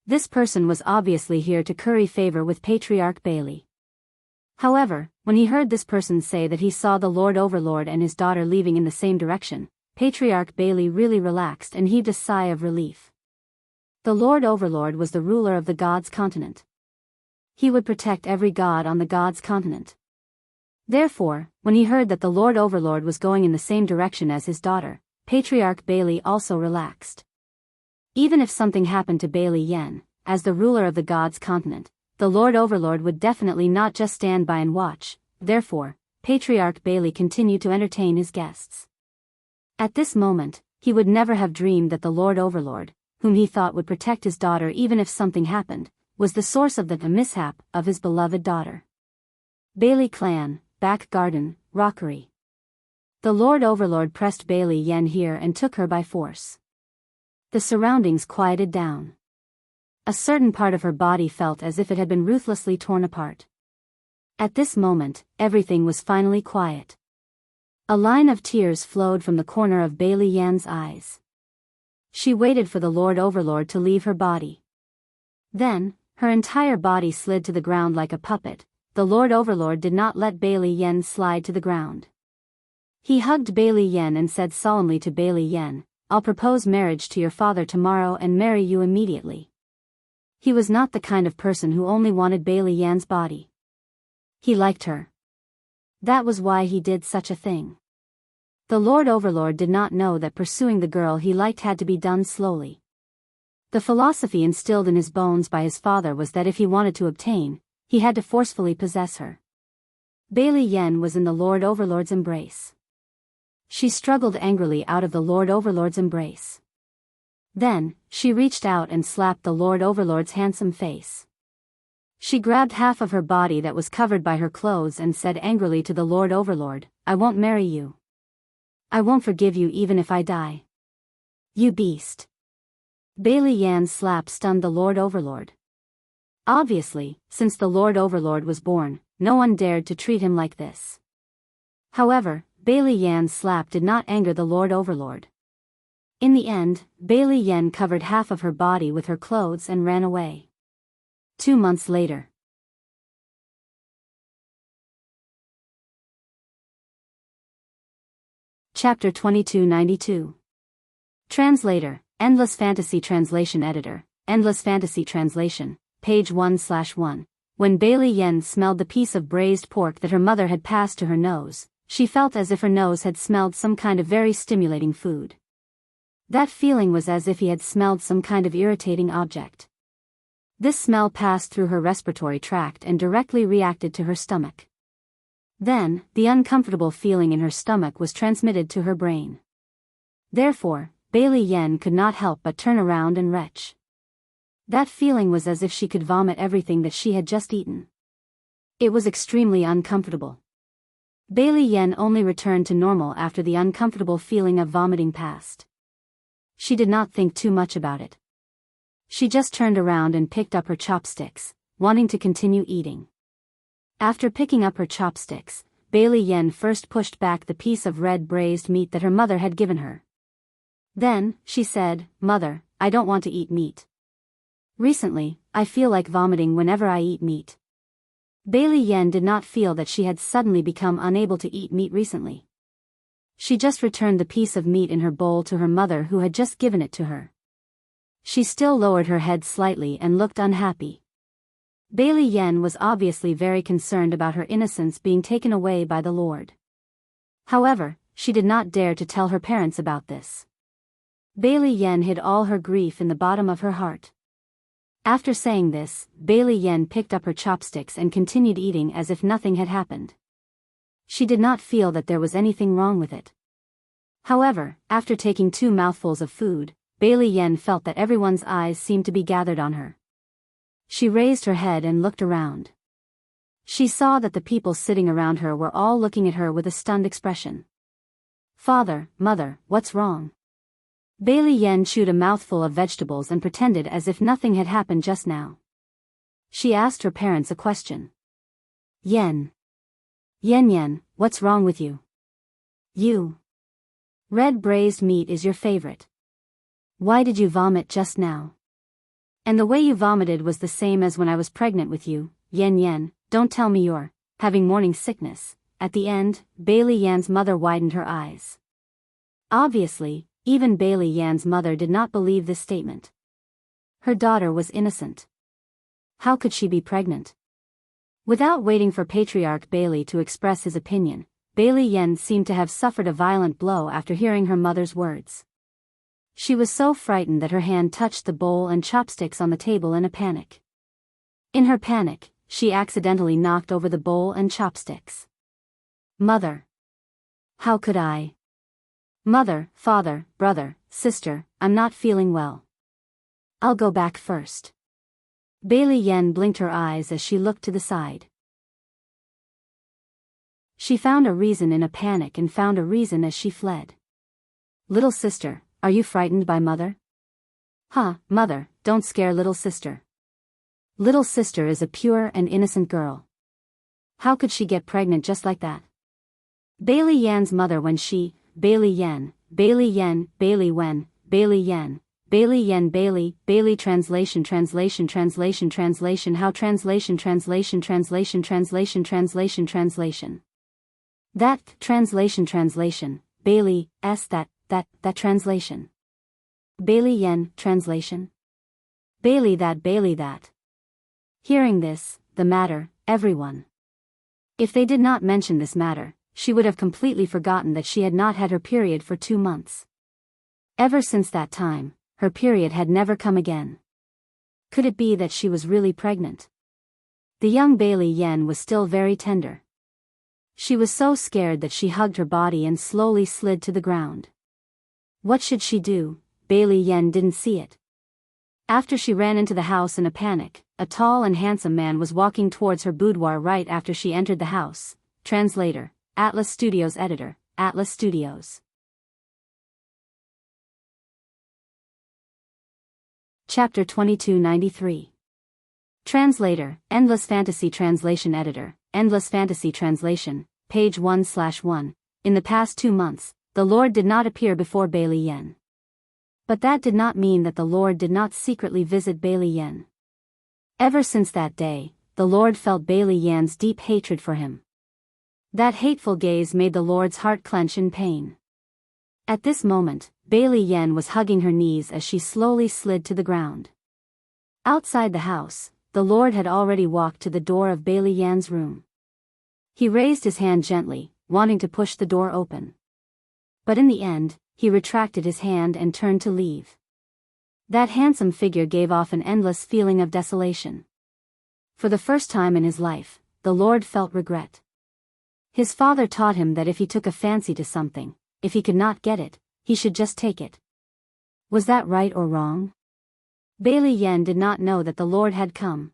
This person was obviously here to curry favor with Patriarch Bailey. However, when he heard this person say that he saw the Lord Overlord and his daughter leaving in the same direction, Patriarch Bailey really relaxed and heaved a sigh of relief. The Lord Overlord was the ruler of the God's continent. He would protect every god on the God's continent. Therefore, when he heard that the Lord Overlord was going in the same direction as his daughter, Patriarch Bailey also relaxed. Even if something happened to Bailey Yen, as the ruler of the God's continent, the Lord Overlord would definitely not just stand by and watch. Therefore, Patriarch Bailey continued to entertain his guests. At this moment, he would never have dreamed that the Lord Overlord, whom he thought would protect his daughter even if something happened, was the source of the mishap of his beloved daughter. Bailey Clan, Back Garden, Rockery. The Lord Overlord pressed Bailey Yen here and took her by force. The surroundings quieted down. A certain part of her body felt as if it had been ruthlessly torn apart. At this moment, everything was finally quiet. A line of tears flowed from the corner of Bailey Yen's eyes. She waited for the Lord Overlord to leave her body. Then, her entire body slid to the ground like a puppet. The Lord Overlord did not let Bailey Yen slide to the ground. He hugged Bailey Yen and said solemnly to Bailey Yen, I'll propose marriage to your father tomorrow and marry you immediately. He was not the kind of person who only wanted Bailey Yen's body. He liked her. That was why he did such a thing. The Lord Overlord did not know that pursuing the girl he liked had to be done slowly. The philosophy instilled in his bones by his father was that if he wanted to obtain, he had to forcefully possess her. Bailey Yen was in the Lord Overlord's embrace. She struggled angrily out of the Lord Overlord's embrace. Then, she reached out and slapped the Lord Overlord's handsome face. She grabbed half of her body that was covered by her clothes and said angrily to the Lord Overlord, I won't marry you. I won't forgive you even if I die. You beast. Bailey Yen's slap stunned the Lord Overlord. Obviously, since the Lord Overlord was born, no one dared to treat him like this. However, Bailey Yen's slap did not anger the Lord Overlord. In the end, Bailey Yen covered half of her body with her clothes and ran away. 2 months later. Chapter 2292. Translator, Endless Fantasy Translation Editor, Endless Fantasy Translation, page 1/1. When Bailey Yen smelled the piece of braised pork that her mother had passed to her nose, she felt as if her nose had smelled some kind of very stimulating food. That feeling was as if he had smelled some kind of irritating object. This smell passed through her respiratory tract and directly reacted to her stomach. Then, the uncomfortable feeling in her stomach was transmitted to her brain. Therefore, Bailey Yen could not help but turn around and retch. That feeling was as if she could vomit everything that she had just eaten. It was extremely uncomfortable. Bailey Yen only returned to normal after the uncomfortable feeling of vomiting passed. She did not think too much about it. She just turned around and picked up her chopsticks, wanting to continue eating. After picking up her chopsticks, Bailey Yen first pushed back the piece of red braised meat that her mother had given her. Then, she said, "Mother, I don't want to eat meat. Recently, I feel like vomiting whenever I eat meat." Bailey Yen did not feel that she had suddenly become unable to eat meat recently. She just returned the piece of meat in her bowl to her mother who had just given it to her. She still lowered her head slightly and looked unhappy. Bailey Yen was obviously very concerned about her innocence being taken away by the Lord. However, she did not dare to tell her parents about this. Bailey Yen hid all her grief in the bottom of her heart. After saying this, Bailey Yen picked up her chopsticks and continued eating as if nothing had happened. She did not feel that there was anything wrong with it. However, after taking 2 mouthfuls of food, Bailey Yen felt that everyone's eyes seemed to be gathered on her. She raised her head and looked around. She saw that the people sitting around her were all looking at her with a stunned expression. "Father, Mother, what's wrong?" Bailey Yen chewed a mouthful of vegetables and pretended as if nothing had happened just now. She asked her parents a question. Yen, what's wrong with you? You. Red braised meat is your favorite. Why did you vomit just now? And the way you vomited was the same as when I was pregnant with you, Yen, don't tell me you're having morning sickness." At the end, Bailey Yan's mother widened her eyes. Obviously, even Bailey Yan's mother did not believe this statement. Her daughter was innocent. How could she be pregnant? Without waiting for Patriarch Bailey to express his opinion, Bailey Yen seemed to have suffered a violent blow after hearing her mother's words. She was so frightened that her hand touched the bowl and chopsticks on the table in a panic. In her panic, she accidentally knocked over the bowl and chopsticks. "Mother! How could I? Mother, father, brother, sister, I'm not feeling well. I'll go back first." Bailey Yen blinked her eyes as she looked to the side. She found a reason in a panic and found a reason as she fled. "Little sister, are you frightened by Mother?" "Huh, Mother, don't scare little sister. Little sister is a pure and innocent girl. How could she get pregnant just like that?" Bailey Yan's mother when she, Bailey Yen, Bailey Yen, Bailey Wen, Bailey Yen, Bailey Yen Bailey translation how translation That translation Bailey s that translation. Bailey Yen translation. Bailey that. Hearing this, the matter, everyone. If they did not mention this matter, she would have completely forgotten that she had not had her period for 2 months. Ever since that time, her period had never come again. Could it be that she was really pregnant? The young Bailey Yen was still very tender. She was so scared that she hugged her body and slowly slid to the ground. What should she do? Bailey Yen didn't see it. After she ran into the house in a panic, a tall and handsome man was walking towards her boudoir right after she entered the house. Translator, Atlas Studios Editor, Atlas Studios. Chapter 2293. Translator, Endless Fantasy Translation Editor, Endless Fantasy Translation, page 1/1. In the past 2 months, the Lord did not appear before Bailey Yen. But that did not mean that the Lord did not secretly visit Bailey Yen. Ever since that day, the Lord felt Bailey Yan's deep hatred for him. That hateful gaze made the Lord's heart clench in pain. At this moment, Bailey Yen was hugging her knees as she slowly slid to the ground. Outside the house, the Lord had already walked to the door of Bailey Yan's room. He raised his hand gently, wanting to push the door open. But in the end, he retracted his hand and turned to leave. That handsome figure gave off an endless feeling of desolation. For the first time in his life, the Lord felt regret. His father taught him that if he took a fancy to something, if he could not get it, he should just take it. Was that right or wrong? Bailey Yen did not know that the Lord had come.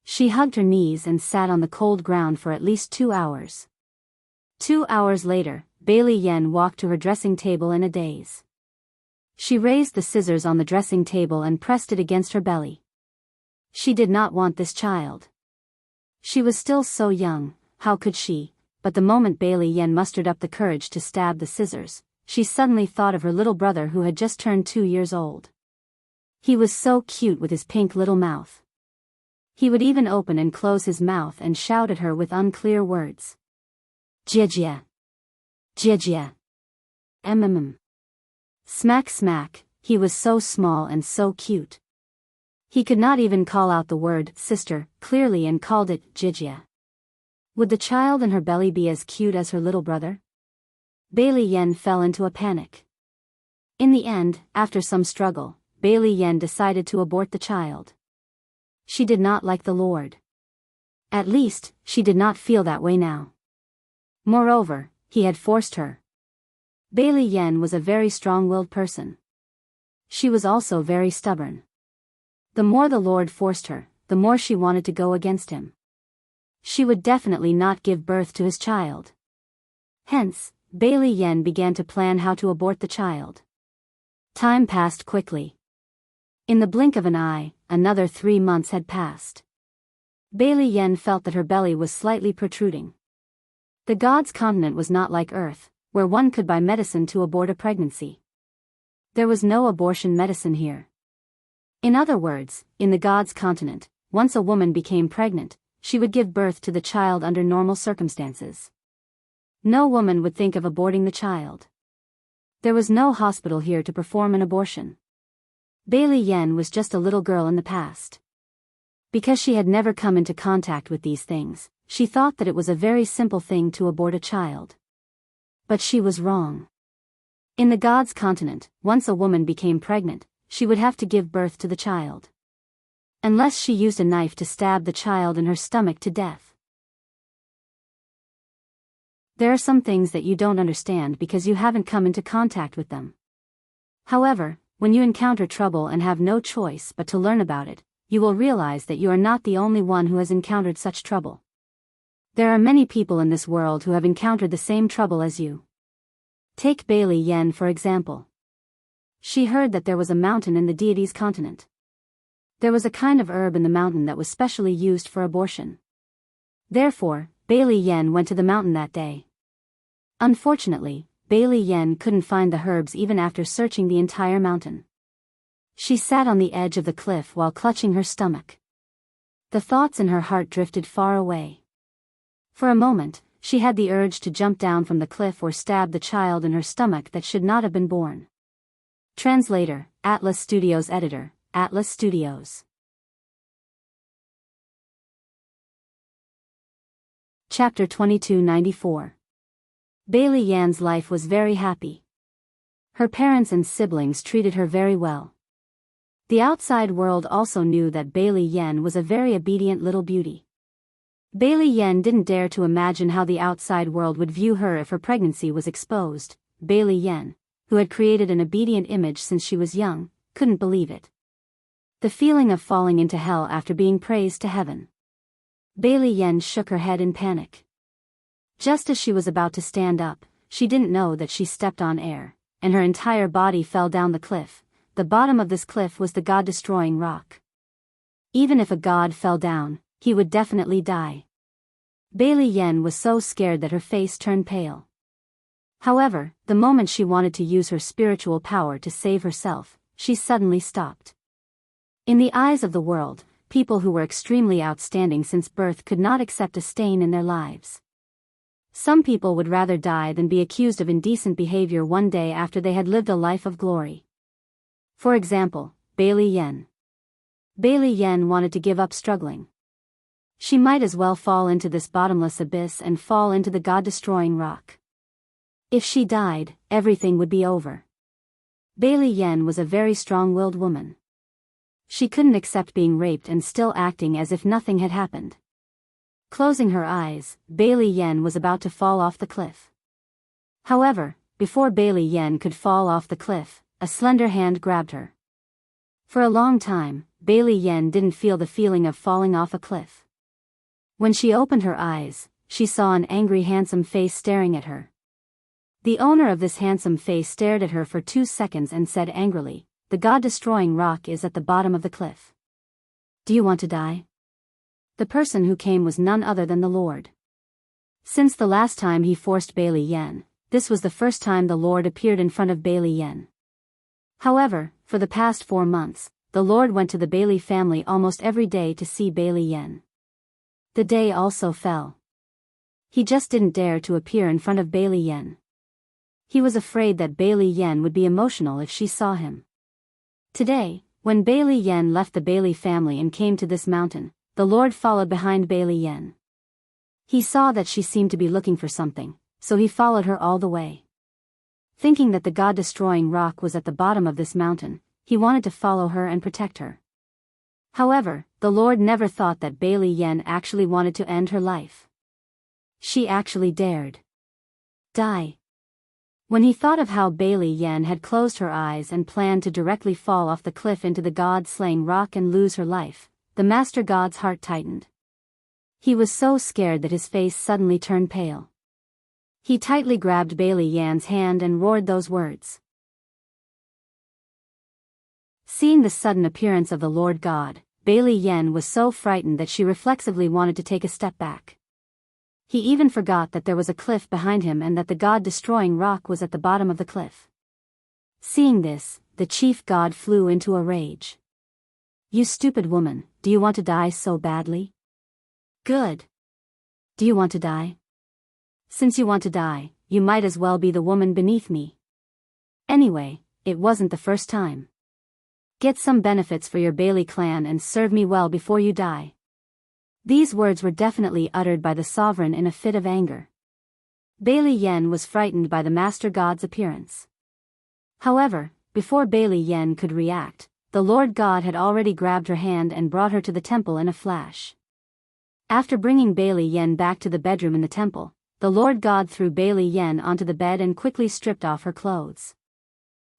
She hugged her knees and sat on the cold ground for at least 2 hours. 2 hours later, Bailey Yen walked to her dressing table in a daze. She raised the scissors on the dressing table and pressed it against her belly. She did not want this child. She was still so young, how could she? But the moment Bailey Yen mustered up the courage to stab the scissors, she suddenly thought of her little brother who had just turned 2 years old. He was so cute with his pink little mouth. He would even open and close his mouth and shout at her with unclear words. Jia. Jia. Smack smack, he was so small and so cute. He could not even call out the word sister clearly and called it Jia. Would the child in her belly be as cute as her little brother? Bailey Yen fell into a panic. In the end, after some struggle, Bailey Yen decided to abort the child. She did not like the Lord. At least, she did not feel that way now. Moreover, he had forced her. Bailey Yen was a very strong-willed person. She was also very stubborn. The more the Lord forced her, the more she wanted to go against him. She would definitely not give birth to his child. Hence, Bailey Yen began to plan how to abort the child. Time passed quickly. In the blink of an eye, another 3 months had passed. Bailey Yen felt that her belly was slightly protruding. The God's continent was not like Earth, where one could buy medicine to abort a pregnancy. There was no abortion medicine here. In other words, in the God's continent, once a woman became pregnant, she would give birth to the child under normal circumstances. No woman would think of aborting the child. There was no hospital here to perform an abortion. Bailey Yen was just a little girl in the past. Because she had never come into contact with these things, she thought that it was a very simple thing to abort a child. But she was wrong. In the God's continent, once a woman became pregnant, she would have to give birth to the child. Unless she used a knife to stab the child in her stomach to death. There are some things that you don't understand because you haven't come into contact with them. However, when you encounter trouble and have no choice but to learn about it, you will realize that you are not the only one who has encountered such trouble. There are many people in this world who have encountered the same trouble as you. Take Bailey Yen for example. She heard that there was a mountain in the deity's continent. There was a kind of herb in the mountain that was specially used for abortion. Therefore, Bailey Yen went to the mountain that day. Unfortunately, Bailey Yen couldn't find the herbs even after searching the entire mountain. She sat on the edge of the cliff while clutching her stomach. The thoughts in her heart drifted far away. For a moment, she had the urge to jump down from the cliff or stab the child in her stomach that should not have been born. Translator, Atlas Studios Editor, Atlas Studios. Chapter 2294. Bailey Yan's life was very happy. Her parents and siblings treated her very well. The outside world also knew that Bailey Yen was a very obedient little beauty. Bailey Yen didn't dare to imagine how the outside world would view her if her pregnancy was exposed. Bailey Yen, who had created an obedient image since she was young, couldn't believe it. The feeling of falling into hell after being praised to heaven. Bailey Yen shook her head in panic. Just as she was about to stand up, she didn't know that she stepped on air, and her entire body fell down the cliff. The bottom of this cliff was the God-destroying rock. Even if a god fell down, he would definitely die. Bailey Yen was so scared that her face turned pale. However, the moment she wanted to use her spiritual power to save herself, she suddenly stopped. In the eyes of the world, people who were extremely outstanding since birth could not accept a stain in their lives. Some people would rather die than be accused of indecent behavior one day after they had lived a life of glory. For example, Bailey Yen. Bailey Yen wanted to give up struggling. She might as well fall into this bottomless abyss and fall into the God-destroying rock. If she died, everything would be over. Bailey Yen was a very strong-willed woman. She couldn't accept being raped and still acting as if nothing had happened. Closing her eyes, Bailey Yen was about to fall off the cliff. However, before Bailey Yen could fall off the cliff, a slender hand grabbed her. For a long time, Bailey Yen didn't feel the feeling of falling off a cliff. When she opened her eyes, she saw an angry handsome face staring at her. The owner of this handsome face stared at her for 2 seconds and said angrily, "The God-destroying rock is at the bottom of the cliff. Do you want to die?" The person who came was none other than the Lord. Since the last time he forced Bailey Yen, this was the first time the Lord appeared in front of Bailey Yen. However, for the past 4 months, the Lord went to the Bailey family almost every day to see Bailey Yen. The day also fell. He just didn't dare to appear in front of Bailey Yen. He was afraid that Bailey Yen would be emotional if she saw him. Today, when Bailey Yen left the Bailey family and came to this mountain, the Lord followed behind Bailey Yen. He saw that she seemed to be looking for something, so he followed her all the way. Thinking that the God-destroying rock was at the bottom of this mountain, he wanted to follow her and protect her. However, the Lord never thought that Bailey Yen actually wanted to end her life. She actually dared die. When he thought of how Bailey Yen had closed her eyes and planned to directly fall off the cliff into the God-slaying rock and lose her life, the Master God's heart tightened. He was so scared that his face suddenly turned pale. He tightly grabbed Bailey Yen's hand and roared those words. Seeing the sudden appearance of the Lord God, Bailey Yen was so frightened that she reflexively wanted to take a step back. He even forgot that there was a cliff behind him and that the God-destroying rock was at the bottom of the cliff. Seeing this, the chief god flew into a rage. "You stupid woman, do you want to die so badly? Good. Do you want to die? Since you want to die, you might as well be the woman beneath me. Anyway, it wasn't the first time. Get some benefits for your Bailey clan and serve me well before you die." These words were definitely uttered by the sovereign in a fit of anger. Bailey Yen was frightened by the Master God's appearance. However, before Bailey Yen could react, the Lord God had already grabbed her hand and brought her to the temple in a flash. After bringing Bailey Yen back to the bedroom in the temple, the Lord God threw Bailey Yen onto the bed and quickly stripped off her clothes.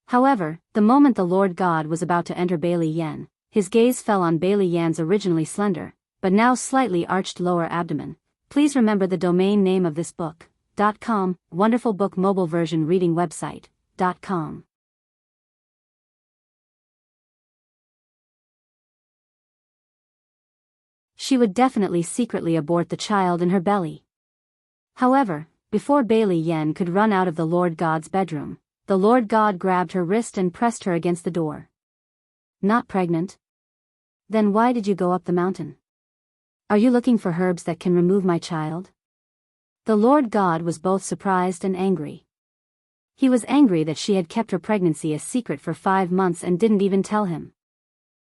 However, the moment the Lord God was about to enter Bailey Yen, his gaze fell on Bailey Yen's originally slender, but now slightly arched lower abdomen. Please remember the domain name of this book, .com, wonderful book mobile version reading website, .com. She would definitely secretly abort the child in her belly. However, before Bailey Yen could run out of the Lord God's bedroom, the Lord God grabbed her wrist and pressed her against the door. "Not pregnant? Then why did you go up the mountain? Are you looking for herbs that can remove my child?" The Lord God was both surprised and angry. He was angry that she had kept her pregnancy a secret for 5 months and didn't even tell him.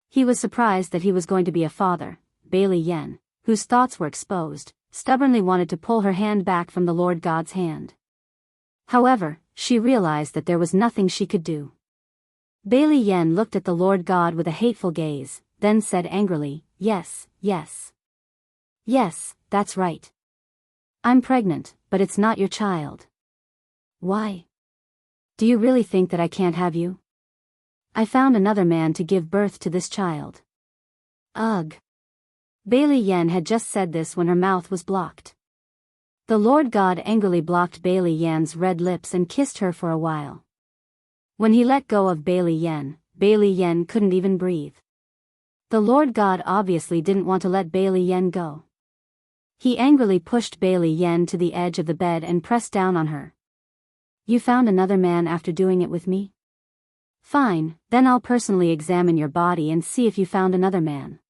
He was surprised that he was going to be a father. Bailey Yen, whose thoughts were exposed, stubbornly wanted to pull her hand back from the Lord God's hand. However, she realized that there was nothing she could do. Bailey Yen looked at the Lord God with a hateful gaze, then said angrily, "Yes, yes. Yes, that's right. I'm pregnant, but it's not your child. Why? Do you really think that I can't have you? I found another man to give birth to this child." Ugh. Bailey Yen had just said this when her mouth was blocked. The Lord God angrily blocked Bailey Yen's red lips and kissed her for a while. When he let go of Bailey Yen couldn't even breathe. The Lord God obviously didn't want to let Bailey Yen go. He angrily pushed Bailey Yen to the edge of the bed and pressed down on her. "You found another man after doing it with me? Fine, then I'll personally examine your body and see if you found another man."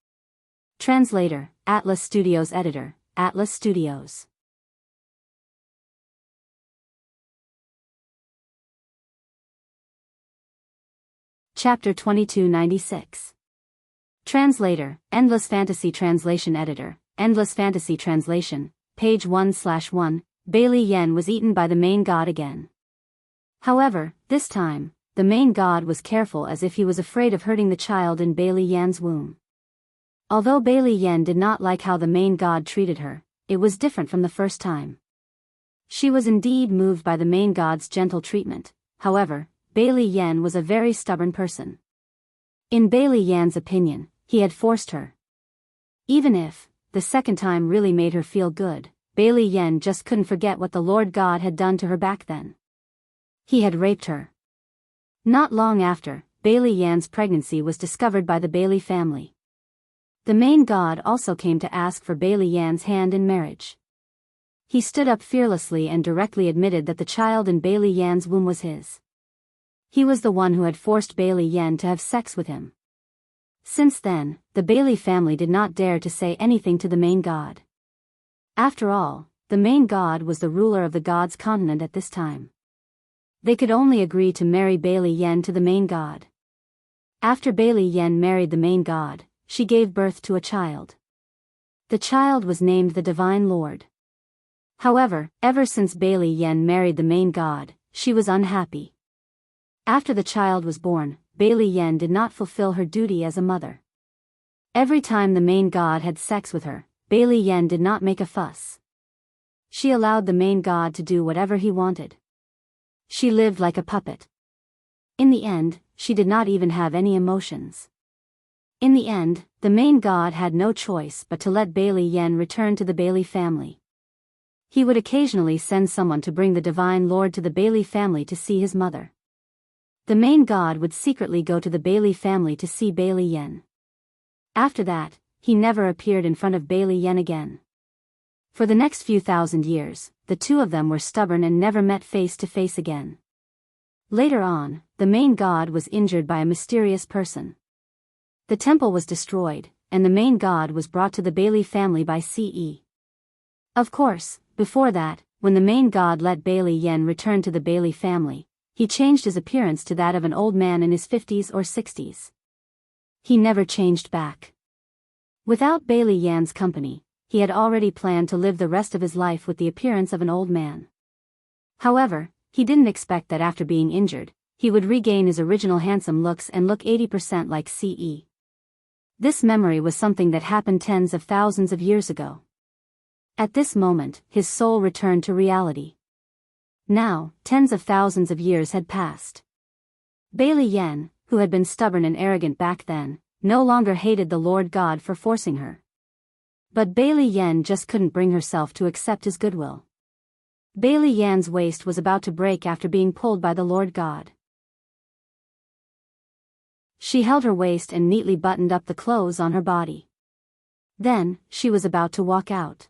Translator, Atlas Studios Editor, Atlas Studios. Chapter 2296. Translator, Endless Fantasy Translation Editor, Endless Fantasy Translation, page 1/1, Bailey Yen was eaten by the main god again. However, this time, the main god was careful as if he was afraid of hurting the child in Bailey Yen's womb. Although Bailey Yen did not like how the main god treated her, it was different from the first time. She was indeed moved by the main god's gentle treatment. However, Bailey Yen was a very stubborn person. In Bailey Yan's opinion, he had forced her. Even if the second time really made her feel good, Bailey Yen just couldn't forget what the Lord God had done to her back then. He had raped her. Not long after, Bailey Yan's pregnancy was discovered by the Bailey family. The main god also came to ask for Bailey Yan's hand in marriage. He stood up fearlessly and directly admitted that the child in Bailey Yan's womb was his. He was the one who had forced Bailey Yan to have sex with him. Since then, the Bailey family did not dare to say anything to the main god. After all, the main god was the ruler of the gods' continent at this time. They could only agree to marry Bailey Yen to the main god. After Bailey Yen married the main god, she gave birth to a child. The child was named the Divine Lord. However, ever since Bailey Yen married the main god, she was unhappy. After the child was born, Bailey Yen did not fulfill her duty as a mother. Every time the main god had sex with her, Bailey Yen did not make a fuss. She allowed the main god to do whatever he wanted. She lived like a puppet. In the end, she did not even have any emotions. In the end, the main god had no choice but to let Bailey Yen return to the Bailey family. He would occasionally send someone to bring the Divine Lord to the Bailey family to see his mother. The main god would secretly go to the Bailey family to see Bailey Yen. After that, he never appeared in front of Bailey Yen again. For the next few thousand years, the two of them were stubborn and never met face to face again. Later on, the main god was injured by a mysterious person. The temple was destroyed, and the main god was brought to the Bailey family by Ce. Of course, before that, when the main god let Bailey Yen return to the Bailey family, he changed his appearance to that of an old man in his 50s or 60s. He never changed back. Without Bailey Yan's company, he had already planned to live the rest of his life with the appearance of an old man. However, he didn't expect that after being injured, he would regain his original handsome looks and look 80% like Ce. This memory was something that happened tens of thousands of years ago. At this moment, his soul returned to reality. Now, tens of thousands of years had passed. Bailey Yen, who had been stubborn and arrogant back then, no longer hated the Lord God for forcing her. But Bailey Yen just couldn't bring herself to accept his goodwill. Bailey Yan's waist was about to break after being pulled by the Lord God. She held her waist and neatly buttoned up the clothes on her body. Then, she was about to walk out.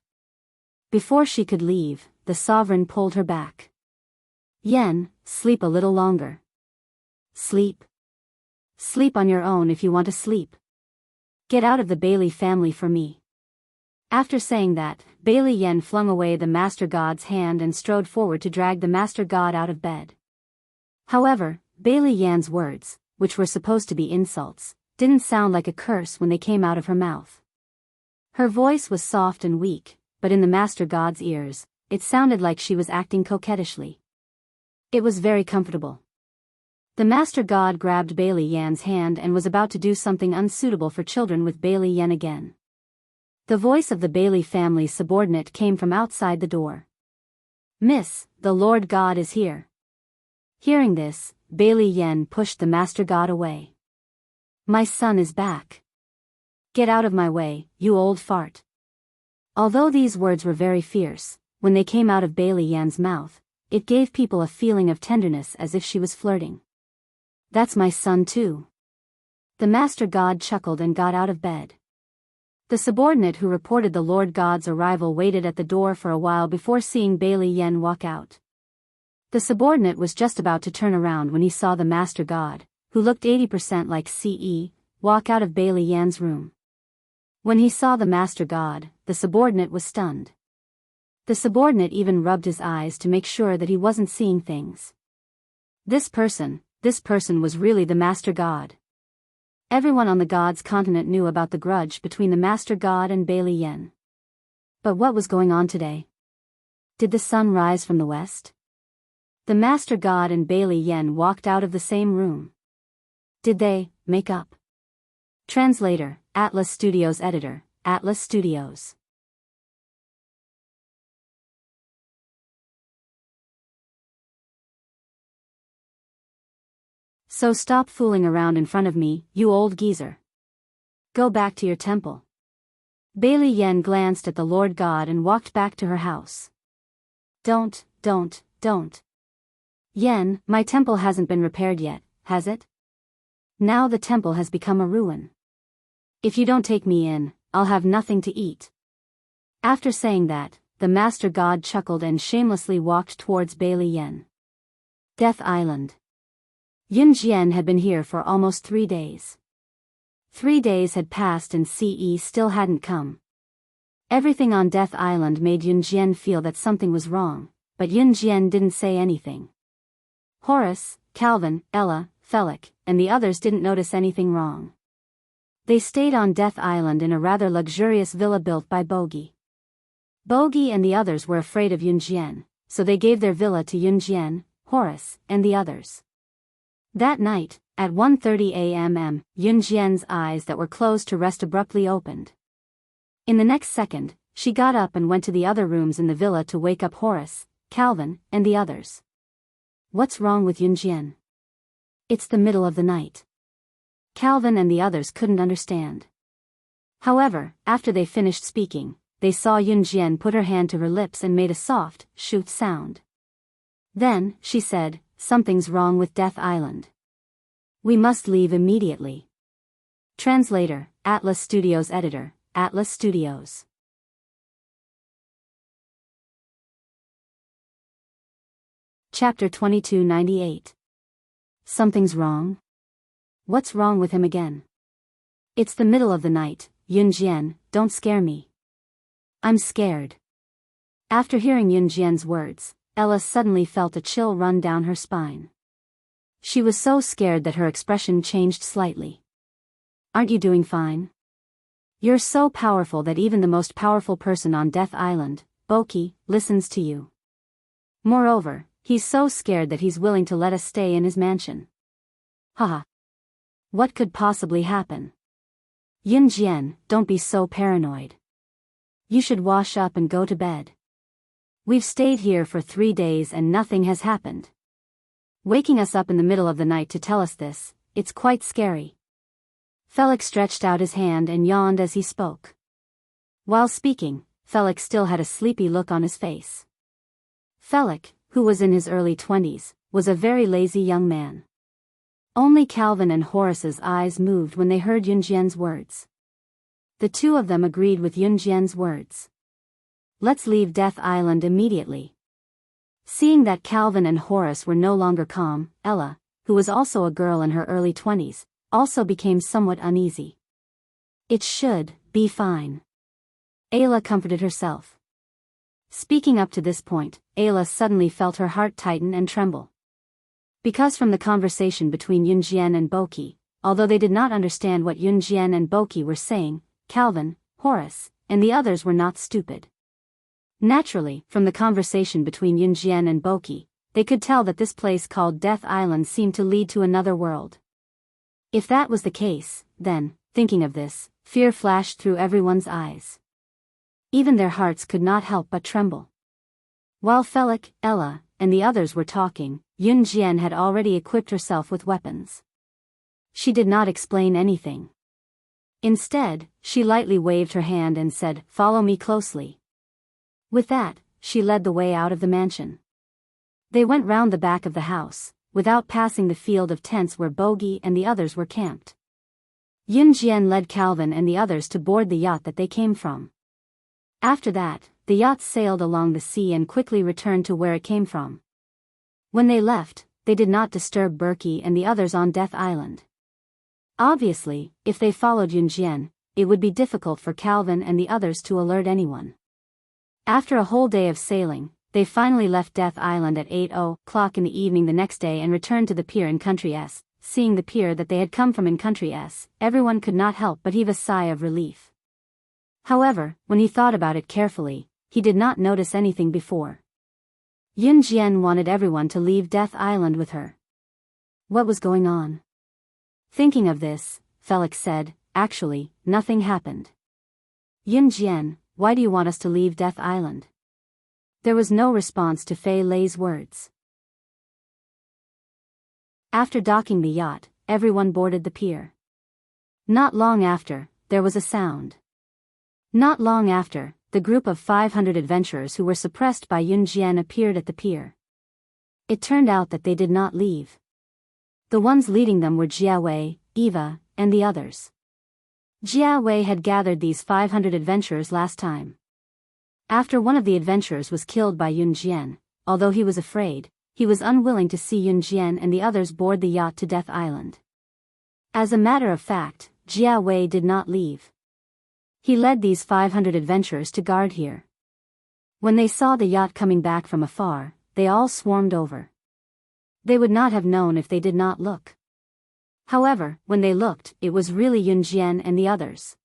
Before she could leave, the sovereign pulled her back. Yen, sleep a little longer. Sleep. Sleep on your own if you want to sleep. Get out of the Bailey family for me. After saying that, Bailey Yen flung away the Master God's hand and strode forward to drag the Master God out of bed. However, Bailey Yan's words, which were supposed to be insults, didn't sound like a curse when they came out of her mouth. Her voice was soft and weak, but in the Master God's ears, it sounded like she was acting coquettishly. It was very comfortable. The Master God grabbed Bailey Yan's hand and was about to do something unsuitable for children with Bailey Yen again. The voice of the Bailey family subordinate came from outside the door. "Miss, the Lord God is here." Hearing this, Bailey Yen pushed the Master God away. "My son is back. Get out of my way, you old fart." Although these words were very fierce, when they came out of Bailey Yan's mouth, it gave people a feeling of tenderness as if she was flirting. "That's my son too." The Master God chuckled and got out of bed. The subordinate who reported the Lord God's arrival waited at the door for a while before seeing Bailey Yen walk out. The subordinate was just about to turn around when he saw the Master God, who looked 80% like Ce, walk out of Bailey Yan's room. When he saw the Master God, the subordinate was stunned. The subordinate even rubbed his eyes to make sure that he wasn't seeing things. This person was really the Master God. Everyone on the God's continent knew about the grudge between the Master God and Bailey Yen. But what was going on today? Did the sun rise from the west? The Master God and Bailey Yen walked out of the same room. Did they make up? Translator, Atlas Studios. Editor, Atlas Studios. So stop fooling around in front of me, you old geezer. Go back to your temple. Bailey Yen glanced at the Lord God and walked back to her house. Don't. Yen, my temple hasn't been repaired yet, has it? Now the temple has become a ruin. If you don't take me in, I'll have nothing to eat. After saying that, the Master God chuckled and shamelessly walked towards Bailey Yen. Death Island. Yun Jian had been here for almost 3 days. 3 days had passed and CE still hadn't come. Everything on Death Island made Yun Jian feel that something was wrong, but Yun Jian didn't say anything. Horace, Calvin, Ella, Felix, and the others didn't notice anything wrong. They stayed on Death Island in a rather luxurious villa built by Bogey. Bogey and the others were afraid of Yun Jian, so they gave their villa to Yun Jian, Horace, and the others. That night, at 1:30 a.m., Yun Jian's eyes that were closed to rest abruptly opened. In the next second, she got up and went to the other rooms in the villa to wake up Horace, Calvin, and the others. What's wrong with Yun Jian? It's the middle of the night. Calvin and the others couldn't understand. However, after they finished speaking, they saw Yun Jian put her hand to her lips and made a soft, shoot sound. Then, she said, something's wrong with Death Island. We must leave immediately. Translator, Atlas Studios Editor, Atlas Studios. Chapter 2298. Something's wrong? What's wrong with him again? It's the middle of the night, Yun Jian, don't scare me. I'm scared. After hearing Yun Jian's words, Ella suddenly felt a chill run down her spine. She was so scared that her expression changed slightly. Aren't you doing fine? You're so powerful that even the most powerful person on Death Island, Boki, listens to you. Moreover, he's so scared that he's willing to let us stay in his mansion. Haha. What could possibly happen? Yun Jian, don't be so paranoid. You should wash up and go to bed. We've stayed here for 3 days and nothing has happened. Waking us up in the middle of the night to tell us this, it's quite scary. Felix stretched out his hand and yawned as he spoke. While speaking, Felix still had a sleepy look on his face. Felix, who was in his early 20s, was a very lazy young man. Only Calvin and Horace's eyes moved when they heard Yun Jian's words. The two of them agreed with Yun Jian's words. Let's leave Death Island immediately. Seeing that Calvin and Horace were no longer calm, Ella, who was also a girl in her early 20s, also became somewhat uneasy. It should be fine. Ayla comforted herself. Speaking up to this point, Ayla suddenly felt her heart tighten and tremble. Because from the conversation between Yun Jian and Boki, although they did not understand what Yun Jian and Boki were saying, Calvin, Horace, and the others were not stupid. Naturally, from the conversation between Yun Jian and Boki, they could tell that this place called Death Island seemed to lead to another world. If that was the case, then, thinking of this, fear flashed through everyone's eyes. Even their hearts could not help but tremble. While Felix, Ella, and the others were talking, Yun Jian had already equipped herself with weapons. She did not explain anything. Instead, she lightly waved her hand and said, "Follow me closely." With that, she led the way out of the mansion. They went round the back of the house, without passing the field of tents where Bogi and the others were camped. Yun Jian led Calvin and the others to board the yacht that they came from. After that, the yacht sailed along the sea and quickly returned to where it came from. When they left, they did not disturb Berkey and the others on Death Island. Obviously, if they followed Yun Jian, it would be difficult for Calvin and the others to alert anyone. After a whole day of sailing, they finally left Death Island at 8:00 in the evening the next day and returned to the pier in Country S. Seeing the pier that they had come from in Country S, everyone could not help but heave a sigh of relief. However, when he thought about it carefully, he did not notice anything before. Yun Jian wanted everyone to leave Death Island with her. What was going on? Thinking of this, Felix said, "Actually, nothing happened." Yun Jian, why do you want us to leave Death Island? There was no response to Fei Lei's words. After docking the yacht, everyone boarded the pier. Not long after, there was a sound. Not long after, the group of 500 adventurers who were suppressed by Yun Jian appeared at the pier. It turned out that they did not leave. The ones leading them were Jia Wei, Eva, and the others. Jia Wei had gathered these 500 adventurers last time. After one of the adventurers was killed by Yun Jian, although he was afraid, he was unwilling to see Yun Jian and the others board the yacht to Death Island. As a matter of fact, Jia Wei did not leave. He led these 500 adventurers to guard here. When they saw the yacht coming back from afar, they all swarmed over. They would not have known if they did not look. However, when they looked, it was really Yun Jian and the others.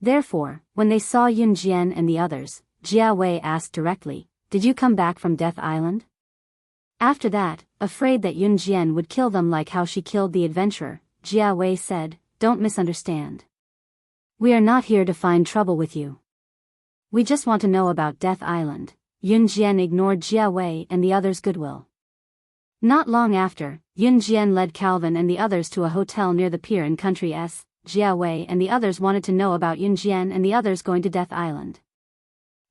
Therefore, when they saw Yun Jian and the others, Jia Wei asked directly, "Did you come back from Death Island?" After that, afraid that Yun Jian would kill them like how she killed the adventurer, Jia Wei said, "Don't misunderstand. We are not here to find trouble with you. We just want to know about Death Island." Yun Jian ignored Jia Wei and the others' goodwill. Not long after, Yun Jian led Calvin and the others to a hotel near the pier in Country S. Jia Wei and the others wanted to know about Yun Jian and the others going to Death Island.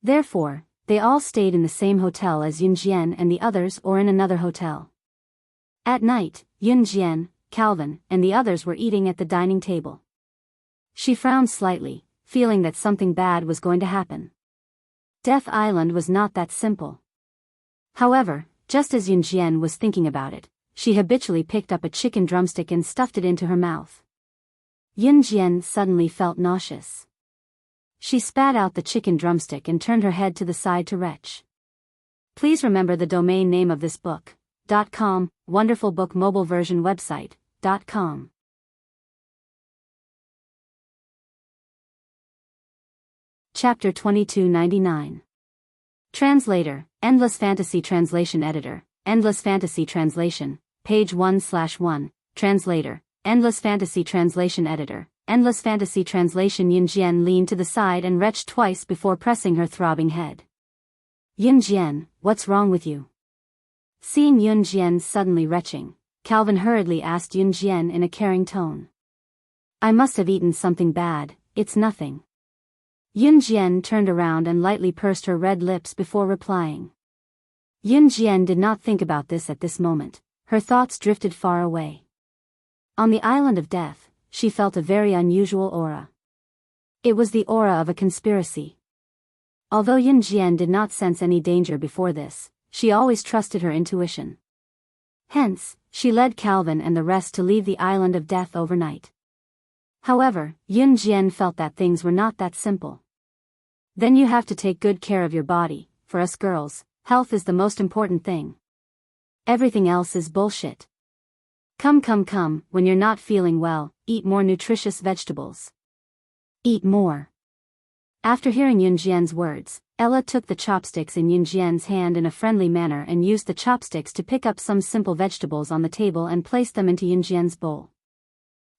Therefore, they all stayed in the same hotel as Yun Jian and the others or in another hotel. At night, Yun Jian, Calvin, and the others were eating at the dining table. She frowned slightly, feeling that something bad was going to happen. Death Island was not that simple. However, just as Yun Jian was thinking about it, she habitually picked up a chicken drumstick and stuffed it into her mouth. Yun Jian suddenly felt nauseous. She spat out the chicken drumstick and turned her head to the side to retch. Please remember the domain name of this book, .com, Wonderful Book Mobile Version Website, .com. Chapter 2299. Translator, Endless Fantasy Translation Editor, Endless Fantasy Translation, page 1/1, Translator, Endless Fantasy Translation Editor, Endless Fantasy Translation. Yun Jian leaned to the side and retched twice before pressing her throbbing head. "Yun Jian, what's wrong with you?" Seeing Yun Jian suddenly retching, Calvin hurriedly asked Yun Jian in a caring tone. "I must have eaten something bad, it's nothing." Yun Jian turned around and lightly pursed her red lips before replying. Yun Jian did not think about this at this moment, her thoughts drifted far away. On the island of death, she felt a very unusual aura. It was the aura of a conspiracy. Although Yun Jian did not sense any danger before this, she always trusted her intuition. Hence, she led Calvin and the rest to leave the island of death overnight. However, Yun Jian felt that things were not that simple. Then you have to take good care of your body. For us girls, health is the most important thing. Everything else is bullshit. Come, when you're not feeling well, eat more nutritious vegetables. Eat more. After hearing Yun Jian's words, Ella took the chopsticks in Yun Jian's hand in a friendly manner and used the chopsticks to pick up some simple vegetables on the table and place them into Yun Jian's bowl.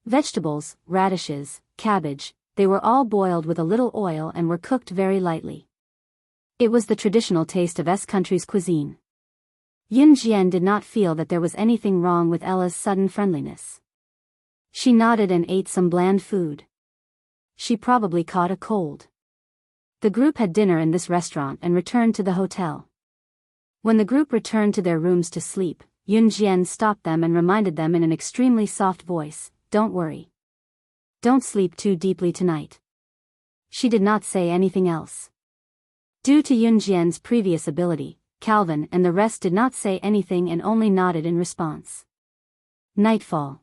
Vegetables, radishes, cabbage, they were all boiled with a little oil and were cooked very lightly. It was the traditional taste of S country's cuisine. Yun Jian did not feel that there was anything wrong with Ella's sudden friendliness. She nodded and ate some bland food. She probably caught a cold. The group had dinner in this restaurant and returned to the hotel. When the group returned to their rooms to sleep, Yun Jian stopped them and reminded them in an extremely soft voice, "Don't worry. Don't sleep too deeply tonight." She did not say anything else. Due to Yun Jian's previous ability, Calvin and the rest did not say anything and only nodded in response. Nightfall.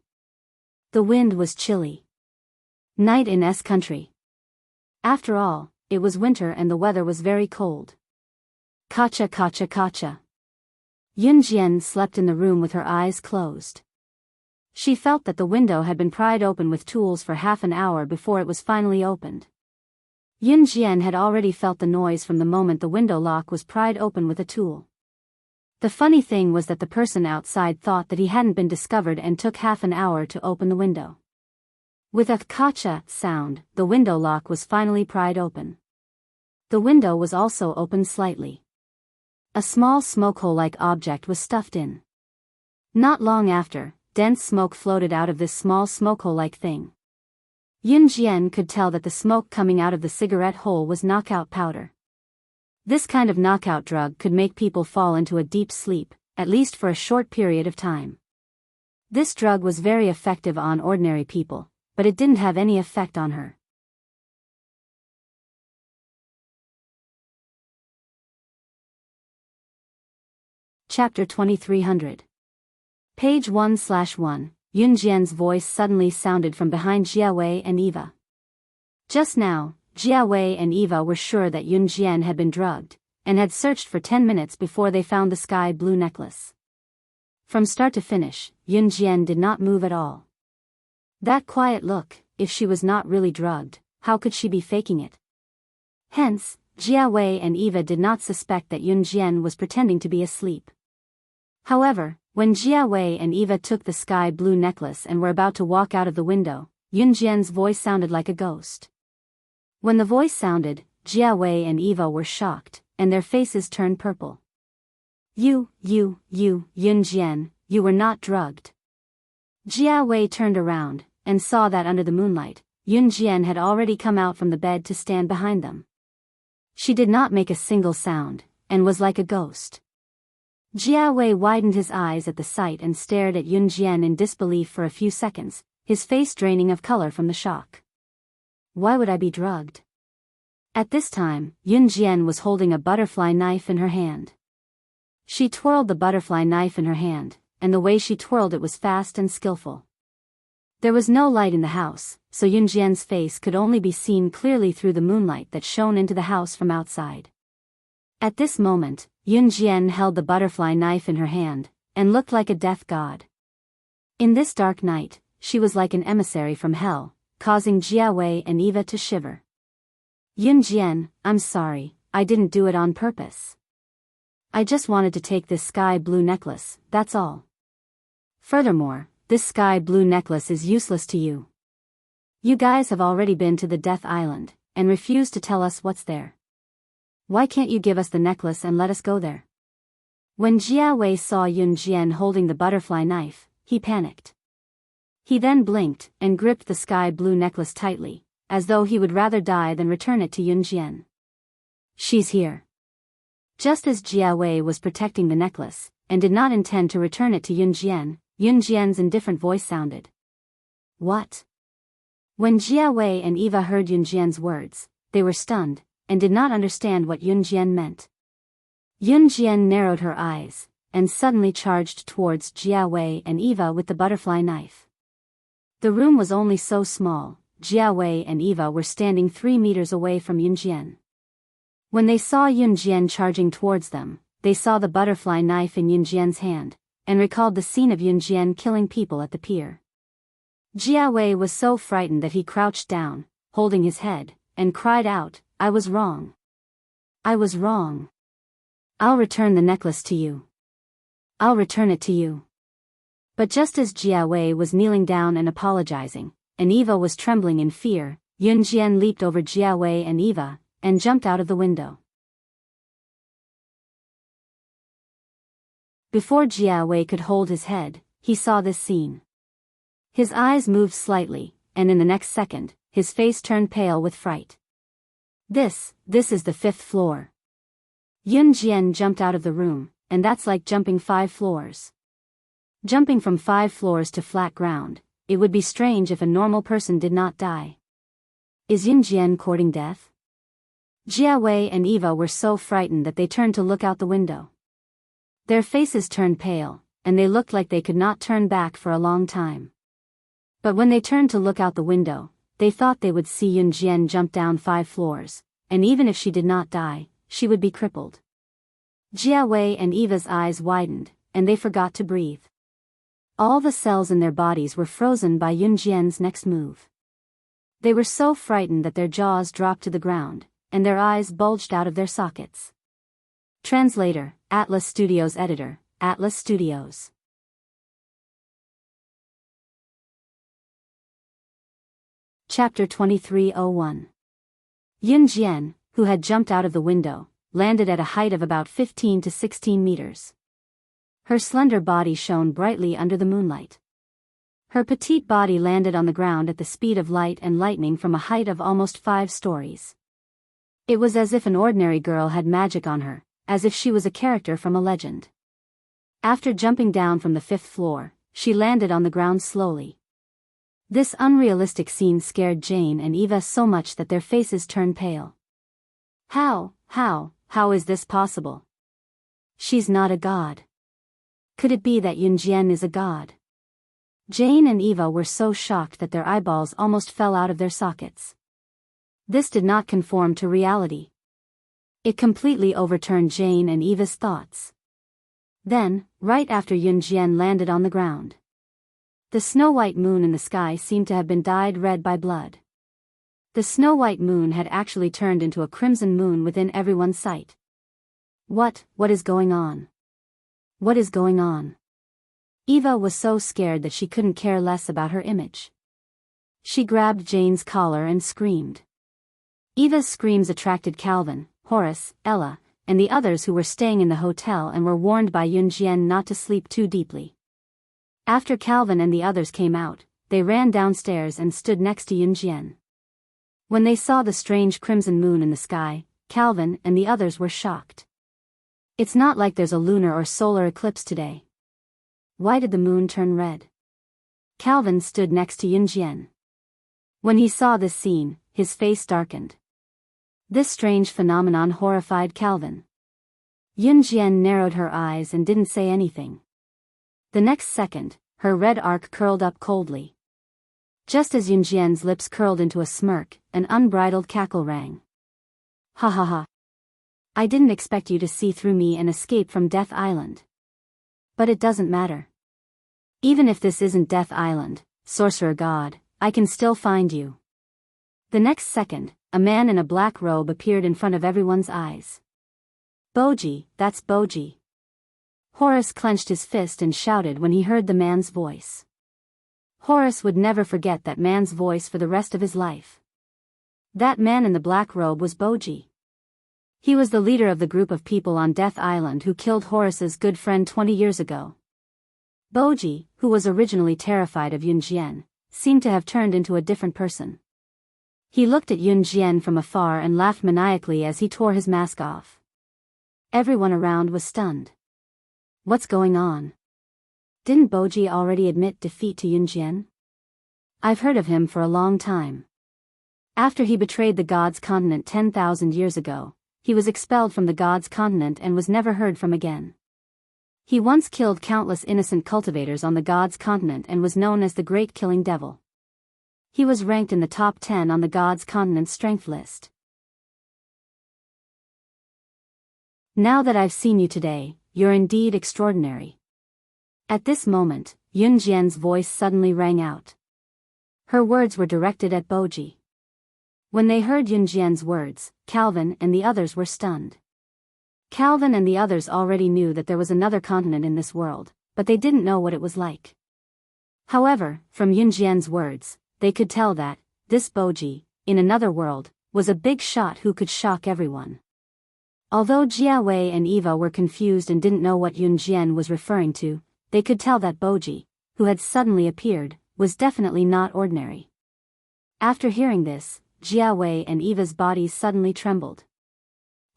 The wind was chilly. Night in S country. After all, it was winter and the weather was very cold. Kacha. Yun Jian slept in the room with her eyes closed. She felt that the window had been pried open with tools for half an hour before it was finally opened. Yun Jian had already felt the noise from the moment the window lock was pried open with a tool. The funny thing was that the person outside thought that he hadn't been discovered and took half an hour to open the window. With a kacha sound, the window lock was finally pried open. The window was also opened slightly. A small smoke hole-like object was stuffed in. Not long after, dense smoke floated out of this small smokehole-like thing. Yun Jian could tell that the smoke coming out of the cigarette hole was knockout powder. This kind of knockout drug could make people fall into a deep sleep, at least for a short period of time. This drug was very effective on ordinary people, but it didn't have any effect on her. Chapter 2300. Page 1/1. Yun Jian's voice suddenly sounded from behind Jiawei and Eva. Just now, Jiawei and Eva were sure that Yun Jian had been drugged, and had searched for 10 minutes before they found the sky blue necklace. From start to finish, Yun Jian did not move at all. That quiet look, if she was not really drugged, how could she be faking it? Hence, Jiawei and Eva did not suspect that Yun Jian was pretending to be asleep. However, when Jiawei and Eva took the sky blue necklace and were about to walk out of the window, Yun Jian's voice sounded like a ghost. When the voice sounded, Jiawei and Eva were shocked, and their faces turned purple. Yun Jian, you were not drugged. Jiawei turned around, and saw that under the moonlight, Yun Jian had already come out from the bed to stand behind them. She did not make a single sound, and was like a ghost. Jiawei widened his eyes at the sight and stared at Yun Jian in disbelief for a few seconds, his face draining of color from the shock. Why would I be drugged? At this time, Yun Jian was holding a butterfly knife in her hand. She twirled the butterfly knife in her hand, and the way she twirled it was fast and skillful. There was no light in the house, so Yun Jian's face could only be seen clearly through the moonlight that shone into the house from outside. At this moment, Yun Jian held the butterfly knife in her hand, and looked like a death god. In this dark night, she was like an emissary from hell, causing Jiawei and Eva to shiver. Yun Jian, I'm sorry, I didn't do it on purpose. I just wanted to take this sky blue necklace, that's all. Furthermore, this sky blue necklace is useless to you. You guys have already been to the Death Island, and refused to tell us what's there. Why can't you give us the necklace and let us go there? When Jiawei saw Yun Jian holding the butterfly knife, he panicked. He then blinked, and gripped the sky blue necklace tightly, as though he would rather die than return it to Yun Jian. She's here. Just as Jiawei was protecting the necklace, and did not intend to return it to Yun Jian's indifferent voice sounded. What? When Jiawei and Eva heard Yun Jian's words, they were stunned, and did not understand what Yun Jian meant. Yun Jian narrowed her eyes, and suddenly charged towards Jiawei and Eva with the butterfly knife. The room was only so small, Jiawei and Eva were standing 3 meters away from Yun Jian. When they saw Yun Jian charging towards them, they saw the butterfly knife in Yun Jian's hand, and recalled the scene of Yun Jian killing people at the pier. Jiawei was so frightened that he crouched down, holding his head, and cried out, I was wrong. I was wrong. I'll return the necklace to you. I'll return it to you. But just as Jiawei was kneeling down and apologizing, and Eva was trembling in fear, Yun Jian leaped over Jiawei and Eva, and jumped out of the window. Before Jiawei could hold his head, he saw this scene. His eyes moved slightly, and in the next second, his face turned pale with fright. This is the 5th floor. Yun Jian jumped out of the room, and that's like jumping 5 floors. Jumping from 5 floors to flat ground, it would be strange if a normal person did not die. Is Yun Jian courting death? Jiawei and Eva were so frightened that they turned to look out the window. Their faces turned pale, and they looked like they could not turn back for a long time. But when they turned to look out the window, they thought they would see Yun Jian jump down 5 floors, and even if she did not die, she would be crippled. Jiawei and Eva's eyes widened, and they forgot to breathe. All the cells in their bodies were frozen by Yun Jian's next move. They were so frightened that their jaws dropped to the ground, and their eyes bulged out of their sockets. Translator, Atlas Studios Editor, Atlas Studios. Chapter 2301. Yun Jian, who had jumped out of the window, landed at a height of about 15 to 16 meters. Her slender body shone brightly under the moonlight. Her petite body landed on the ground at the speed of light and lightning from a height of almost 5 stories. It was as if an ordinary girl had magic on her, as if she was a character from a legend. After jumping down from the 5th floor, she landed on the ground slowly. This unrealistic scene scared Jane and Eva so much that their faces turned pale. How is this possible? She's not a god. Could it be that Yunjian is a god? Jane and Eva were so shocked that their eyeballs almost fell out of their sockets. This did not conform to reality. It completely overturned Jane and Eva's thoughts. Then, right after Yunjian landed on the ground, the snow-white moon in the sky seemed to have been dyed red by blood. The snow-white moon had actually turned into a crimson moon within everyone's sight. What is going on? What is going on? Eva was so scared that she couldn't care less about her image. She grabbed Jane's collar and screamed. Eva's screams attracted Calvin, Horace, Ella, and the others who were staying in the hotel and were warned by Yunjian not to sleep too deeply. After Calvin and the others came out, they ran downstairs and stood next to Yunjian. When they saw the strange crimson moon in the sky, Calvin and the others were shocked. It's not like there's a lunar or solar eclipse today. Why did the moon turn red? Calvin stood next to Yunjian. When he saw this scene, his face darkened. This strange phenomenon horrified Calvin. Yunjian narrowed her eyes and didn't say anything. The next second, her red arc curled up coldly. Just as Yunjian's lips curled into a smirk, an unbridled cackle rang. Ha ha ha. I didn't expect you to see through me and escape from Death Island. But it doesn't matter. Even if this isn't Death Island, Sorcerer God, I can still find you. The next second, a man in a black robe appeared in front of everyone's eyes. Boji, that's Boji. Horace clenched his fist and shouted when he heard the man's voice. Horace would never forget that man's voice for the rest of his life. That man in the black robe was Boji. He was the leader of the group of people on Death Island who killed Horace's good friend 20 years ago. Boji, who was originally terrified of Yunjian, seemed to have turned into a different person. He looked at Yunjian from afar and laughed maniacally as he tore his mask off. Everyone around was stunned. What's going on? Didn't Boji already admit defeat to Yunjian? I've heard of him for a long time. After he betrayed the God's continent 10,000 years ago, he was expelled from the God's continent and was never heard from again. He once killed countless innocent cultivators on the God's continent and was known as the Great Killing Devil. He was ranked in the top 10 on the God's continent strength list. Now that I've seen you today, you're indeed extraordinary. At this moment, Yunjian's voice suddenly rang out. Her words were directed at Boji. When they heard Yunjian's words, Calvin and the others were stunned. Calvin and the others already knew that there was another continent in this world, but they didn't know what it was like. However, from Yunjian's words, they could tell that, this Boji, in another world, was a big shot who could shock everyone. Although Jia Wei and Eva were confused and didn't know what Yunjian was referring to, they could tell that Boji, who had suddenly appeared, was definitely not ordinary. After hearing this, Jia Wei and Eva's bodies suddenly trembled.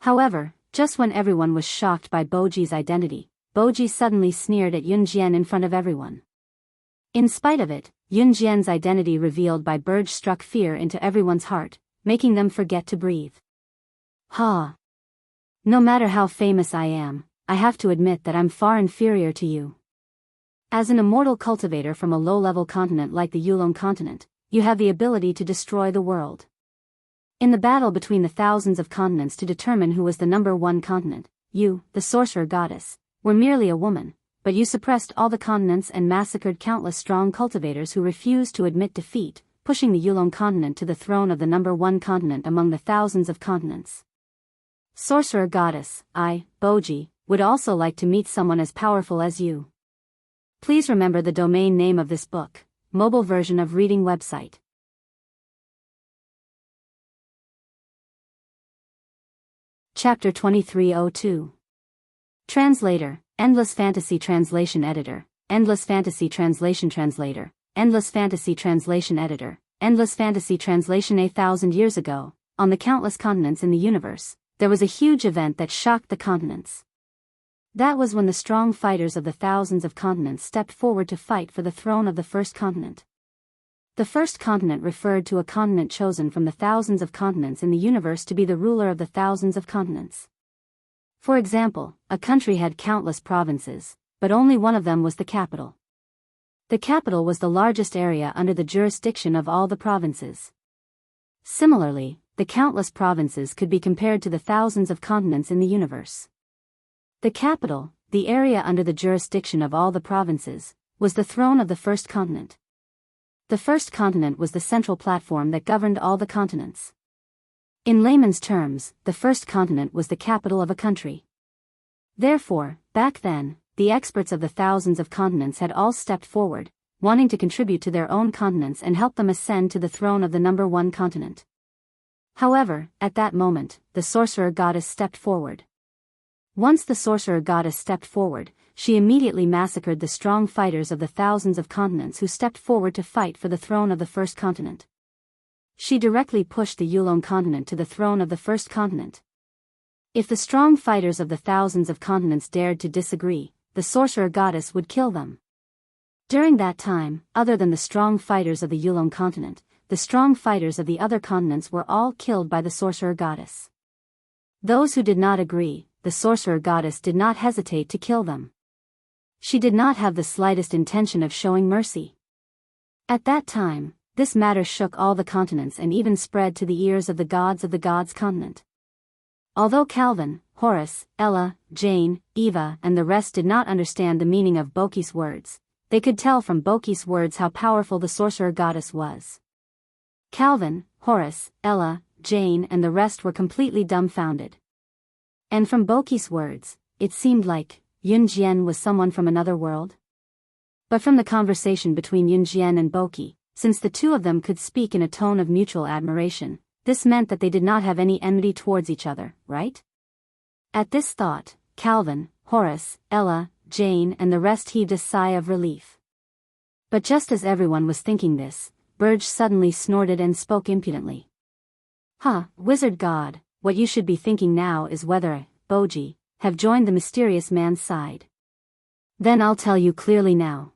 However, just when everyone was shocked by Boji's identity, Boji suddenly sneered at Yunjian in front of everyone. In spite of it, Yunjian's identity revealed by Burge struck fear into everyone's heart, making them forget to breathe. Ha! No matter how famous I am, I have to admit that I'm far inferior to you. As an immortal cultivator from a low-level continent like the Yulong continent, you have the ability to destroy the world. In the battle between the thousands of continents to determine who was the number one continent, you, the sorcerer goddess, were merely a woman, but you suppressed all the continents and massacred countless strong cultivators who refused to admit defeat, pushing the Yulong continent to the throne of the number one continent among the thousands of continents. Sorcerer goddess, I, Boji, would also like to meet someone as powerful as you. Please remember the domain name of this book, mobile version of reading website. Chapter 2302. Translator, Endless Fantasy Translation Editor, Endless Fantasy Translation Translator, Endless Fantasy Translation Editor. Endless Fantasy Translation. 1,000 years ago, on the countless continents in the universe, there was a huge event that shocked the continents. That was when the strong fighters of the thousands of continents stepped forward to fight for the throne of the first continent. The first continent referred to a continent chosen from the thousands of continents in the universe to be the ruler of the thousands of continents. For example, a country had countless provinces, but only one of them was the capital. The capital was the largest area under the jurisdiction of all the provinces. Similarly, the countless provinces could be compared to the thousands of continents in the universe. The capital, the area under the jurisdiction of all the provinces, was the throne of the first continent. The first continent was the central platform that governed all the continents. In layman's terms, the first continent was the capital of a country. Therefore, back then, the experts of the thousands of continents had all stepped forward, wanting to contribute to their own continents and help them ascend to the throne of the number one continent. However, at that moment, the sorcerer goddess stepped forward. Once the sorcerer goddess stepped forward, she immediately massacred the strong fighters of the thousands of continents who stepped forward to fight for the throne of the first continent. She directly pushed the Yulon continent to the throne of the first continent. If the strong fighters of the thousands of continents dared to disagree, the sorcerer goddess would kill them. During that time, other than the strong fighters of the Yulon continent, the strong fighters of the other continents were all killed by the sorcerer goddess. Those who did not agree, the sorcerer goddess did not hesitate to kill them. She did not have the slightest intention of showing mercy. At that time, this matter shook all the continents and even spread to the ears of the gods continent. Although Calvin, Horace, Ella, Jane, Eva and the rest did not understand the meaning of Boki's words, they could tell from Boki's words how powerful the sorcerer goddess was. Calvin, Horace, Ella, Jane and the rest were completely dumbfounded. And from Boki's words, it seemed like Yun Jian was someone from another world. But from the conversation between Yun Jian and Boki, since the two of them could speak in a tone of mutual admiration, this meant that they did not have any enmity towards each other, right? At this thought, Calvin, Horace, Ella, Jane and the rest heaved a sigh of relief. But just as everyone was thinking this, Burge suddenly snorted and spoke impudently. Wizard god, what you should be thinking now is whether I, Boji, have joined the mysterious man's side. Then I'll tell you clearly now.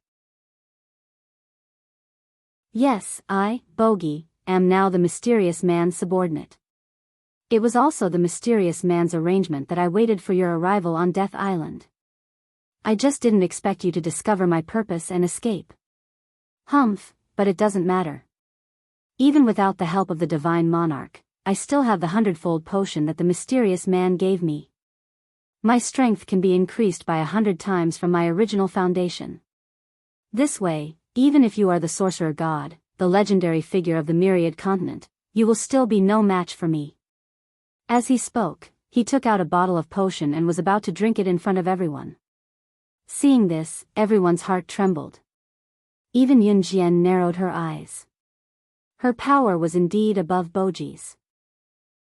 Yes, I, Bogi, am now the mysterious man's subordinate. It was also the mysterious man's arrangement that I waited for your arrival on Death Island. I just didn't expect you to discover my purpose and escape. Humph, but it doesn't matter. Even without the help of the divine monarch, I still have the 100-fold potion that the mysterious man gave me. My strength can be increased by 100 times from my original foundation. This way, even if you are the sorcerer god, the legendary figure of the myriad continent, you will still be no match for me. As he spoke, he took out a bottle of potion and was about to drink it in front of everyone. Seeing this, everyone's heart trembled. Even Yun Jian narrowed her eyes. Her power was indeed above Boji's.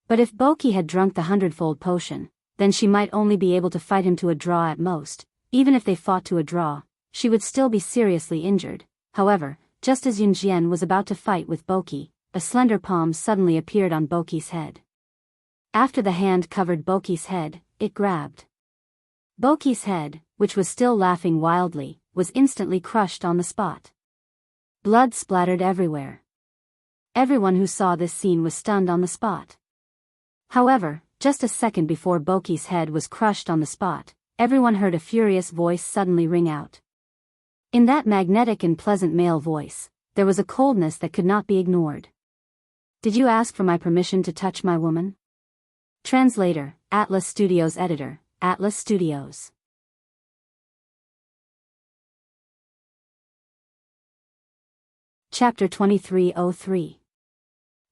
But if Boki had drunk the 100-fold potion, then she might only be able to fight him to a draw at most. Even if they fought to a draw, she would still be seriously injured. However, just as Yun Jian was about to fight with Boki, a slender palm suddenly appeared on Boki's head. After the hand covered Boki's head, it grabbed. Boki's head, which was still laughing wildly, was instantly crushed on the spot. Blood splattered everywhere. Everyone who saw this scene was stunned on the spot. However, just a second before Boki's head was crushed on the spot, everyone heard a furious voice suddenly ring out. In that magnetic and pleasant male voice, there was a coldness that could not be ignored. Did you ask for my permission to touch my woman? Translator, Atlas Studios Editor, Atlas Studios. Chapter 2303.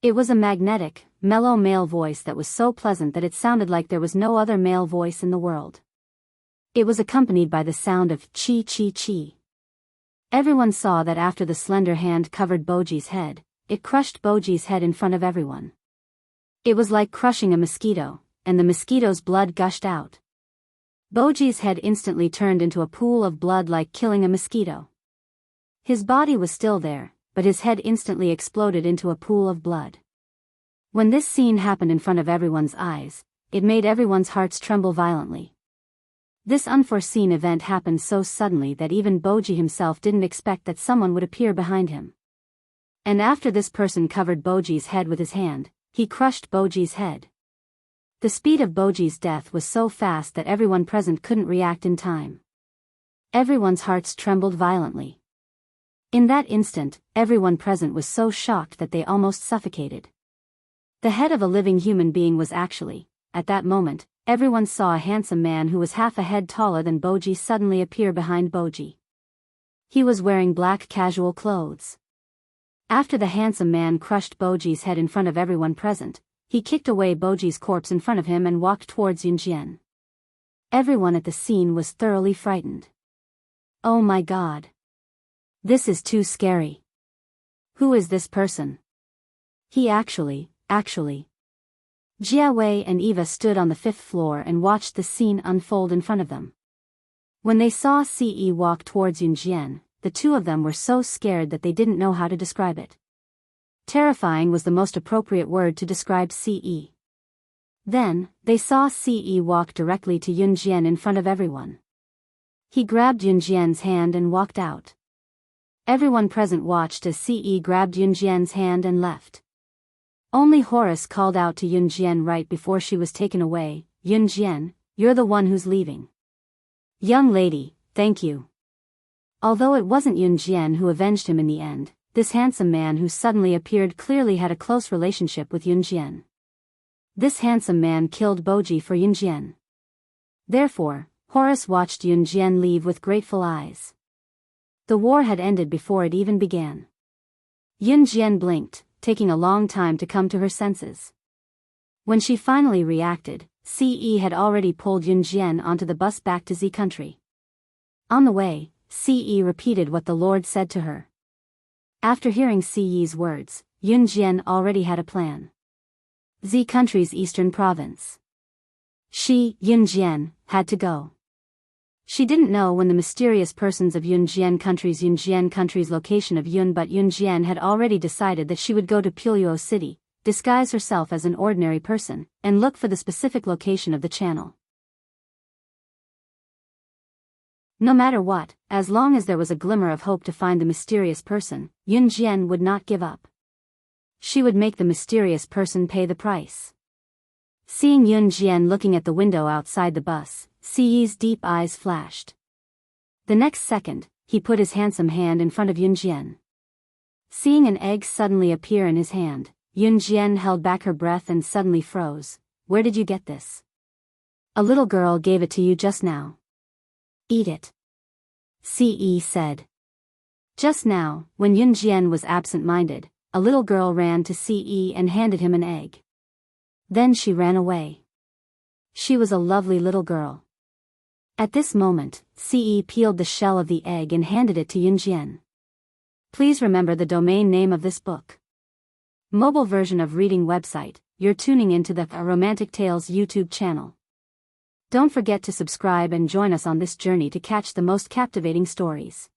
It was a magnetic, mellow male voice that was so pleasant that it sounded like there was no other male voice in the world. It was accompanied by the sound of chi chi chi. Everyone saw that after the slender hand covered Boji's head, it crushed Boji's head in front of everyone. It was like crushing a mosquito, and the mosquito's blood gushed out. Boji's head instantly turned into a pool of blood like killing a mosquito. His body was still there, but his head instantly exploded into a pool of blood. When this scene happened in front of everyone's eyes, it made everyone's hearts tremble violently. This unforeseen event happened so suddenly that even Boji himself didn't expect that someone would appear behind him. And after this person covered Boji's head with his hand, he crushed Boji's head. The speed of Boji's death was so fast that everyone present couldn't react in time. Everyone's hearts trembled violently. In that instant, everyone present was so shocked that they almost suffocated. The head of a living human being was actually, at that moment, everyone saw a handsome man who was half a head taller than Boji suddenly appear behind Boji. He was wearing black casual clothes. After the handsome man crushed Boji's head in front of everyone present, he kicked away Boji's corpse in front of him and walked towards Yunjian. Everyone at the scene was thoroughly frightened. Oh my God! This is too scary. Who is this person? He actually. Jia Wei and Eva stood on the 5th floor and watched the scene unfold in front of them. When they saw Ce walk towards Yunjian, the two of them were so scared that they didn't know how to describe it. Terrifying was the most appropriate word to describe Ce. Then, they saw Ce walk directly to Yunjian in front of everyone. He grabbed Yunjian's hand and walked out. Everyone present watched as Ce grabbed Yunjian's hand and left. Only Horace called out to Yunjian right before she was taken away, "Yunjian, you're the one who's leaving." "Young lady, thank you." Although it wasn't Yunjian who avenged him in the end, this handsome man who suddenly appeared clearly had a close relationship with Yunjian. This handsome man killed Boji for Yunjian. Therefore, Horace watched Yunjian leave with grateful eyes. The war had ended before it even began. Yunjian blinked, taking a long time to come to her senses. When she finally reacted, Ce had already pulled Yunjian onto the bus back to Z country. On the way, Ce repeated what the Lord said to her. After hearing Ce's words, Yunjian already had a plan. Z country's eastern province. She, Yunjian, had to go. She didn't know when the mysterious persons of Yunjian country's location of Yun, but Yunjian had already decided that she would go to Puyo City, disguise herself as an ordinary person, and look for the specific location of the channel. No matter what, as long as there was a glimmer of hope to find the mysterious person, Yunjian would not give up. She would make the mysterious person pay the price. Seeing Yunjian looking at the window outside the bus, Ce's deep eyes flashed. The next second, he put his handsome hand in front of Yunjian. Seeing an egg suddenly appear in his hand, Yunjian held back her breath and suddenly froze. "Where did you get this?" "A little girl gave it to you just now." "Eat it," Ce said. Just now, when Yunjian was absent-minded, a little girl ran to Ce and handed him an egg. Then she ran away. She was a lovely little girl. At this moment, Ce peeled the shell of the egg and handed it to Yunjian. Please remember the domain name of this book. Mobile version of reading website. You're tuning into the Romantic Tales YouTube channel. Don't forget to subscribe and join us on this journey to catch the most captivating stories.